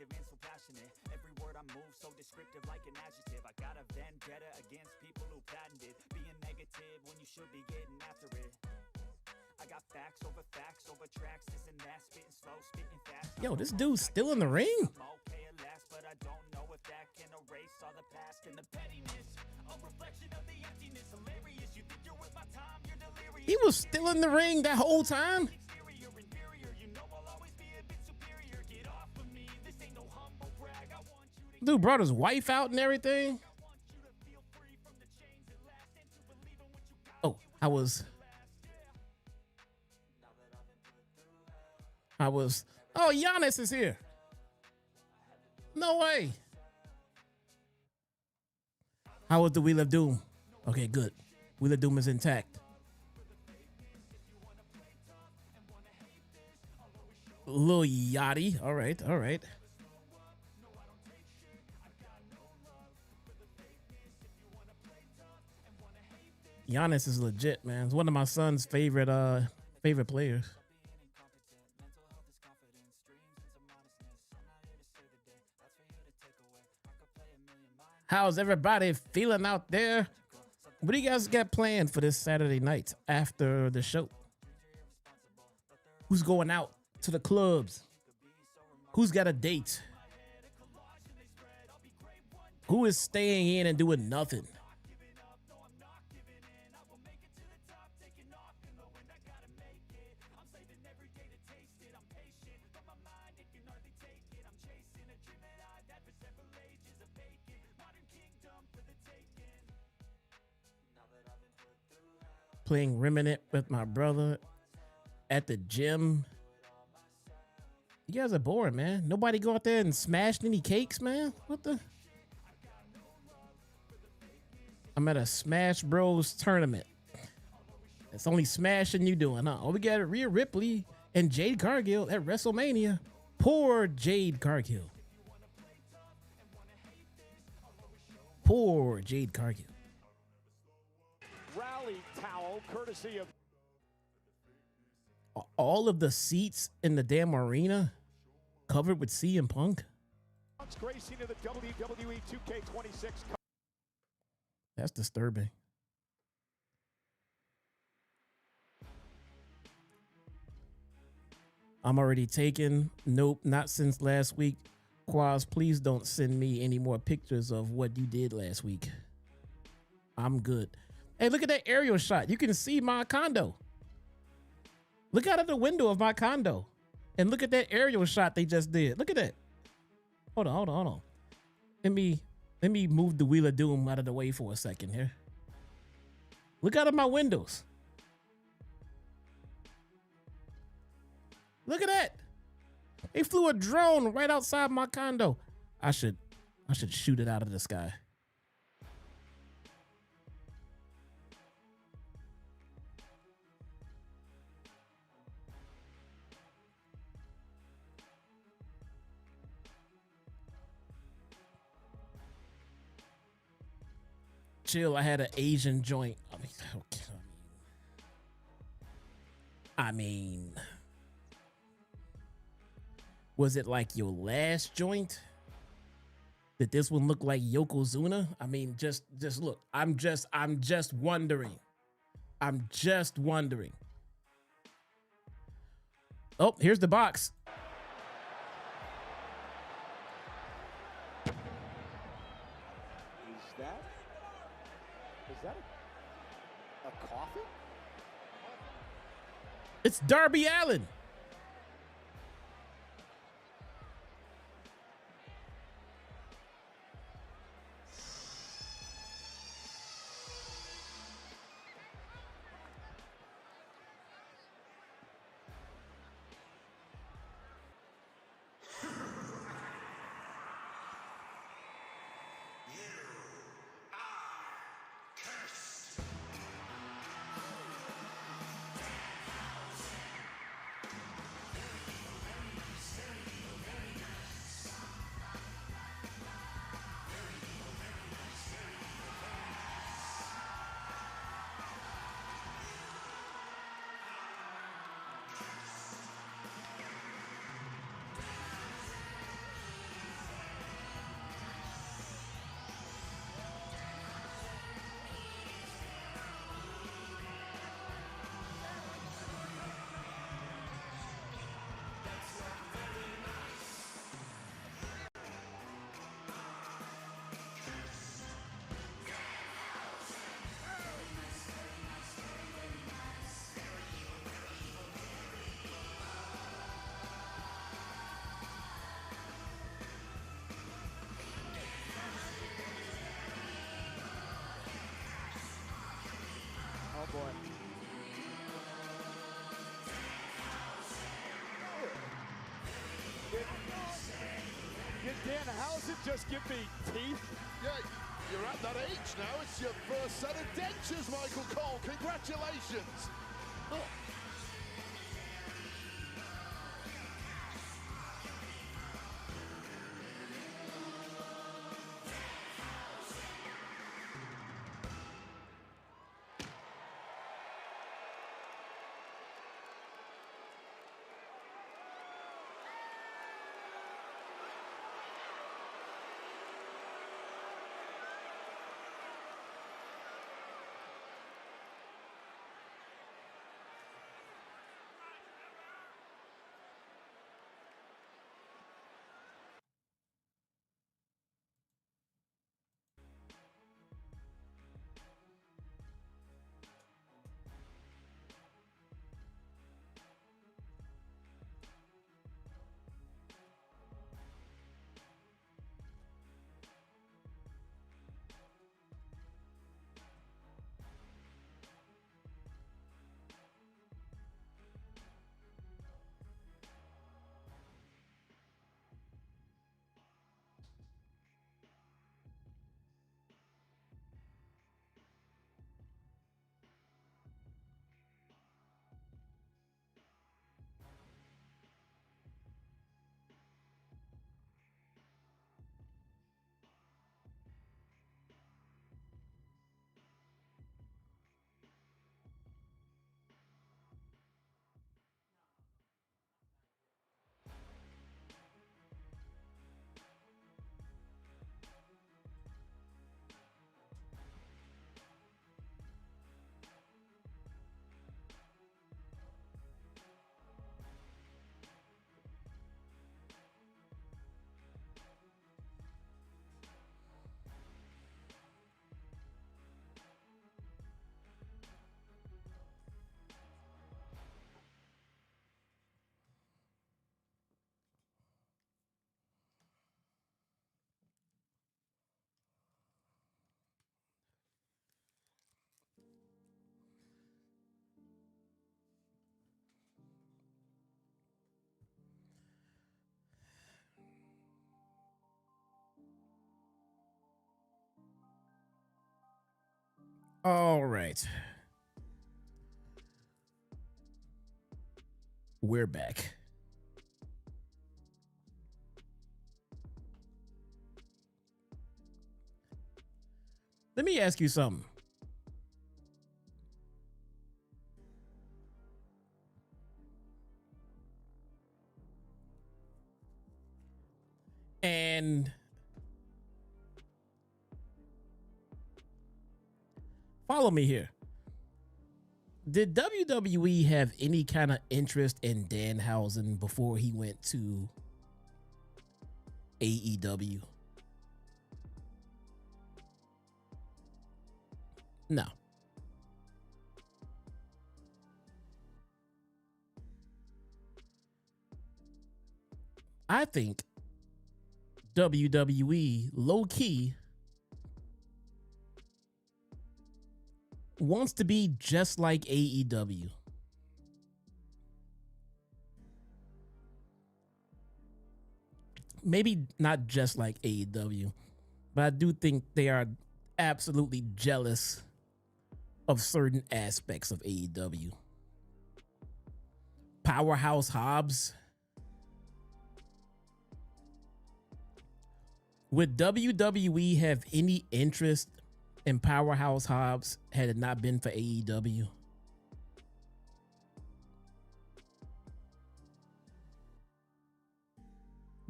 And so passionate. Every word I move so descriptive like an adjective. I got a vendetta against people who patented being negative when you should be getting after it. I got facts over tracks, this and that, spitting slow, spitting fast. Yo, this dude's still in the ring? I'm okay at last, but I don't know if that He was still in the ring that whole time. Dude brought his wife out and everything. Oh, oh, Giannis is here. No way. How was the Wheel of Doom? Okay, good. Wheel of Doom is intact. Lil Yachty. All right, all right. Giannis is legit, man. He's one of my son's favorite players. How's everybody feeling out there? What do you guys got planned for this Saturday night after the show? Who's going out to the clubs? Who's got a date? Who is staying in and doing nothing? Playing Remnant with my brother at the gym. You guys are boring, man. Nobody go out there and smash any cakes, man. What the? I'm at a Smash Bros tournament. It's only smashing you doing, huh? Oh, we got Rhea Ripley and Jade Cargill at WrestleMania. Poor Jade Cargill. Poor Jade Cargill. Rally towel, courtesy of all of the seats in the damn arena covered with CM Punk. Gracie to the WWE 2K26. That's disturbing. I'm already taken. Nope, not since last week. Quaz, please don't send me any more pictures of what you did last week. I'm good. Hey, look at that aerial shot. You can see my condo. Look out of the window of my condo. And look at that aerial shot they just did. Look at that. Hold on. Let me move the Wheel of Doom out of the way for a second here. Look out of my windows. Look at that. They flew a drone right outside my condo. I should shoot it out of the sky. Chill, I had an Asian joint. I mean, was it like your last joint? Did this one look like Yokozuna? I mean, just look. I'm just wondering. I'm just wondering. Oh, here's the box. Is that a coffin? It's Darby Allin. Danhausen just give me teeth? Yeah, you're at that age now. It's your first set of dentures, Michael Cole. Congratulations. All right. We're back. Let me ask you something. And follow me here. Did WWE have any kind of interest in Danhausen before he went to AEW? No. I think WWE low key wants to be just like AEW. Maybe not just like AEW, but I do think they are absolutely jealous of certain aspects of AEW. Powerhouse Hobbs. Would WWE have any interest in Powerhouse Hobbs had it not been for AEW?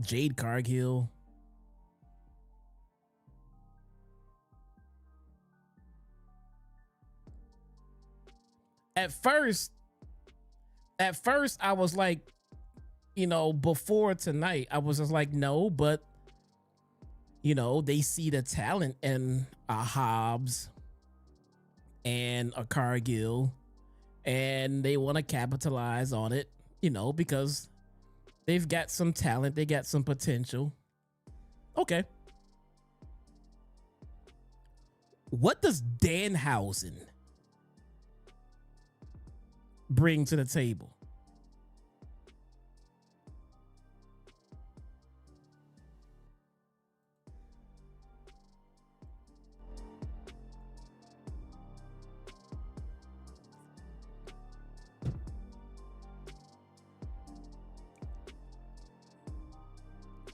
Jade Cargill. At first I was like, you know, before tonight, I was just like, no, but you know, they see the talent in a Hobbs and a Cargill and they want to capitalize on it, you know, because they've got some talent, they got some potential. Okay. What does Danhausen bring to the table?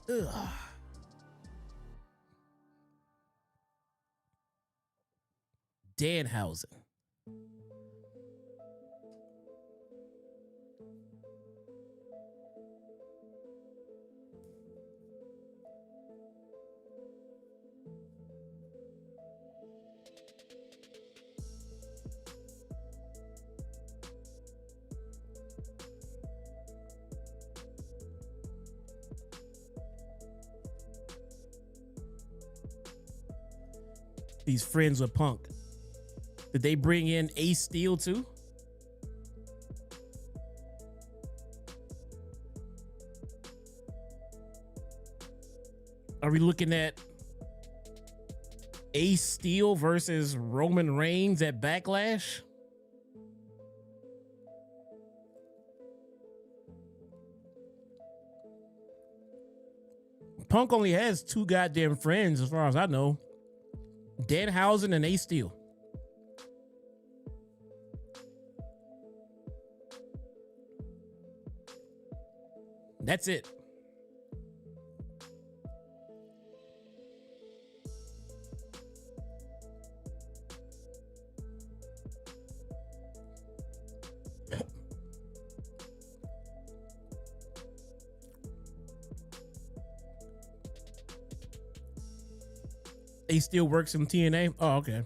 Ugh. Danhausen. He's friends with Punk. Did they bring in Ace Steel too? Are we looking at Ace Steel versus Roman Reigns at Backlash? Punk only has two goddamn friends as far as I know. Danhausen and Ace Steel. That's it. He still works in TNA. Oh, okay.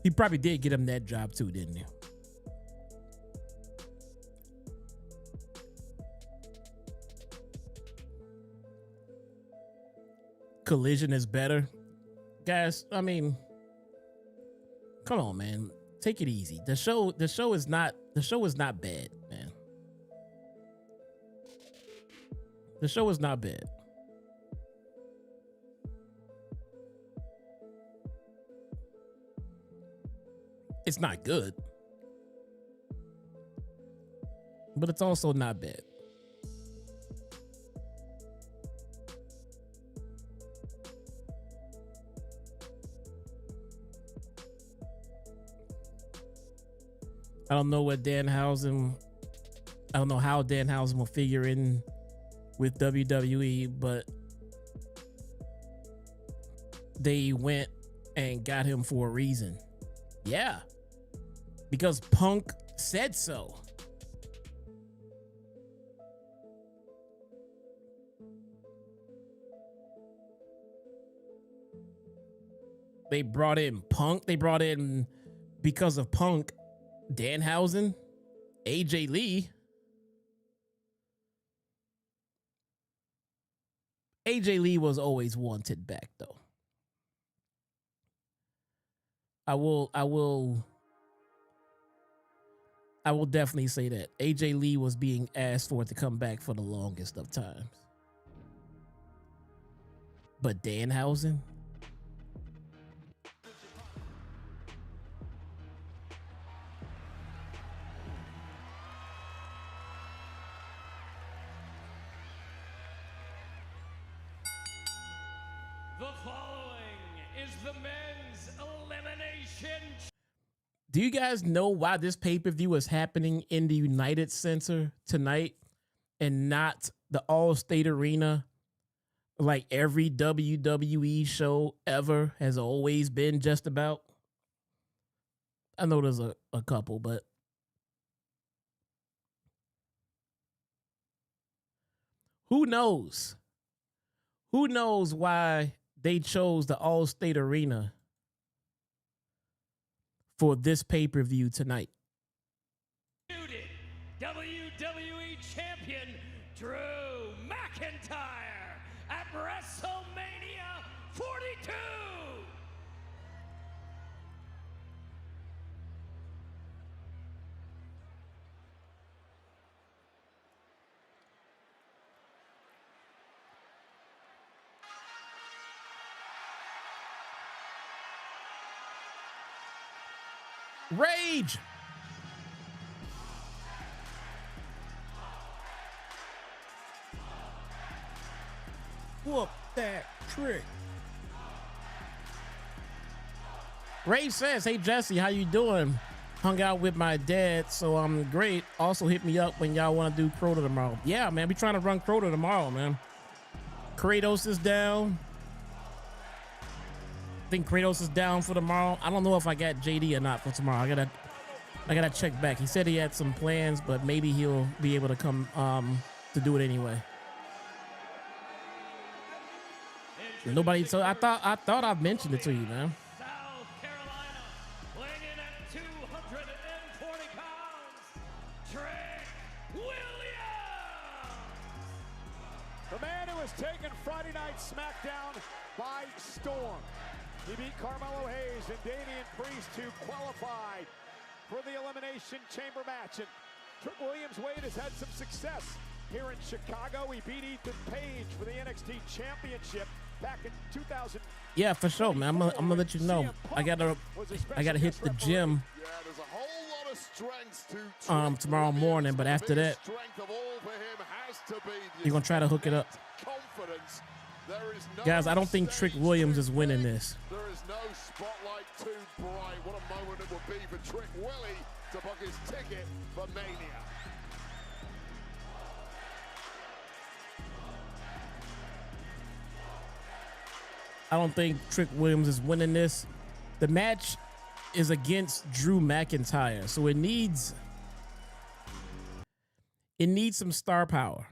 He probably did get him that job too, didn't he? Collision is better. Guys, I mean, come on, man. Take it easy. The show is not bad, man. The show is not bad. It's not good, but it's also not bad. I don't know what Danhausen, I don't know how Danhausen will figure in with WWE, but they went and got him for a reason. Yeah. Because Punk said so. They brought in Punk. They brought in, because of Punk, Danhausen, AJ Lee. AJ Lee was always wanted back, though. I will definitely say that AJ Lee was being asked for to come back for the longest of times. But Danhausen? The following is the men's elimination. Do you guys know why this pay-per-view is happening in the United Center tonight and not the All-State Arena like every WWE show ever has always been just about? I know there's a couple, but who knows? Who knows why they chose the All-State Arena for this pay-per-view tonight? WWE Champion Drew McIntyre at WrestleMania 42. Rage! Whoop that trick. Rage says, hey Jesse, how you doing? hung out with my dad, so I'm great. Also hit me up when y'all want to do Crota tomorrow. Yeah, man, we trying to run Crota tomorrow, man. Kratos is down. I think Kratos is down for tomorrow. I don't know if I got JD or not for tomorrow. I gotta check back. He said he had some plans, but maybe he'll be able to come to do it anyway. Nobody told. I thought I mentioned it to you, man. South Carolina, weighing in at 240 pounds, Trick Williams. The man who has taken Friday Night SmackDown by storm. He beat Carmelo Hayes and Damian Priest to qualify for the Elimination Chamber match. And Trick Williams, Wade, has had some success here in Chicago. He beat Ethan Page for the NXT Championship back in 2000. Yeah, for sure, man. I'm gonna let you know. I gotta hit the gym Yeah, there's a whole lot of strengths to tomorrow morning, but after that, strength of all for him has to be you're gonna try to hook it up. confidence. There is no Guys, I don't think Trick stage Williams too is winning big. this. There is no spotlight too bright. What a moment it would be for Trick Willie to book his ticket for Mania. I don't think Trick Williams is winning this. The match is against Drew McIntyre, so it needs some star power.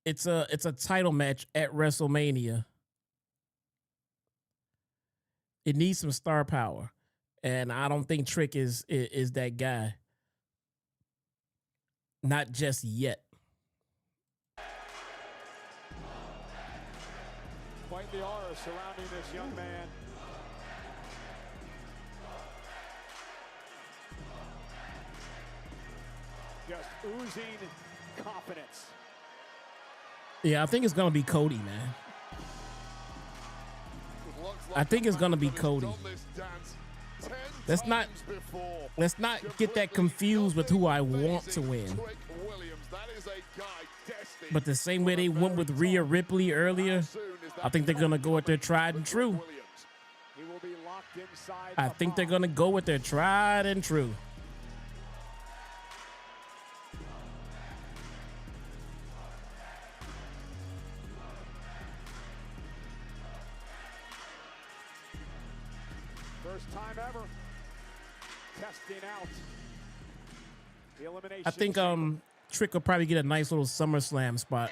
It's a title match at WrestleMania. It needs some star power, and I don't think Trick is that guy. Not just yet. Quite the aura surrounding this young man. Just oozing confidence. Yeah, I think it's gonna be Cody, man. I think it's gonna be Cody. Let's not get that confused with who I want to win. But the same way they went with Rhea Ripley earlier, I think they're gonna go with their tried and true. I think they're gonna go with their tried and true. First time ever testing out the elimination. I think Trick will probably get a nice little SummerSlam spot.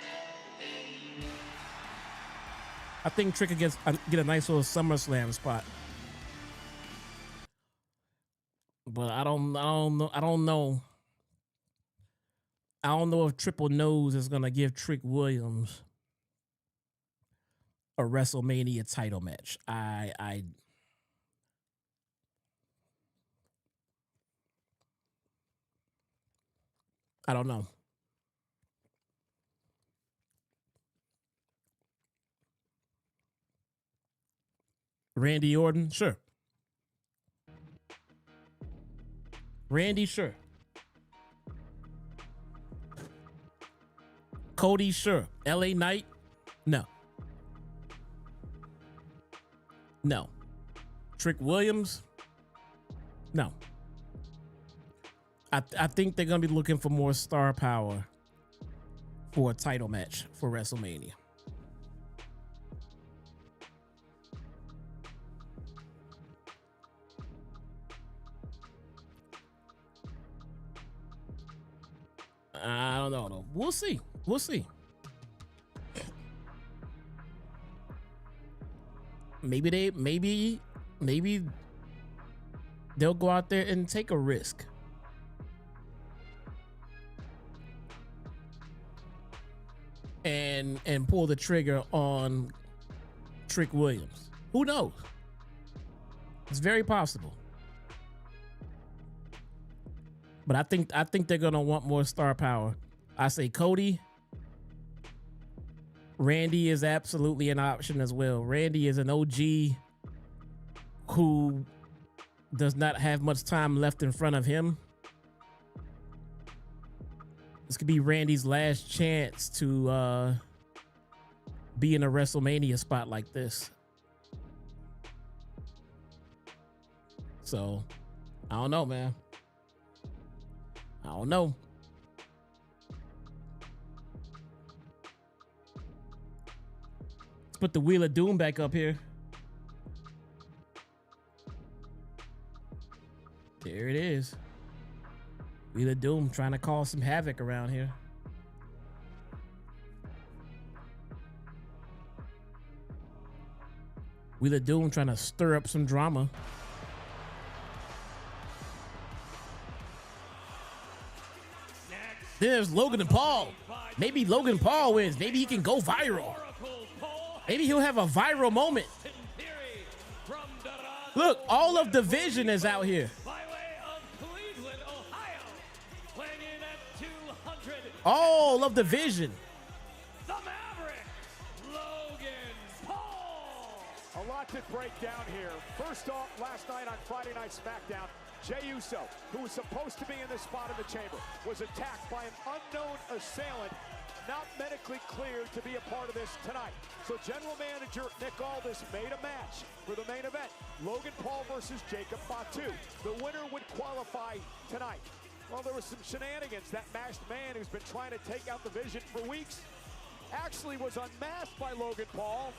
I think Trick will get a nice little SummerSlam spot. But I don't know if Triple Nose is gonna give Trick Williams a WrestleMania title match. I don't know. Randy Orton, sure. Randy, sure. Cody, sure. LA Knight, no. No. Trick Williams, no. I think they're going to be looking for more star power for a title match for WrestleMania. I don't know, though. We'll see. We'll see. Maybe they'll go out there and take a risk. And pull the trigger on Trick Williams. Who knows? It's very possible. But I think they're gonna want more star power. I say Cody. Randy is absolutely an option as well. Randy is an OG who does not have much time left in front of him. This could be Randy's last chance to be in a WrestleMania spot like this. So I don't know, man. I don't know. Let's put the Wheel of Doom back up here. There it is. Wheel of Doom trying to cause some havoc around here. Wheel of Doom trying to stir up some drama. Then there's Logan and Paul. Maybe Logan Paul wins. Maybe he can go viral. Maybe he'll have a viral moment. Look, all of Division is out here. All of Division. The Maverick, Logan Paul. A lot to break down here. First off, last night on Friday Night SmackDown, Jey Uso, who was supposed to be in this spot in the chamber, was attacked by an unknown assailant, not medically cleared to be a part of this tonight. So General Manager Nick Aldis made a match for the main event. Logan Paul versus Jacob Fatu. The winner would qualify tonight. Well, there was some shenanigans. That masked man who's been trying to take out the Vision for weeks actually was unmasked by Logan Paul,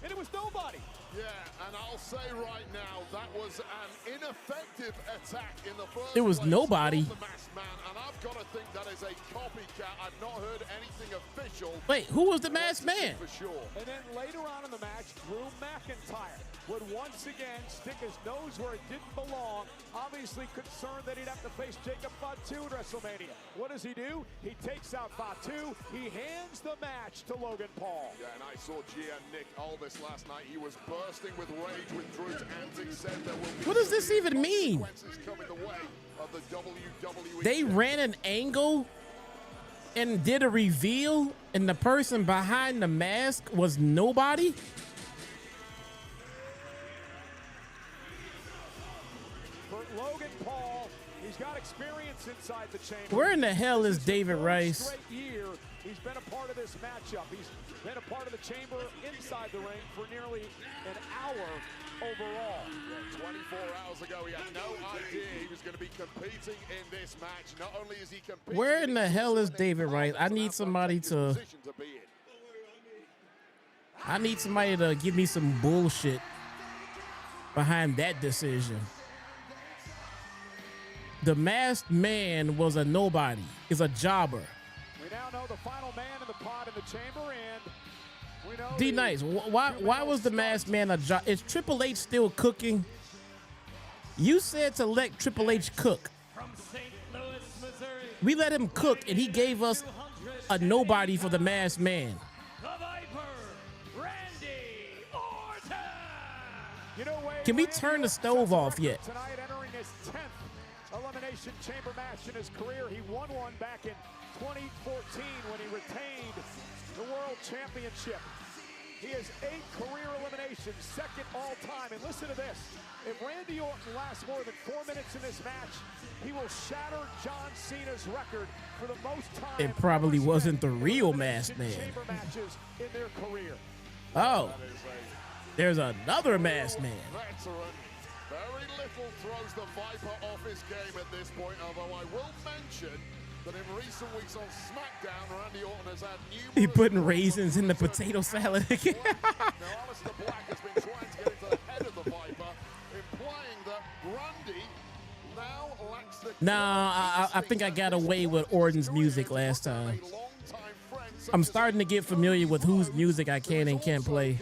and it was nobody. Yeah, and I'll say right now, that was an ineffective attack in the first It was place nobody. from the masked man, and I've got to think that is a copycat. I've not heard anything official. Wait, who was the masked man? For sure. And then later on in the match, Drew McIntyre would once again stick his nose where it didn't belong, obviously concerned that he'd have to face Jacob Fatu at WrestleMania. What does he do? He takes out Fatu. He hands the match to Logan Paul. Yeah, and I saw GM Nick Aldis last night. He was bursting with rage with Drew's antics. Said there will be What does this even mean? consequences coming the way of the WWE. They ran an angle and did a reveal, and the person behind the mask was nobody? For Logan Paul, he's got experience inside the chamber. Where in the hell is This David his third Rice? straight year he's been a part of this matchup. He's been a part of the chamber inside the ring for nearly an hour overall. Yeah, 24 hours ago, he had no idea he was going to be competing in this match. Not only is he competing, Where in the hell is David Rice? I need somebody to give me some bullshit behind that decision. The masked man was a nobody. Is a jobber. We now know the final man in the pod in the chamber, and we know D Nice, why was the masked man a job? Is Triple H still cooking? You said to let Triple H cook. From St. Louis, Missouri, We let him cook, and he gave us a nobody for the masked man. the Viper, Randy Orton. You know, Wade, Can we Randy turn the Orton stove sets a off record yet? Tonight, entering his 10th Elimination Chamber match in his career. He won one back in 2014 when he retained the World Championship. He has 8 career eliminations, second all time. And listen to this. If Randy Orton lasts more than 4 minutes in this match, he will shatter John Cena's record for the most time. It probably ever wasn't the spent in real Elimination masked man. Chamber matches in their career. Oh, there's another masked man. Veteran. Very little throws the Viper off his game at this point, although I will mention that in recent weeks on SmackDown, Randy Orton has had numerous... He putting raisins in the potato salad again. Now, Aleister Black has been trying to get into the head of the Viper, implying that Randy now lacks the... Nah, I think I got away with Orton's music last time. I'm starting to get familiar with whose music I can and can't play.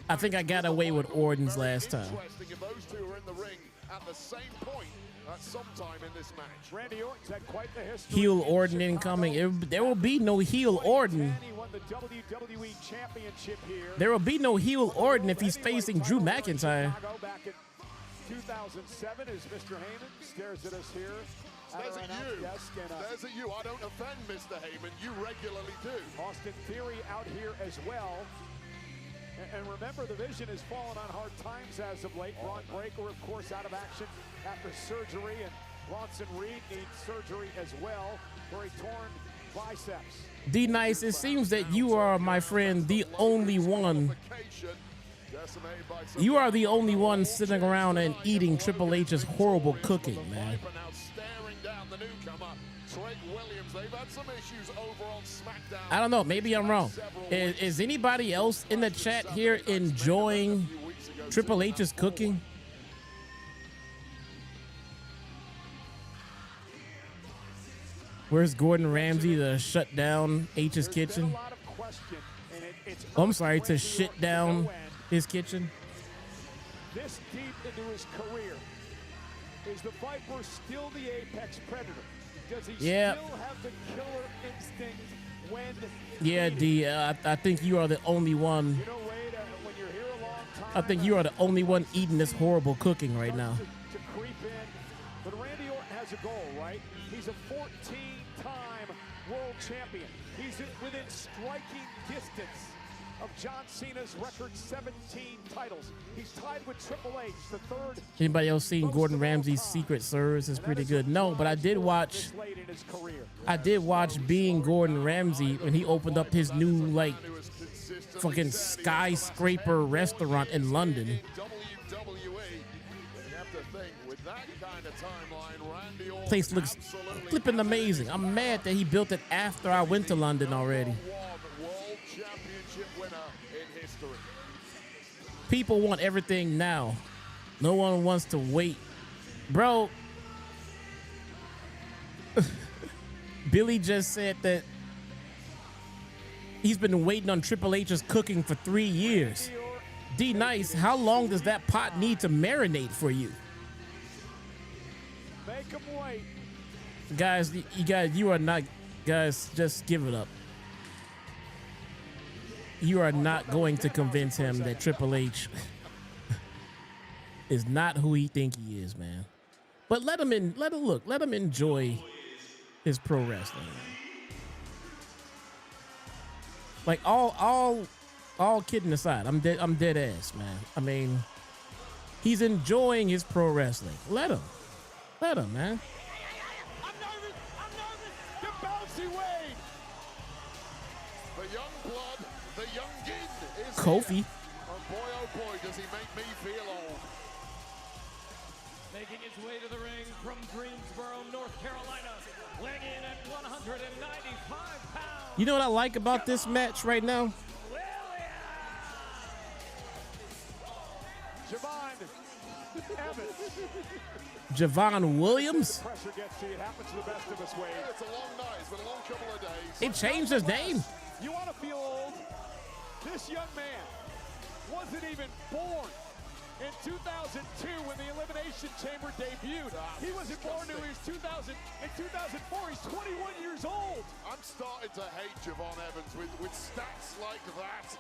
I think I got away with Orton's last time. Interesting if those two are in the ring at the same point at some time in this match. Randy Orton's had quite the history. Heel Orton incoming. There will be no heel Orton. He won the WWE Championship here. There will be no heel Orton if he's facing Drew McIntyre. Back in 2007 as Mr. Heyman stares at us here. Stares at you. Stares at you. I don't offend Mr. Heyman. You regularly do. Austin Theory out here as well. And remember, the Vision has fallen on hard times as of late. Braun Breaker, of course, out of action after surgery, and Bronson Reed needs surgery as well for a torn biceps. D Nice, it seems that you are, my friend, the only one Decimated by some You are the only one sitting around and eating Triple H's horrible cooking, man. Viper now staring down the newcomer, Trent Williams. They've had some issues over on SmackDown. I don't know. Maybe I'm wrong. Is anybody else in the chat here enjoying Triple H's cooking? Where's Gordon Ramsay to shut down H's kitchen? Oh, I'm sorry, to shit down his kitchen. This deep into his career, is the Viper still the apex predator? Does he still have the killer instinct when Yeah, D, I think you are the only one. You know, Wade, when you're here a long time, I think you are the only one eating this horrible cooking right now. to creep in. But Randy Orton has a goal, right? He's a 14-time world champion. He's within striking distance of John Cena's record 17 titles. He's tied with Triple H, the third. Anybody else seen Gordon Ramsay's Secret Service? Is pretty good. No, but I did watch Being Gordon Ramsay when he opened up his new like fucking skyscraper restaurant in London. Place looks flipping amazing. I'm mad that he built it after I went to London already. People want everything now. No one wants to wait. Bro, Billy just said that he's been waiting on Triple H's cooking for 3 years. D Nice, how long does that pot need to marinate for you? Make him wait. Guys, you are not, guys, just give it up. You are not going to convince him that Triple H is not who he think he is, man. But let him enjoy his pro wrestling. Like all kidding aside, I'm dead ass, man. I mean, he's enjoying his pro wrestling. Let him, man. I'm nervous. Get bouncy, Wade. The young blood, the youngin is Kofi. here. Oh boy, does he make me feel old. Making his way to the ring from Greensboro, North Carolina, weighing in at 195 pounds. You know what I like about this match right now? Javon Williams? Pressure gets to you. It happens to the best of us, Wade. It's a long night. It's been a long couple of days. They changed his name. You want to feel old? This young man wasn't even born in 2002 when the Elimination Chamber debuted. He wasn't born until he was 2000. In 2004, he's 21 years old. I'm starting to hate Javon Evans with stats like that.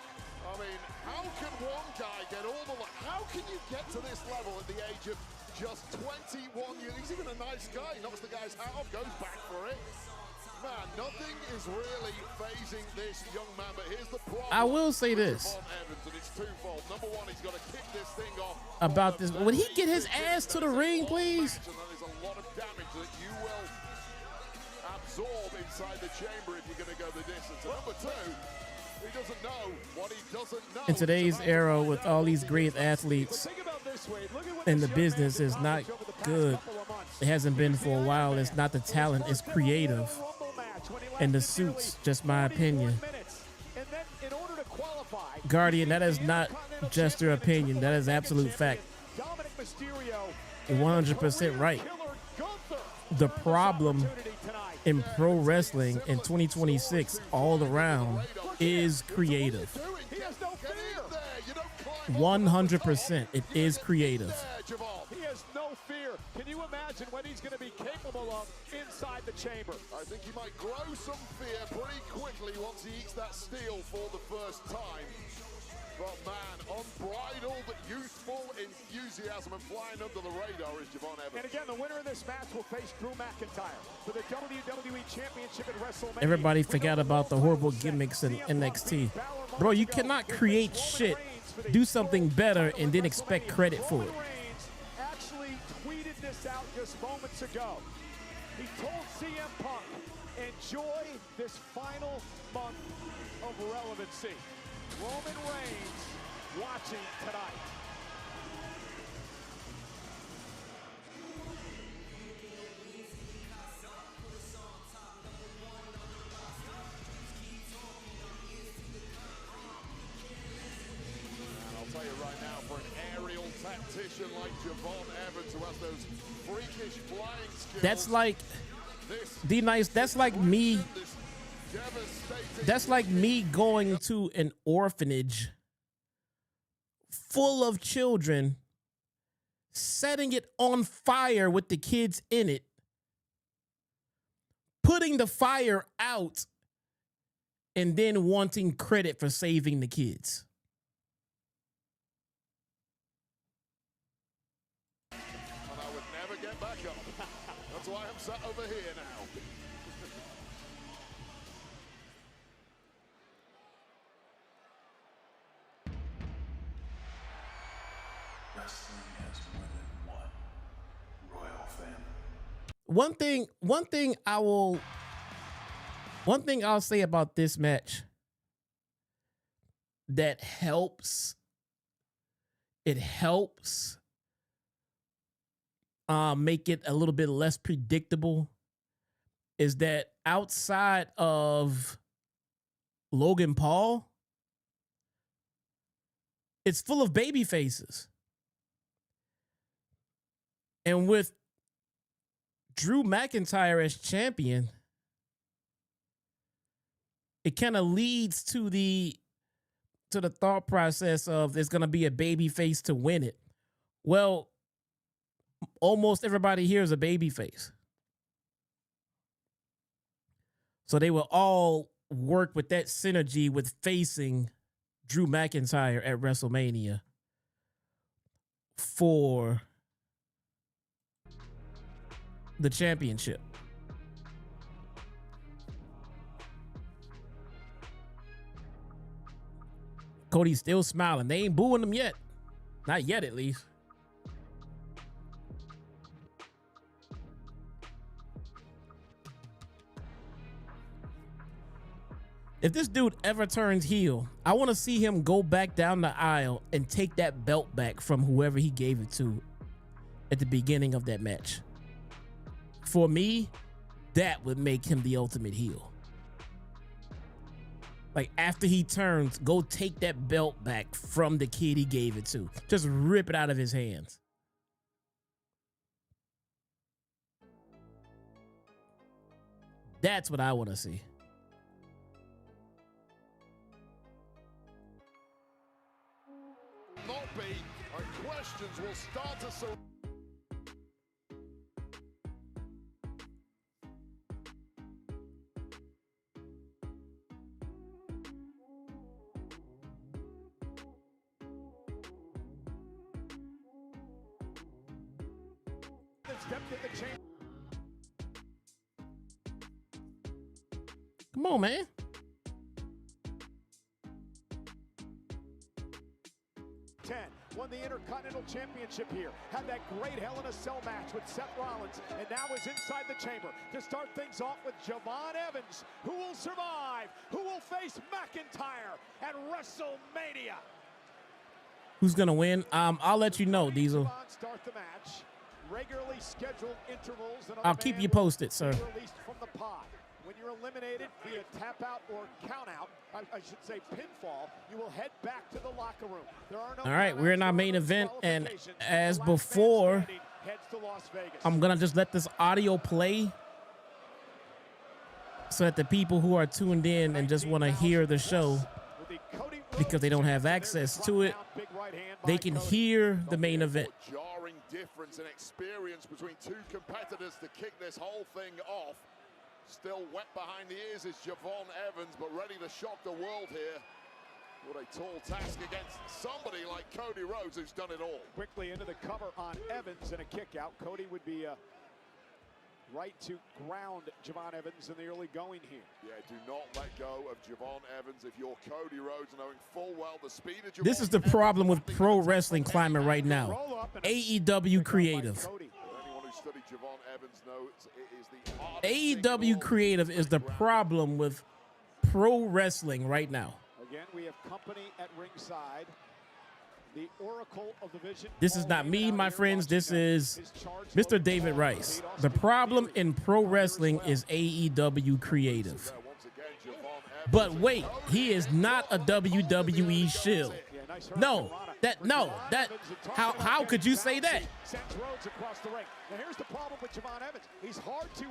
I mean, how can one guy get all the... How can you get to this level at the age of just 21 years? He's even a nice guy. He knocks the guy's hat off, goes back for it. Man, nothing is really phasing this young man, but here's the problem. I will say this. Evans, and it's twofold. Number one, he's got to kick this thing off. About this, would he get his ass to the ring, please? And there's a lot of damage that you will absorb inside the chamber if you're going to go the distance. And number two, he doesn't know what he doesn't know. In today's era, with all these great athletes, and the business is not good. It hasn't been for a while. It's not the talent, it's creative. And the suits, just my opinion. Guardian, that is not just your opinion. That is absolute fact. 100% right. The problem in pro wrestling in 2026 all around is creative. 100%, it is creative. He has no fear. Can you imagine what he's going to be capable of inside the chamber? I think he might grow some fear pretty quickly once he eats that steel for the first time. But man, unbridled, youthful enthusiasm and flying under the radar is Javon Evans. And again, the winner of this match will face Drew McIntyre for the WWE Championship at WrestleMania. Everybody forgot about the horrible gimmicks in NXT. Bro, you cannot create shit, do something better, and then expect credit for it. Actually tweeted this out just moments ago. He told CM Punk, enjoy this final month of relevancy. Roman Reigns watching tonight. And I'll tell you right now, for an aerial tactician like Javon Evans, who has those freakish flying skills, That's like this D-Nice. That's like me. That's like me going to an orphanage full of children, setting it on fire with the kids in it, putting the fire out, and then wanting credit for saving the kids. And I would never get back up. That's why I'm sat over here now. Wrestling has more than one royal family. One thing I'll say about this match that helps make it a little bit less predictable is that outside of Logan Paul, it's full of baby faces. And with Drew McIntyre as champion, it kind of leads to the thought process of there's going to be a baby face to win it. Well, almost everybody here is a baby face. So they will all work with that synergy with facing Drew McIntyre at WrestleMania for the championship. Cody's still smiling. They ain't booing him yet. Not yet, at least. If this dude ever turns heel, I want to see him go back down the aisle and take that belt back from whoever he gave it to at the beginning of that match. For me, that would make him the ultimate heel. Like, after he turns, go take that belt back from the kid he gave it to. Just rip it out of his hands. That's what I want to see. Not be, and questions will start to surround. Stepped in the chamber. Come on, man. Won the Intercontinental Championship here. Had that great Hell in a Cell match with Seth Rollins, and now is inside the chamber to start things off with Javon Evans. Who will survive? Who will face McIntyre at WrestleMania? Who's gonna win? I'll let you know, Diesel. Start the match. Regularly scheduled intervals. I'll keep you posted, sir. Released from the pod. When you're eliminated via tap out or count out, I should say pinfall, you will head back to the locker room. There are no All right, we're in our main event, and as before, I'm gonna just let this audio play so that the people who are tuned in and just want to hear the show, because they don't have access to it, they can hear the main event. Jarring difference in experience between two competitors to kick this whole thing off. Still wet behind the ears is Javon Evans, but ready to shock the world here. What a tall task against somebody like Cody Rhodes, who's done it all. Quickly into the cover on Evans and a kick out. Cody would be right to ground Javon Evans in the early going here. Yeah, do not let go of Javon Evans if you're Cody Rhodes, knowing full well the speed of Javon. This is the problem with pro wrestling climate right now. AEW creative. AEW creative is the problem with pro wrestling right now. Again, we have company at ringside. The Oracle of the Vision. This is not me, my friends. This is Mr. David Rice. The problem in pro wrestling is AEW creative. But wait, he is not a WWE shill. No, how could you say that? Sends Rhodes across the ring. Now here's the problem with Javon Evans. He's hard to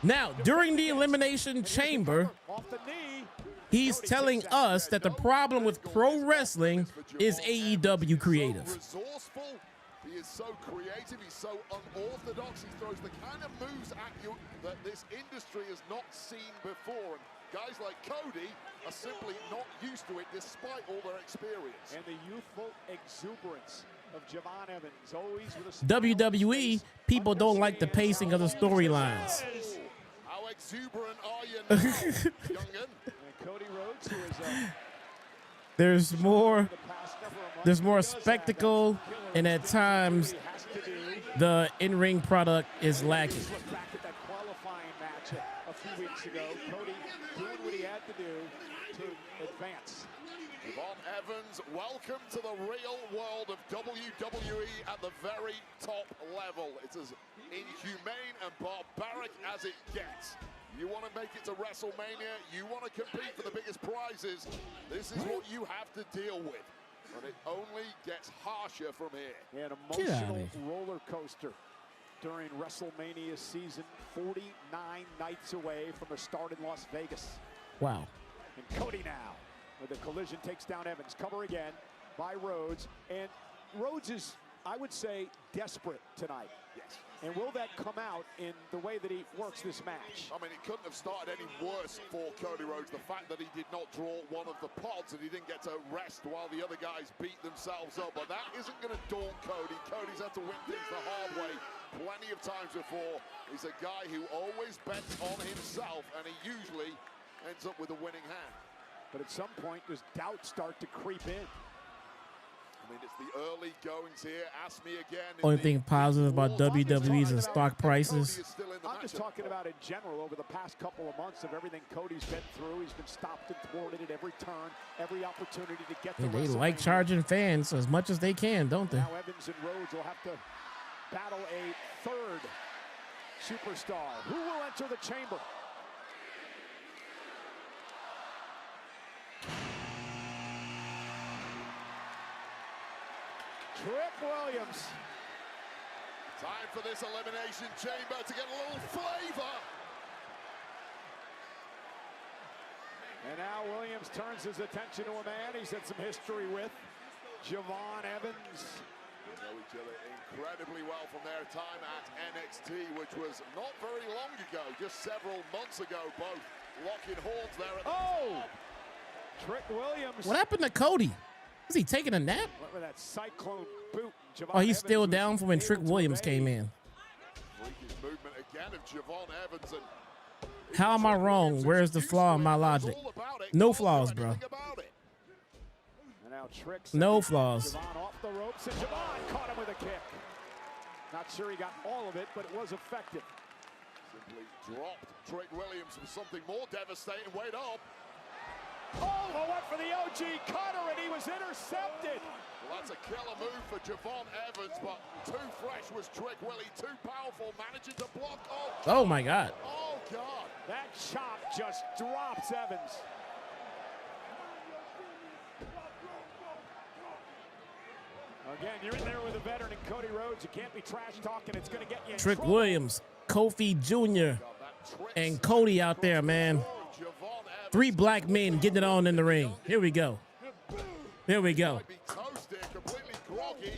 Now, during the Elimination Chamber, off the knee. he's telling us that the problem with pro wrestling is AEW creative. Resourceful. He is so creative. He's so unorthodox. He throws the kind of moves at you that this industry has not seen before. And guys like Cody are simply not used to it despite all their experience. And the youthful exuberance of Javon Evans, always with a WWE, people don't like the pacing of the storylines. How exuberant are you now, young'un? And Cody Rhodes, who is There's more the past number of months, there's more spectacle, and at times has to do. the in-ring product is lacking. Look back at that qualifying match a few weeks ago. Cody doing what he had to do to advance. Javon Evans, welcome to the real world of WWE at the very top level. It's as inhumane and barbaric as it gets. You want to make it to WrestleMania, you want to compete for the biggest prizes, this is what you have to deal with. And it only gets harsher from here. An Get outta emotional here. roller coaster during WrestleMania season, 49 nights away from the start in Las Vegas. Wow. And Cody now, with the collision, takes down Evans. Cover again by Rhodes. And Rhodes is, I would say, desperate tonight. Yes. And will that come out in the way that he works this match? I mean, it couldn't have started any worse for Cody Rhodes. The fact that he did not draw one of the pods and he didn't get to rest while the other guys beat themselves up. But that isn't going to daunt Cody. Cody's had to win things the hard way plenty of times before. He's a guy who always bets on himself, and he usually ends up with a winning hand. But at some point, does doubt start to creep in? I mean, it's the early goings here. Ask me again. Only thing positive about WWE is the stock prices. I'm just talking about in general over the past couple of months of everything Cody's been through. He's been stopped and thwarted at every turn, every opportunity to get to They like WrestleMania. charging fans as much as they can, don't they? Now Evans and Rhodes will have to battle a third superstar. Who will enter the chamber? Trick Williams. Time for this Elimination Chamber to get a little flavor. And now Williams turns his attention to a man he's had some history with, Javon Evans. They know each other incredibly well from their time at NXT, which was not very long ago, just several months ago, both locking horns there at the top. Trick Williams. What happened to Cody? Is he taking a nap? What with that cyclone boot? Javon Oh, he's Evans still was down from when able Trick to Williams evade. came in. freakish movement again of Javon Evans. And How am I wrong? Where's the flaw in my logic? No flaws, bro. And now Trick No sending flaws. Javon off the ropes, and Javon caught him with a kick. Not sure he got all of it, but it was effective. Simply dropped Trick Williams for something more devastating. Wait up. Oh, the one for the OG cutter, and he was intercepted. Well, that's a killer move for Javon Evans, but too fresh was Trick Willie. Too powerful, managing to block. Oh my God. Oh, God. That chop just drops Evans. Again, you're in there with a veteran in Cody Rhodes. You can't be trash talking. It's going to get you in Trick trouble. Williams, Kofi Jr., and Cody out there, man. Javon Evans 3 black men getting it on in the ring. Here we go. Here we go. might be toasted, completely groggy.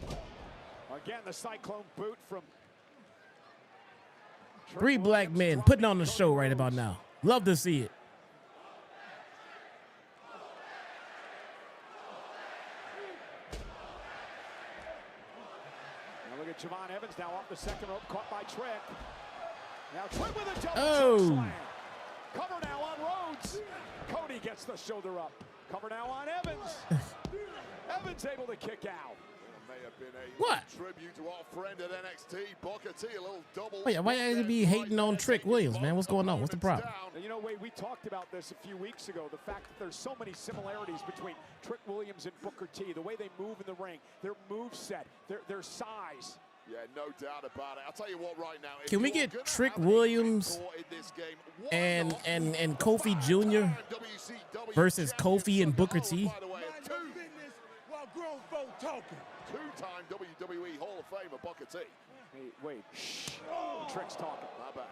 Again, the cyclone boot from 3 black men putting on the show right about now. Love to see it. Now look at Javon Evans now off the second rope, caught by Trick. Now Trick with a double Oh. choke slam. Cover now on Rhodes. Cody gets the shoulder up. Cover now on Evans. Evans able to kick out. Made may have been a What? tribute to our friend at NXT, Booker T, a little double. Wait, why you be hating on Trick Williams, man? What's going on? What's the problem? And you know, Wade, we talked about this a few weeks ago. The fact that there's so many similarities between Trick Williams and Booker T, the way they move in the ring, their move set, their size. Yeah, no doubt about it. I'll tell you what right now. Can we get Trick Williams and Kofi Jr. versus Kofi and Booker T? Two-time WWE Hall of Famer Booker T. Hey, wait. Shh. Trick's talking. My bad.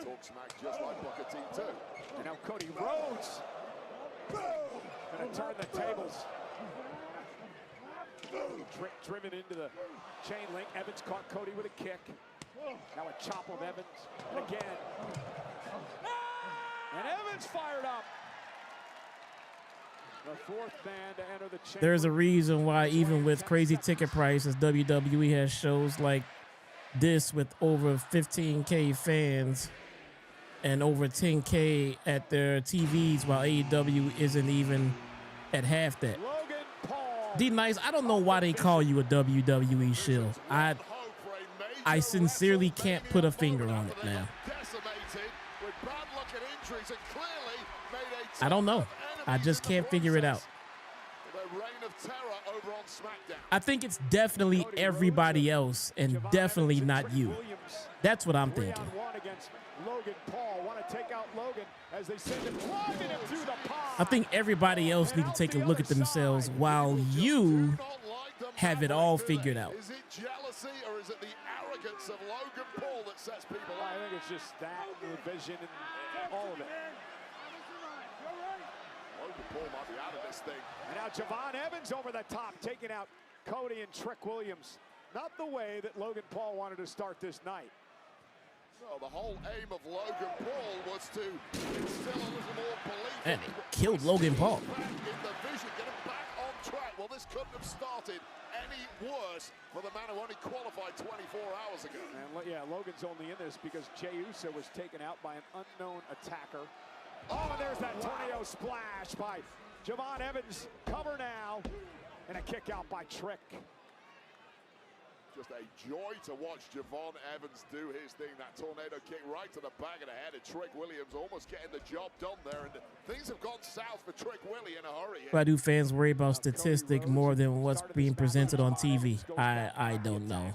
Talk smack just like Booker T too. And now Cody Rhodes gonna turn the tables. Trick driven into the chain link. Evans caught Cody with a kick. Now a chop of Evans. And again. And Evans fired up. The fourth man to enter the chamber. There's a reason why even with crazy ticket prices, WWE has shows like this with over 15K fans and over 10K at their TVs, while AEW isn't even at half that. D Nice, I don't know why they call you a WWE shill. I sincerely can't put a finger on it now. I don't know. I just can't figure it out. I think it's definitely everybody else and definitely not you. That's what I'm thinking. I think everybody else need to take a look at themselves while you have it all figured out. Is it jealousy or is it the arrogance of Logan Paul that sets people I think it's just that, the vision, and all of it. Logan Paul might be out of this thing. And now Javon Evans over the top, taking out Cody and Trick Williams. Not the way that Logan Paul wanted to start this night. So the whole aim of Logan Paul was to instill a little more belief. And he killed Logan Paul. In the vision, get him back on track. Well, this couldn't have started any worse for the man who only qualified 24 hours ago. And yeah, Logan's only in this because Jey Uso was taken out by an unknown attacker. Oh, and there's that tornado splash by Javon Evans. Cover now. And a kick out by Trick. Just a joy to watch Javon Evans do his thing. That tornado kick right to the back of the head of Trick Williams, almost getting the job done there. And things have gone south for Trick Willie in a hurry. Why do fans worry about statistic more than what's being presented on TV? I don't know.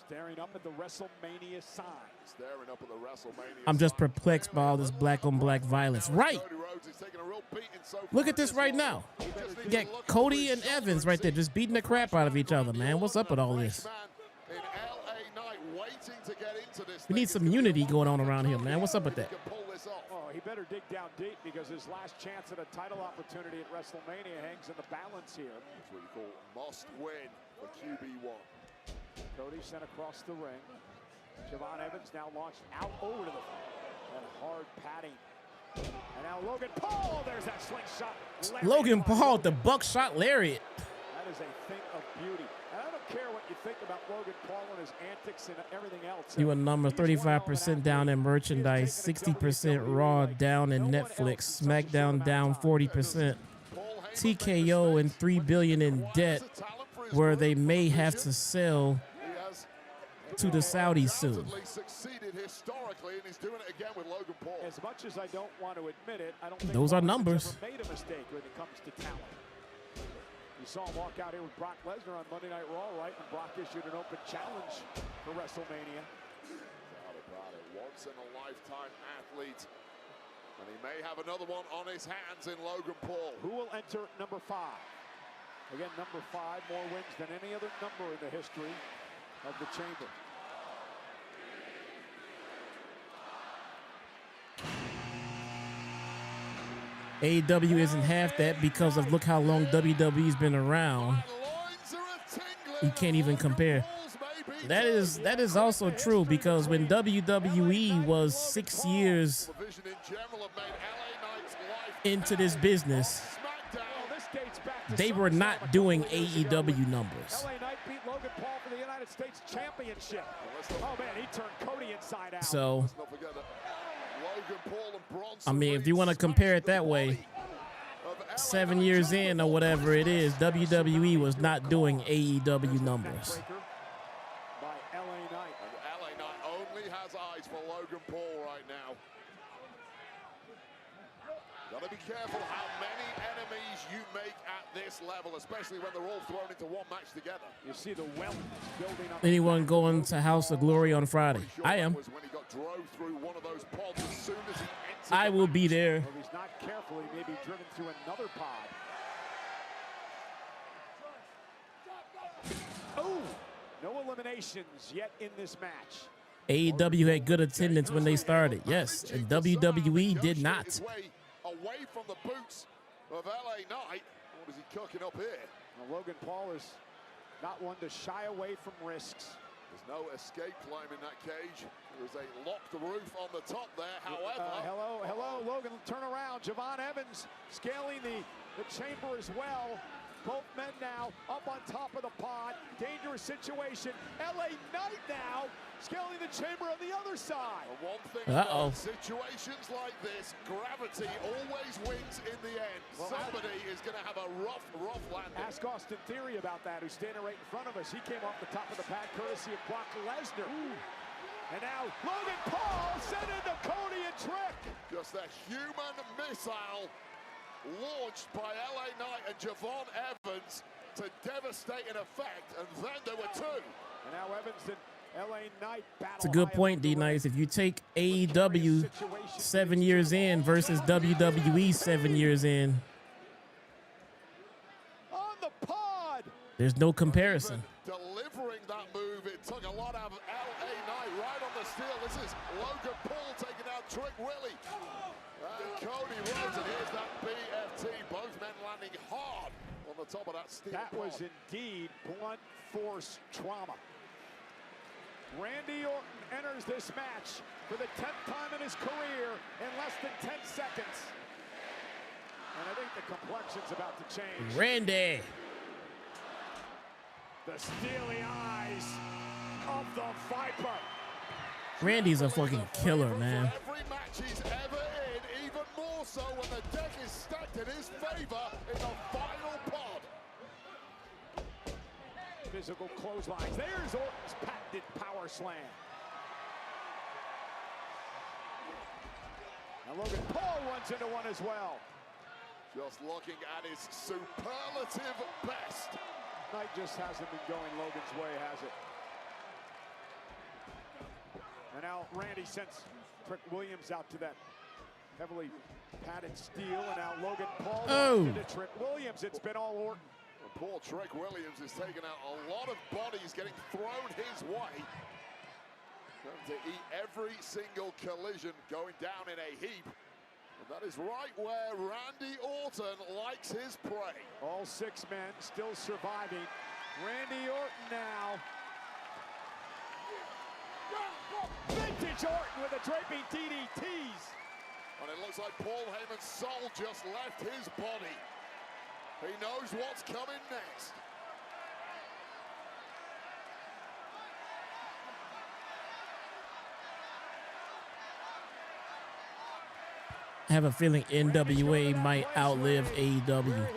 Staring up at the WrestleMania sign. Staring up at the WrestleMania. I'm just perplexed by all this black on black violence. Right. Look at this right now. You got Cody and Evans right there just beating the crap out of each other, man. What's up with all this? We need some unity going on around here, man. What's up with that? Oh, he better dig down deep because his last chance at a title opportunity at WrestleMania hangs in the balance here. That's what you call must win for QB1. Cody sent across the ring. Javon Evans now launched out over to the and hard padding. And now Logan Paul, there's that slingshot. Logan Paul, the buckshot lariat. That is a thing of beauty. And I don't care what you think about Logan Paul and his antics and everything else. You a number 35% down in merchandise, 60% Raw down in Netflix, SmackDown down 40%, TKO and $3 billion in debt, where they may have to sell to the Saudis soon. As much as I don't want to admit it, I don't think those are numbers. Made a mistake when it comes to talent. You saw him walk out here with Brock Lesnar on Monday Night Raw, right? And Brock issued an open challenge for WrestleMania. About it. Once in a lifetime athlete. And he may have another one on his hands in Logan Paul. Who will enter number 5? Again, number 5, more wins than any other number in the history of the chamber. AEW isn't half that because of look how long WWE's been around. You can't even compare. That is also true because when WWE was 6 years into this business, they were not doing AEW numbers. LA Knight beat Logan Paul for the United States Championship. Oh man, he turned Cody inside out. So, I mean, if you want to compare it that way, 7 years in or whatever it is, WWE was not doing AEW numbers. By LA Knight. And LA Knight only has eyes for Logan Paul right now. Gotta be careful how many enemies you make at this level, especially when they're all thrown into one match together. You see the wealth building up. Anyone going to House of Glory on Friday? I am. Was when he got drove through one of those pods as soon as he entered I will be there. If he's not careful, he may be driven through another pod. Oh, no eliminations yet in this match. AEW had good attendance when they started, yes, and WWE did not. Away from the boots of LA Knight. What is he cooking up here? Now, Logan Paul is not one to shy away from risks. There's no escape climb in that cage. There's a locked roof on the top there. However, hello, Logan, turn around. Javon Evans scaling the chamber as well. Both men now up on top of the pod. Dangerous situation. LA Knight now scaling the chamber on the other side. And one thing about situations like this, gravity always wins in the end. Well, somebody is going to have a rough landing. Ask Austin Theory about that, who's standing right in front of us. He came off the top of the pad courtesy of Brock Lesnar. And now Logan Paul sent into Cody and Trick. Just a human missile launched by LA Knight and Javon Evans to devastating effect, and then there were two. And now Evans and LA Knight battle. It's a good point, D-Nice. If you take AEW 7 years in versus WWE 7 years in, on the pod. There's no comparison. Delivering that move, it took a lot out of LA Knight right on the steel. This is Logan Paul taking out Trick Willie. And Cody Rhodes, and here's that BFT. Both men landing hard on the top of that steel. That was indeed blunt force trauma. Randy Orton enters this match for the 10th time in his career in less than 10 seconds. And I think the complexion's about to change. Randy. The steely eyes of the Viper. Randy's a fucking killer, man. Every match he's ever in, even more so when the deck is stacked in his favor in the final pod. Physical clotheslines. There's Orton's patented power slam. And Logan Paul runs into one as well. Just looking at his superlative best. Knight just hasn't been going Logan's way, has it? And now Randy sends Trick Williams out to that heavily padded steel, and now Logan Paul into Trick Williams. It's been all Orton. Poor Trick Williams has taken out a lot of bodies getting thrown his way. Going to eat every single collision, going down in a heap. And that is right where Randy Orton likes his prey. All 6 men still surviving. Randy Orton now. Vintage Orton with a draping DDTs. And it looks like Paul Heyman's soul just left his body. He knows what's coming next. I have a feeling NWA might outlive AEW.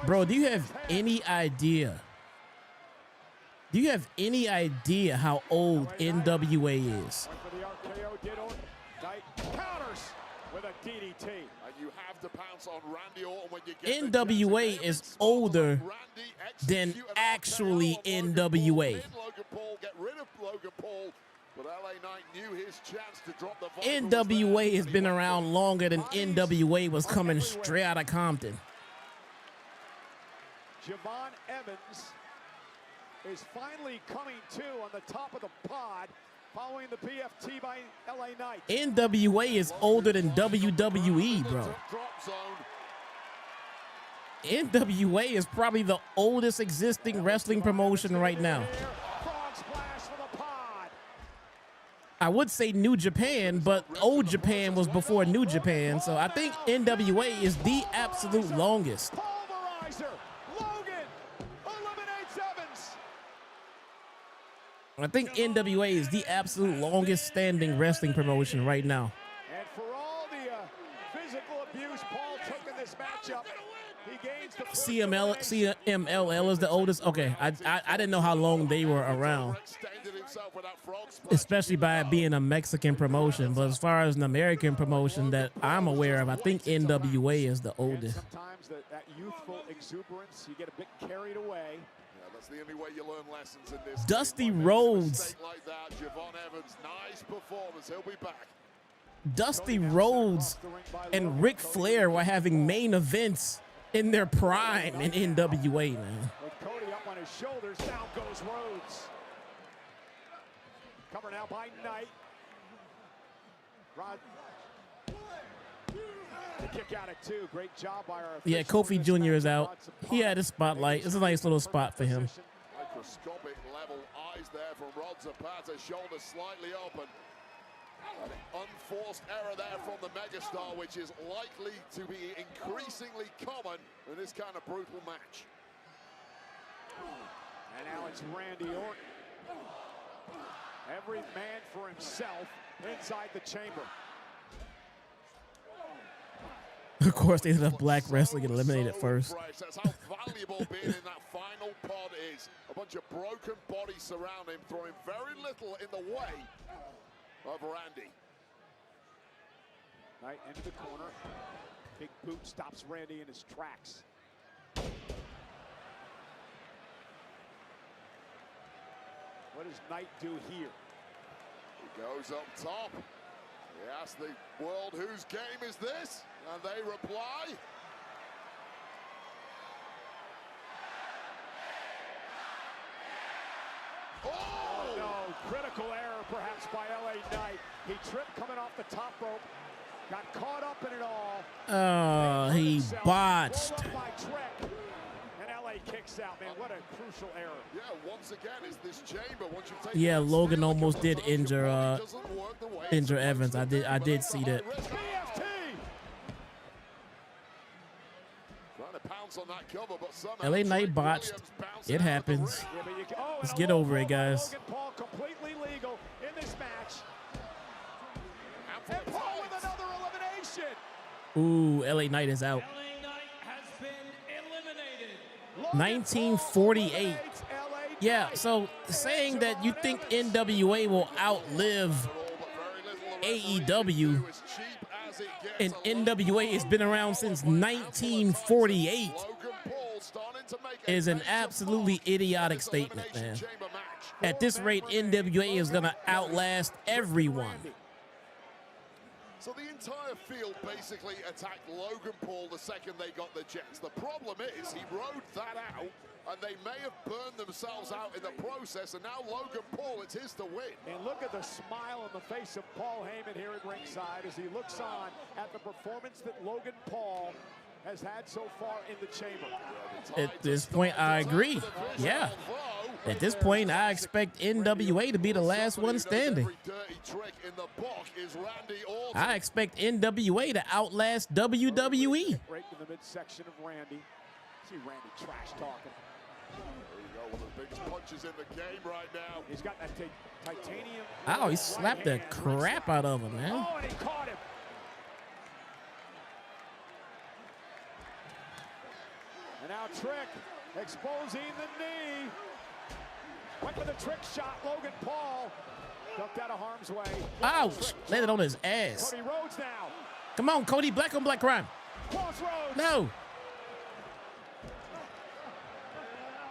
Bro, do you have any idea? Do you have any idea how old NWA is? With a DDT. And you have to pounce on Randy Orton when you get NWA is older than actually NWA. Logan Paul, get rid of Logan Paul, but LA Knight knew his chance to drop the NWA has been around longer than NWA was coming straight out of Compton. Javon Evans is finally coming to on the top of the pod, following the PFT by LA Knight. NWA is older than WWE, bro. NWA is probably the oldest existing wrestling promotion right now. I would say New Japan, but Old Japan was before New Japan, so I think NWA is the absolute longest. Pulverizer. Logan eliminates Evans. I think NWA is the absolute longest standing wrestling promotion right now. And for all the physical abuse Paul took in this matchup, He gains the first CMLL is the oldest. Okay, I didn't know how long they were around, especially by it being a Mexican promotion. But as far as an American promotion that I'm aware of, I think NWA is the oldest. Sometimes that youthful exuberance, you get a bit carried away. Yeah, that's the only way you learn lessons in this. Dusty Rhodes. Like that, Javon Evans, nice performance. He'll be back. Dusty Rhodes and Ric Flair were having main events in their prime in NWA, man. With Cody up on his shoulders, down goes Rhodes. Cover now by Knight. Rod. The kick out at 2. Great job by our Yeah, Kofi Jr. is out. He had a spotlight. It's a nice little spot for him. Microscopic level eyes there from Rod Zapata, shoulders slightly open. An unforced error there from the megastar, which is likely to be increasingly common in this kind of brutal match. And now it's Randy Orton. Every man for himself inside the chamber. Of course, they ended up black wrestling and eliminated first. That's how valuable being in that final pod is. A bunch of broken bodies surround him, throwing very little in the way of Randy. Knight into the corner. Big boot stops Randy in his tracks. What does Knight do here? He goes up top. He asks the world, whose game is this? And they reply. Oh, no, critical error perhaps by LA Knight. He tripped coming off the top rope, got caught up in it all. Oh, he botched. And LA kicks out, man. What a crucial error. Yeah, once again, it's this chamber. Once you take Yeah, Logan almost did injure Evans. I did see that. LA Knight botched. It happens. Let's get over it, guys. Logan Paul completely legal in this match. And Paul with another elimination. Ooh, LA Knight is out. LA Knight has been eliminated. 1948. Yeah, so saying that you think NWA will outlive AEW, and NWA has been around since 1948, is an absolutely idiotic statement, man. At this rate, NWA is going to outlast everyone. So the entire field basically attacked Logan Paul the second they got the jets. The problem is he rode that out, and they may have burned themselves out in the process, and now Logan Paul, it's his to win. And look at the smile on the face of Paul Heyman here at ringside as he looks on at the performance that Logan Paul has had so far in the chamber. At this point, I agree. Yeah. At this point, I expect NWA to be the last one standing. I expect NWA to outlast WWE. Right in the midsection of Randy. See Randy trash talking. There you go, one of the biggest punches in the game right now. He's got that titanium. Oh, he slapped the crap out of him, man. Oh, and he caught him. And now Trick exposing the knee. Went for the trick shot, Logan Paul. Ducked out of harm's way. Ouch. Landed on his ass. Cody Rhodes now. Come on, Cody. Black on black crime. Crossroads. No.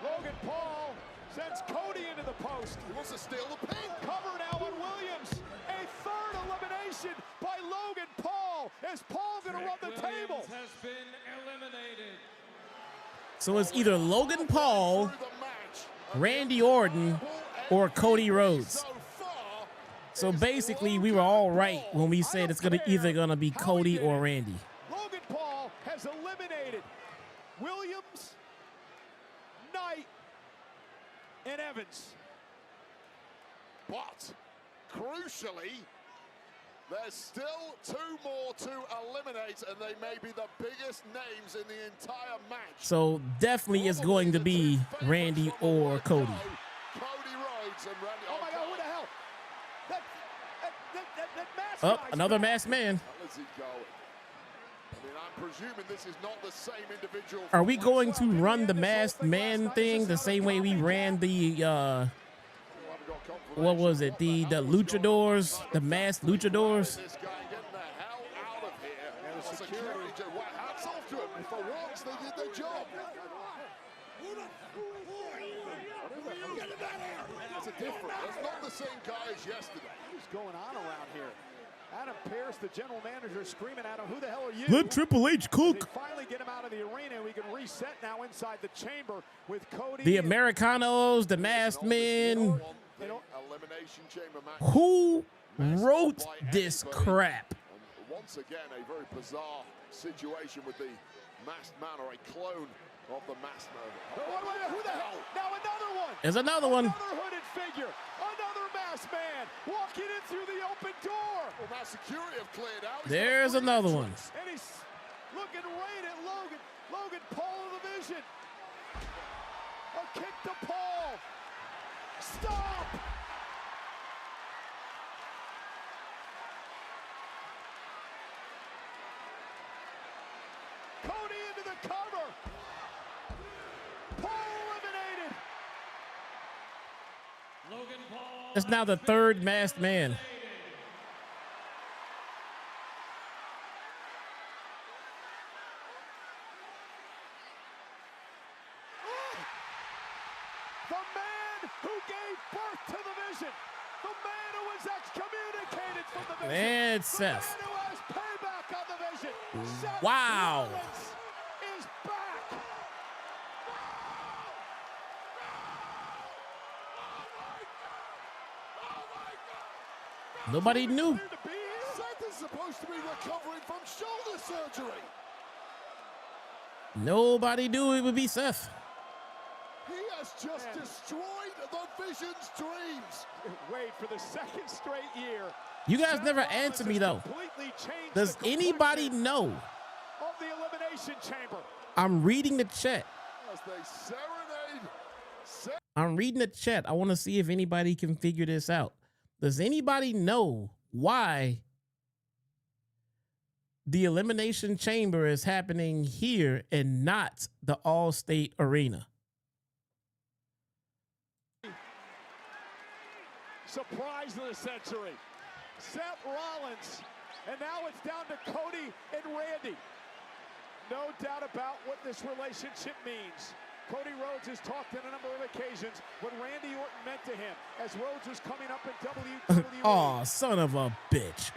Logan Paul sends Cody into the post. He wants to steal the pin. Cover now on Williams. A third elimination by Logan Paul. Is Paul going to run the table? Has been eliminated. So it's either Logan Paul, Randy Orton, or Cody Rhodes. So basically, we were all right when we said it's either gonna be Cody or Randy. Logan Paul has eliminated Williams, Knight, and Evans. But crucially, there's still 2 more to eliminate, and they may be the biggest names in the entire match. So definitely it's going to be Randy or Cody. Cody Rhodes and Randy. Oh my God, what the hell? That mask Up, guy's another back. masked man. How is he going? I mean, I'm presuming this is not the same individual. Are we going to run the masked man thing the same way we ran the what was it? The luchadors, the masked luchadors? This guy getting the hell out of here. And the security just, well, hats off to him. For once, they did their job. That's a different. That's not the same guy as yesterday. What's going on around here? Adam Pearce, the general manager, screaming at him, "Who the hell are you?" Let Triple H cook. They finally get him out of the arena. We can reset now inside the chamber with Cody. The Americanos, the masked men. Elimination Chamber match. Who wrote this crap? And once again, a very bizarre situation with the masked man, or a clone of the masked man. Wait, who the hell? Now another one. There's another one. Another hooded figure. Another masked man walking in through the open door. Well, now security have cleared out. There's another one. And he's looking right at Logan. Logan, Paul of the Vision. A kick to Paul. Stop! Cody into the cover. Paul eliminated. Logan Paul. It's now the third masked man. The man who gave birth to the Vision. The man who was excommunicated from the Vision. And it's Seth. The man who has payback on the Vision. Seth Wow. Rollins is back. Nobody knew. Seth is supposed to be recovering from shoulder surgery. Nobody knew it would be Seth. He has just destroyed the Vision's dreams. Wait, for the second straight year. You guys Seth never Rollins answer has me though. completely changed Does the anybody complexion know? of the Elimination Chamber? I'm reading the chat. As they serenade Seth. I'm reading the chat. I want to see if anybody can figure this out. Does anybody know why the Elimination Chamber is happening here and not the All-State Arena? Surprise of the century. Seth Rollins. And now it's down to Cody and Randy. No doubt about what this relationship means. Cody Rhodes has talked on a number of occasions what Randy Orton meant to him as Rhodes was coming up in WWE. Oh, son of a bitch.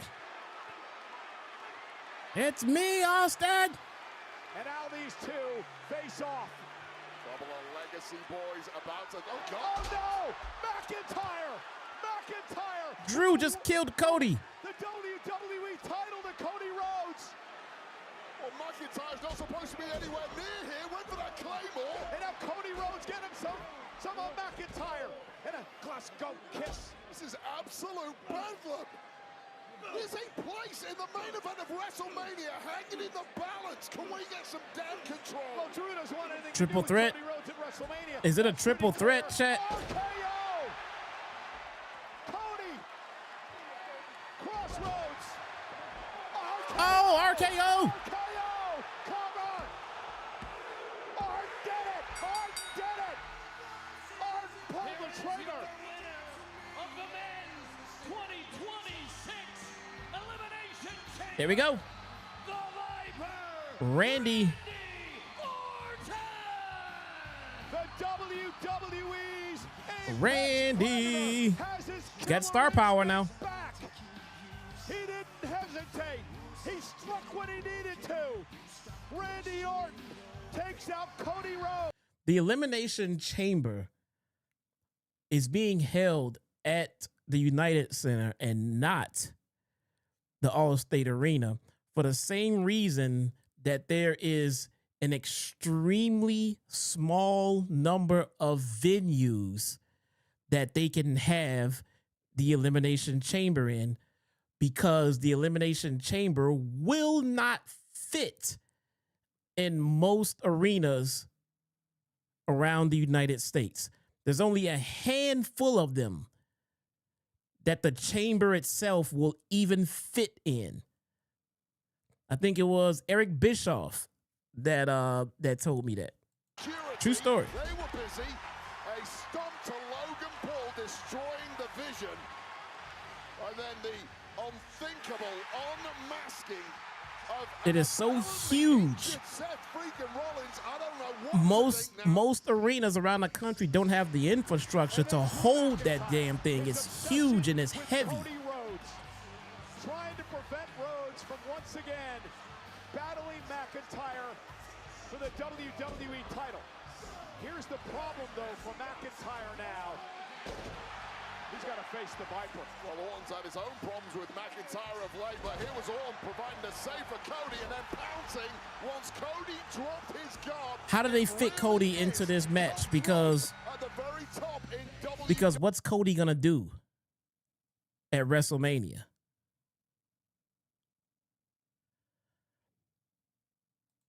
It's me, Austin. And now these two face off. Couple of legacy boys about to. Oh, God. Oh, no! McIntyre! McIntyre! Drew just killed Cody. The WWE title to Cody Rhodes. Well, McIntyre's not supposed to be anywhere near here. Went for that Claymore. And now Cody Rhodes get him some of McIntyre. And a Glasgow kiss. This is absolute bedlam. There's a place in the main event of WrestleMania hanging in the balance. Can we get some damn control? Well, Drew doesn't want anything Triple to do with threat. Cody Rhodes at WrestleMania. Is it a triple threat, chat? RKO. Cody. Crossroads. Oh, RKO. RKO. Cover. Art did it. Art did it. Art pulled the trigger. Of the men's 2026 Elimination Chamber. Here we go. The Viper. Randy. Orton. The WWE's Randy. has his He's got star power now. back. He didn't hesitate. He struck when he needed to. Randy Orton takes out Cody Rhodes. The Elimination Chamber is being held at the United Center and not the All-State Arena for the same reason that there is an extremely small number of venues that they can have the Elimination Chamber in, because the Elimination Chamber will not fit in most arenas around the United States. There's only a handful of them that the chamber itself will even fit in. I think it was Eric Bischoff that told me that. True story. They were busy. A stomp to Logan Paul, destroying the vision. And then the unthinkable unmasking of It is so huge. Seth freaking Rollins. I don't know what to think now. Most arenas around the country don't have the infrastructure to hold that damn thing. It's huge and it's heavy. Cody Rhodes trying to prevent Rhodes from once again battling McIntyre for the WWE title. Here's the problem, though, for McIntyre now. He's got to face the Viper. Well, Orton's had his own problems with McIntyre of late, but here was Orton providing the save for Cody and then pouncing once Cody dropped his guard. How do they fit Cody into this match? Because At the very top in what's Cody gonna do at WrestleMania?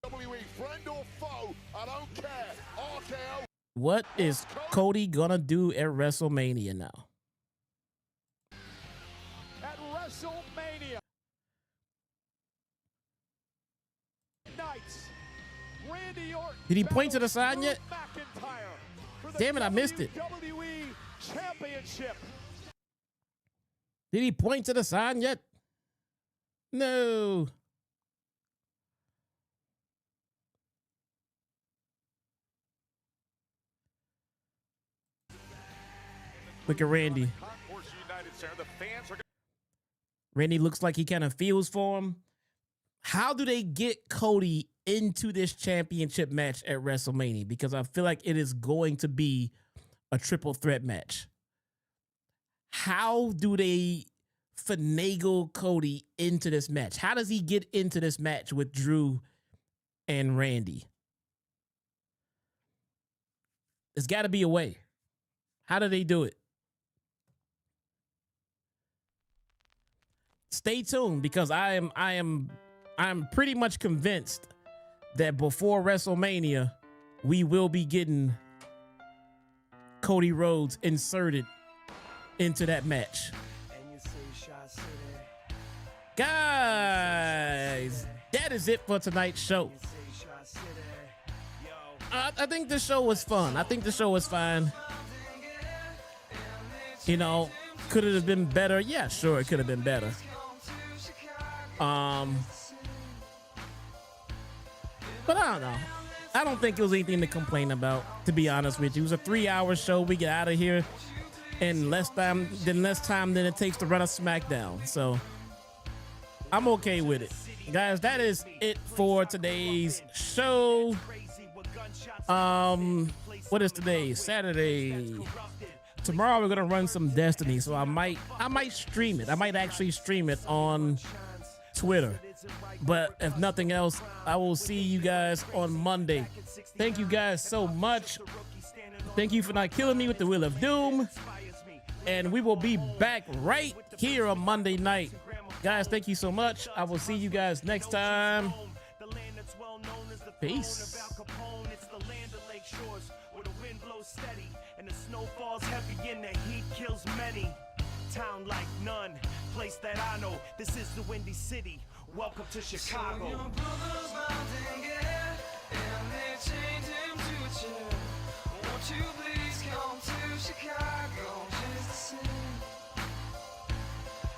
WWE, friend or foe, I don't care. RKO. What is Cody gonna do at WrestleMania now? At WrestleMania nights, Randy Orton. Did he point to the side yet? McIntyre for the Damn it, I missed it. WWE Championship. Did he point to the sign yet? No. Look at Randy. Randy looks like he kind of feels for him. How do they get Cody into this championship match at WrestleMania? Because I feel like it is going to be a triple threat match. How do they finagle Cody into this match? How does he get into this match with Drew and Randy? There's got to be a way. How do they do it? Stay tuned, because I'm pretty much convinced that before WrestleMania, we will be getting Cody Rhodes inserted into that match. Guys, that is it for tonight's show. I think the show was fun. I think the show was fine. You know, could it have been better? Yeah, sure, it could have been better. But I don't know. I don't think it was anything to complain about, to be honest with you. It was a 3-hour show. We get out of here in less time than it takes to run a SmackDown. So I'm okay with it. Guys, that is it for today's show. What is today? Saturday. Tomorrow we're gonna run some Destiny, so I might stream it. I might actually stream it on Twitter. But if nothing else, I will see you guys on Monday. Thank you guys so much. Thank you for not killing me with the Wheel of Doom. And we will be back right here on Monday night. Guys, thank you so much. I will see you guys next time. Peace. And the snow falls heavy and the heat kills many. Town like none, place that I know. This is the Windy City. Welcome to Chicago. So your brother's mounting air, and they chained him to a chair. Won't you please come to Chicago just the same?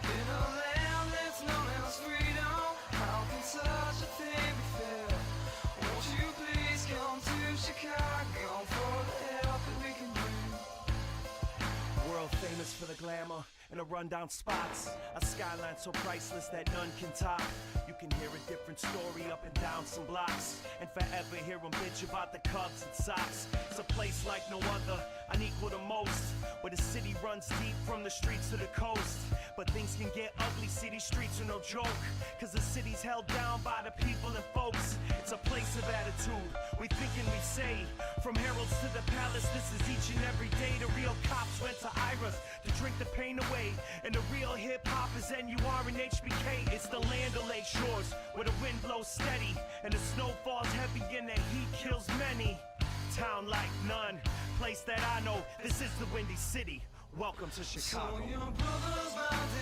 In a land that's known as freedom, how can such a thing be fair? Won't you please come to Chicago for the help that we can bring? World famous for the glamour and the rundown spots. A skyline so priceless that none can top. You can hear a different story up and down some blocks, and forever hear them bitch about the Cubs and Sox. It's a place like no other, unequal to most, where the city runs deep from the streets to the coast. But things can get ugly, city streets are no joke, cause the city's held down by the people and folks. It's a place of attitude, we think and we say. From heralds to the palace, this is each and every day. The real cops went to Ira's to drink the pain away, and the real hip-hop is NUR and HBK. It's the land of Lake Shores, where the wind blows steady and the snow falls heavy and the heat kills many. Town like none, place that I know. This is the Windy City. Welcome to Chicago. So your brother's mounting